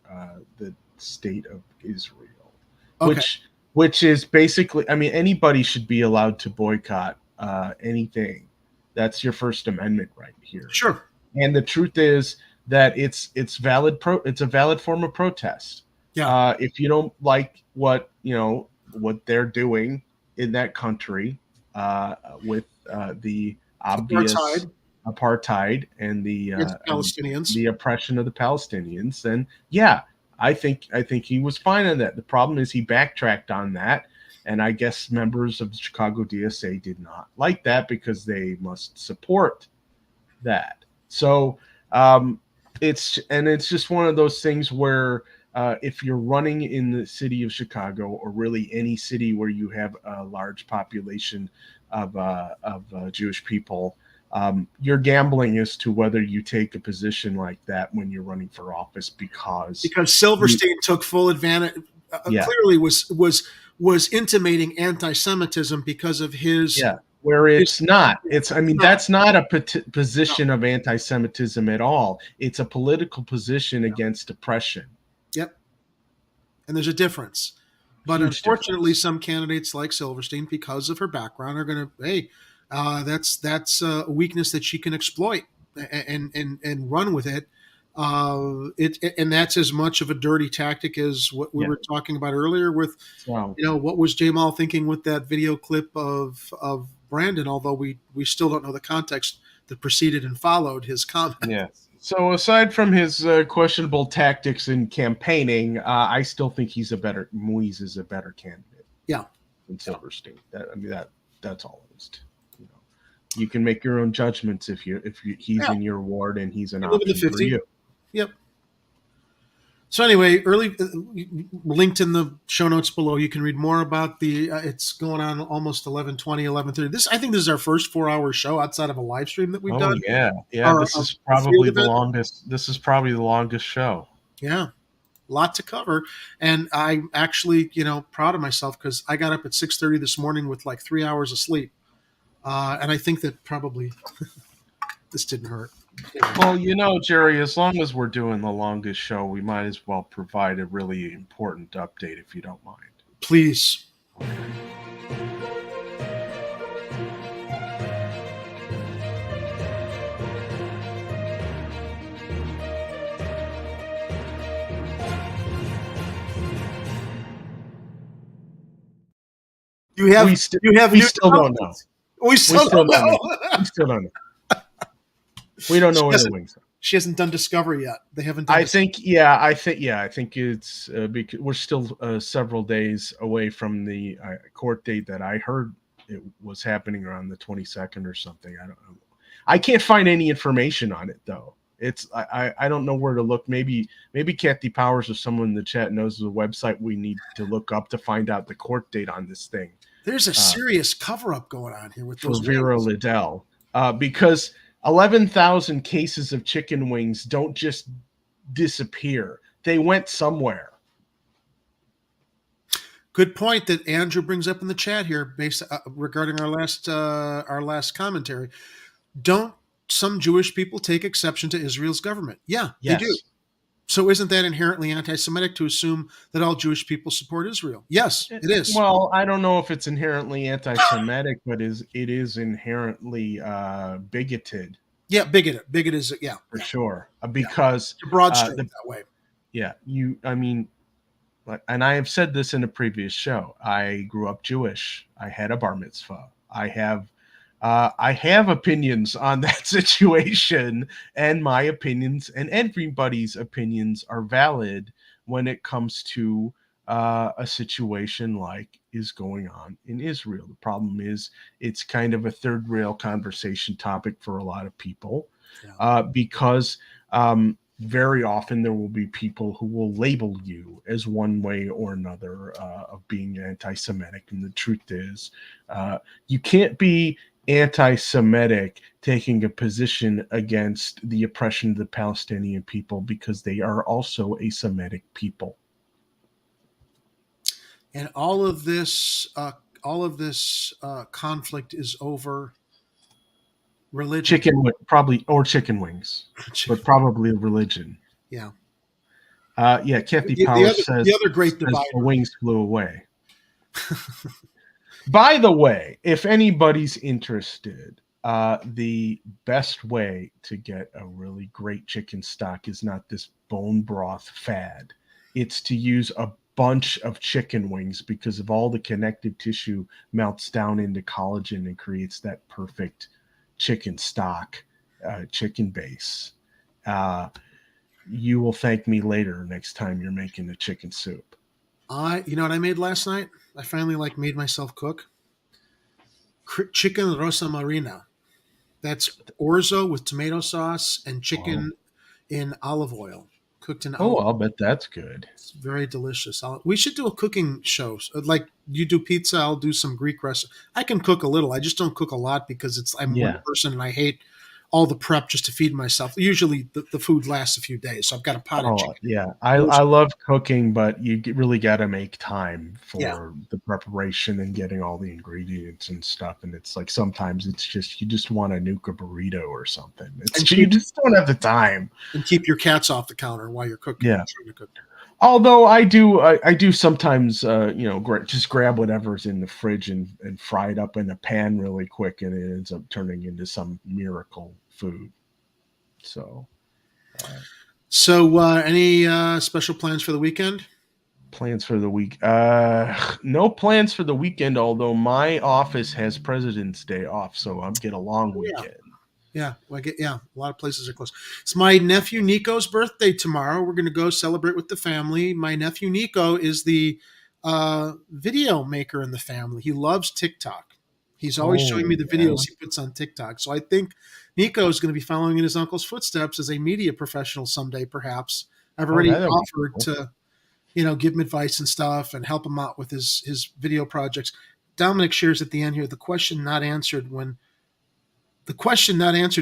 the state of Israel, which is basically, I mean, anybody should be allowed to boycott anything. That's your First Amendment right here. Sure. And the truth is that it's valid. It's a valid form of protest. Yeah. If you don't like what they're doing in that country with the obvious apartheid and the Palestinians, the oppression of the Palestinians, then I think he was fine on that. The problem is he backtracked on that, and I guess members of the Chicago DSA did not like that because they must support that. So it's just one of those things where if you're running in the city of Chicago, or really any city where you have a large population of Jewish people, you're gambling as to whether you take a position like that when you're running for office, because Silverstein took full advantage. Clearly was intimating anti-Semitism because of his. Yeah, where it's not. That's not a position of anti-Semitism at all. It's a political position against oppression. Yep, and there's a difference. But unfortunately, some candidates like Silverstein, because of her background, are going to that's a weakness that she can exploit and run with it. And that's as much of a dirty tactic as what we were talking about earlier with, what was Jamal thinking with that video clip of Brandon, although we still don't know the context that preceded and followed his comment. Yeah. So aside from his questionable tactics in campaigning, I still think Moise is a better candidate. Yeah. Than Silverstein. That's all it is. You can make your own judgments if he's in your ward and he's an option for you. Yep. So anyway, linked in the show notes below, you can read more about it's going on almost 11:20, 11:30. I think this is our first 4-hour show outside of a live stream that we've done. Yeah. This is probably the longest. This is probably the longest show. Yeah. Lot to cover. And I'm actually, proud of myself because I got up at 6:30 this morning with like 3 hours of sleep. And I think that probably this didn't hurt. Well, Jerry, as long as we're doing the longest show, we might as well provide a really important update if you don't mind. Please. We still don't know. We still don't know. We still don't know. We don't know where the wings are. She hasn't done Discovery yet. They haven't done I think it's because we're still several days away from the court date that I heard it was happening around the 22nd or something. I don't know. I can't find any information on it though. I don't know where to look. Maybe Kathy Powers or someone in the chat knows the website we need to look up to find out the court date on this thing. There's a serious cover-up going on here with those Vera Liddell, because 11,000 cases of chicken wings don't just disappear. They went somewhere. Good point that Andrew brings up in the chat here, based regarding our last commentary. Don't some Jewish people take exception to Israel's government? Yeah, yes. They do. So isn't that inherently anti-Semitic to assume that all Jewish people support Israel? Yes, it is. Well, I don't know if it's inherently anti-Semitic, but it is inherently bigoted. Yeah, bigoted. Bigot is for sure, because it's a broad stroke that way. Yeah, and I have said this in a previous show. I grew up Jewish. I had a bar mitzvah. I have opinions on that situation, and my opinions and everybody's opinions are valid when it comes to a situation like is going on in Israel. The problem is it's kind of a third rail conversation topic for a lot of people, because very often there will be people who will label you as one way or another of being anti-Semitic. And the truth is, you can't be anti-Semitic taking a position against the oppression of the Palestinian people, because they are also a Semitic people. And all of this conflict is over religion. Chicken wings, but probably religion. Yeah. Kathy Powers says the other great divider. The wings flew away. By the way, if anybody's interested, the best way to get a really great chicken stock is not this bone broth fad. It's to use a bunch of chicken wings, because of all the connective tissue melts down into collagen and creates that perfect chicken stock, chicken base. You will thank me later next time you're making a chicken soup. You know what I made last night? I finally made myself cook chicken rosa marina. That's orzo with tomato sauce and chicken in olive oil, cooked in olive oil. I'll bet that's good. It's very delicious. We should do a cooking show. Like you do pizza, I'll do some Greek recipe. I can cook a little. I just don't cook a lot because I'm one person and I hate all the prep just to feed myself. Usually the food lasts a few days, so I've got a pot of chicken. Yeah, I love cooking, but you really got to make time for the preparation and getting all the ingredients and stuff. And it's like sometimes it's just you just want to nuke a burrito or something. You just don't have the time. And keep your cats off the counter while you're cooking. Yeah. Although I do sometimes, just grab whatever's in the fridge and fry it up in a pan really quick, and it ends up turning into some miracle food. So, So, any special plans for the weekend? Plans for the week? No plans for the weekend. Although my office has President's Day off, so I'll get a long weekend. Yeah, a lot of places are closed. It's my nephew Nico's birthday tomorrow. We're going to go celebrate with the family. My nephew Nico is the video maker in the family. He loves TikTok. He's always showing me the videos he puts on TikTok. So I think Nico is going to be following in his uncle's footsteps as a media professional someday, perhaps. I've already offered to, give him advice and stuff and help him out with his video projects. Dominic shares at the end here, the question not answered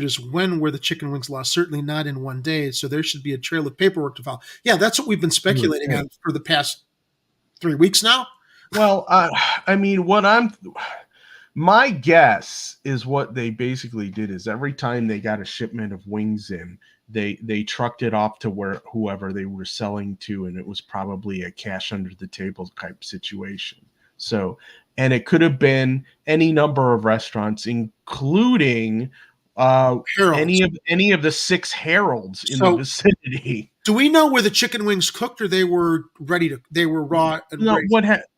is when were the chicken wings lost? Certainly not in one day. So there should be a trail of paperwork to file. Yeah, that's what we've been speculating on for the past 3 weeks now. Well, my guess is what they basically did is every time they got a shipment of wings in, they trucked it off to whoever they were selling to, and it was probably a cash under the table type situation. So, and it could have been any number of restaurants, including any of the 6 Heralds in the vicinity. Do we know where the chicken wings cooked, or they were raw? No,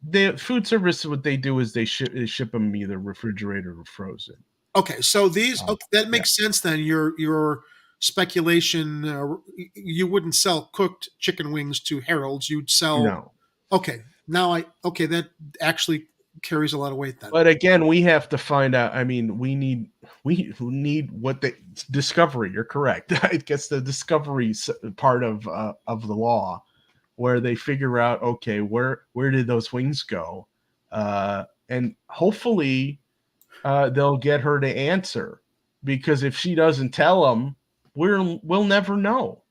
the food service, what they do is they ship them either refrigerated or frozen. Okay, so that makes sense then. Your speculation, you wouldn't sell cooked chicken wings to Harold's. You'd sell. No. Okay, that actually carries a lot of weight then. But again, we have to find out. I mean, we need what the discovery. You're correct. I guess the discovery part of the law, where they figure out, okay, where did those wings go, and hopefully they'll get her to answer, because if she doesn't tell them, we'll never know,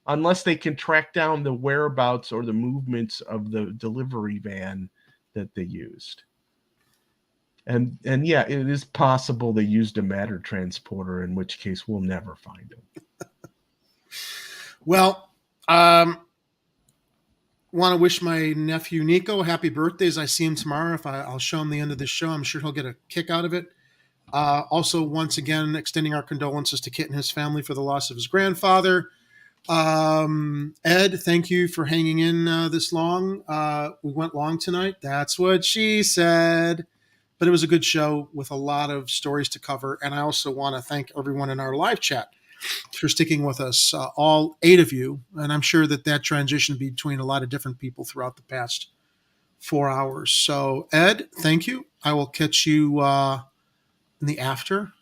unless they can track down the whereabouts or the movements of the delivery van that they used. And yeah, it is possible they used a matter transporter, in which case we'll never find them. Well, want to wish my nephew Nico happy birthday as I see him tomorrow. I'll show him the end of this show. I'm sure he'll get a kick out of it. Also, once again, extending our condolences to Kit and his family for the loss of his grandfather. Ed, thank you for hanging in this long. We went long tonight. That's what she said. But it was a good show with a lot of stories to cover. And I also want to thank everyone in our live chat for sticking with us, all 8 of you. And I'm sure that transitioned between a lot of different people throughout the past 4 hours. So, Ed, thank you. I will catch you in the after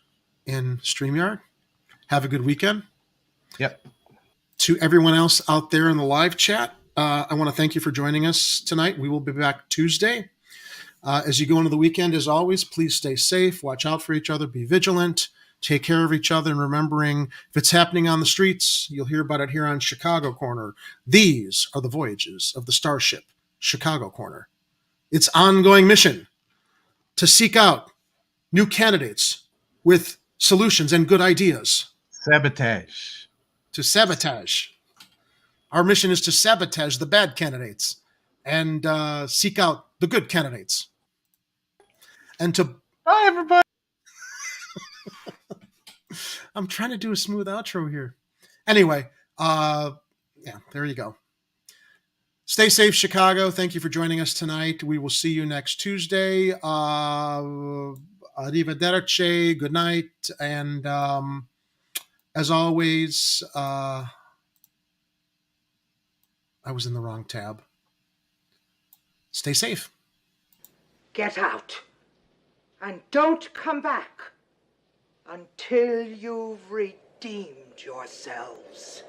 in StreamYard. Have a good weekend. Yep. To everyone else out there in the live chat, I want to thank you for joining us tonight. We will be back Tuesday. As you go into the weekend, as always, please stay safe, watch out for each other, be vigilant, take care of each other, and remembering if it's happening on the streets, you'll hear about it here on Chicago Corner. These are the voyages of the Starship Chicago Corner. Its ongoing mission to seek out new candidates with solutions and good ideas. Sabotage. To sabotage. Our mission is to sabotage the bad candidates and seek out the good candidates. And to... Bye, everybody. I'm trying to do a smooth outro here. Anyway, there you go. Stay safe, Chicago. Thank you for joining us tonight. We will see you next Tuesday. Arrivederci. Good night. And as always, I was in the wrong tab. Stay safe. Get out. And don't come back until you've redeemed yourselves.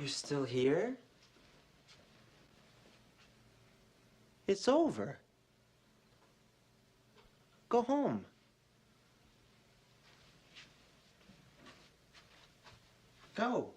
You still here? It's over. Go home. Go.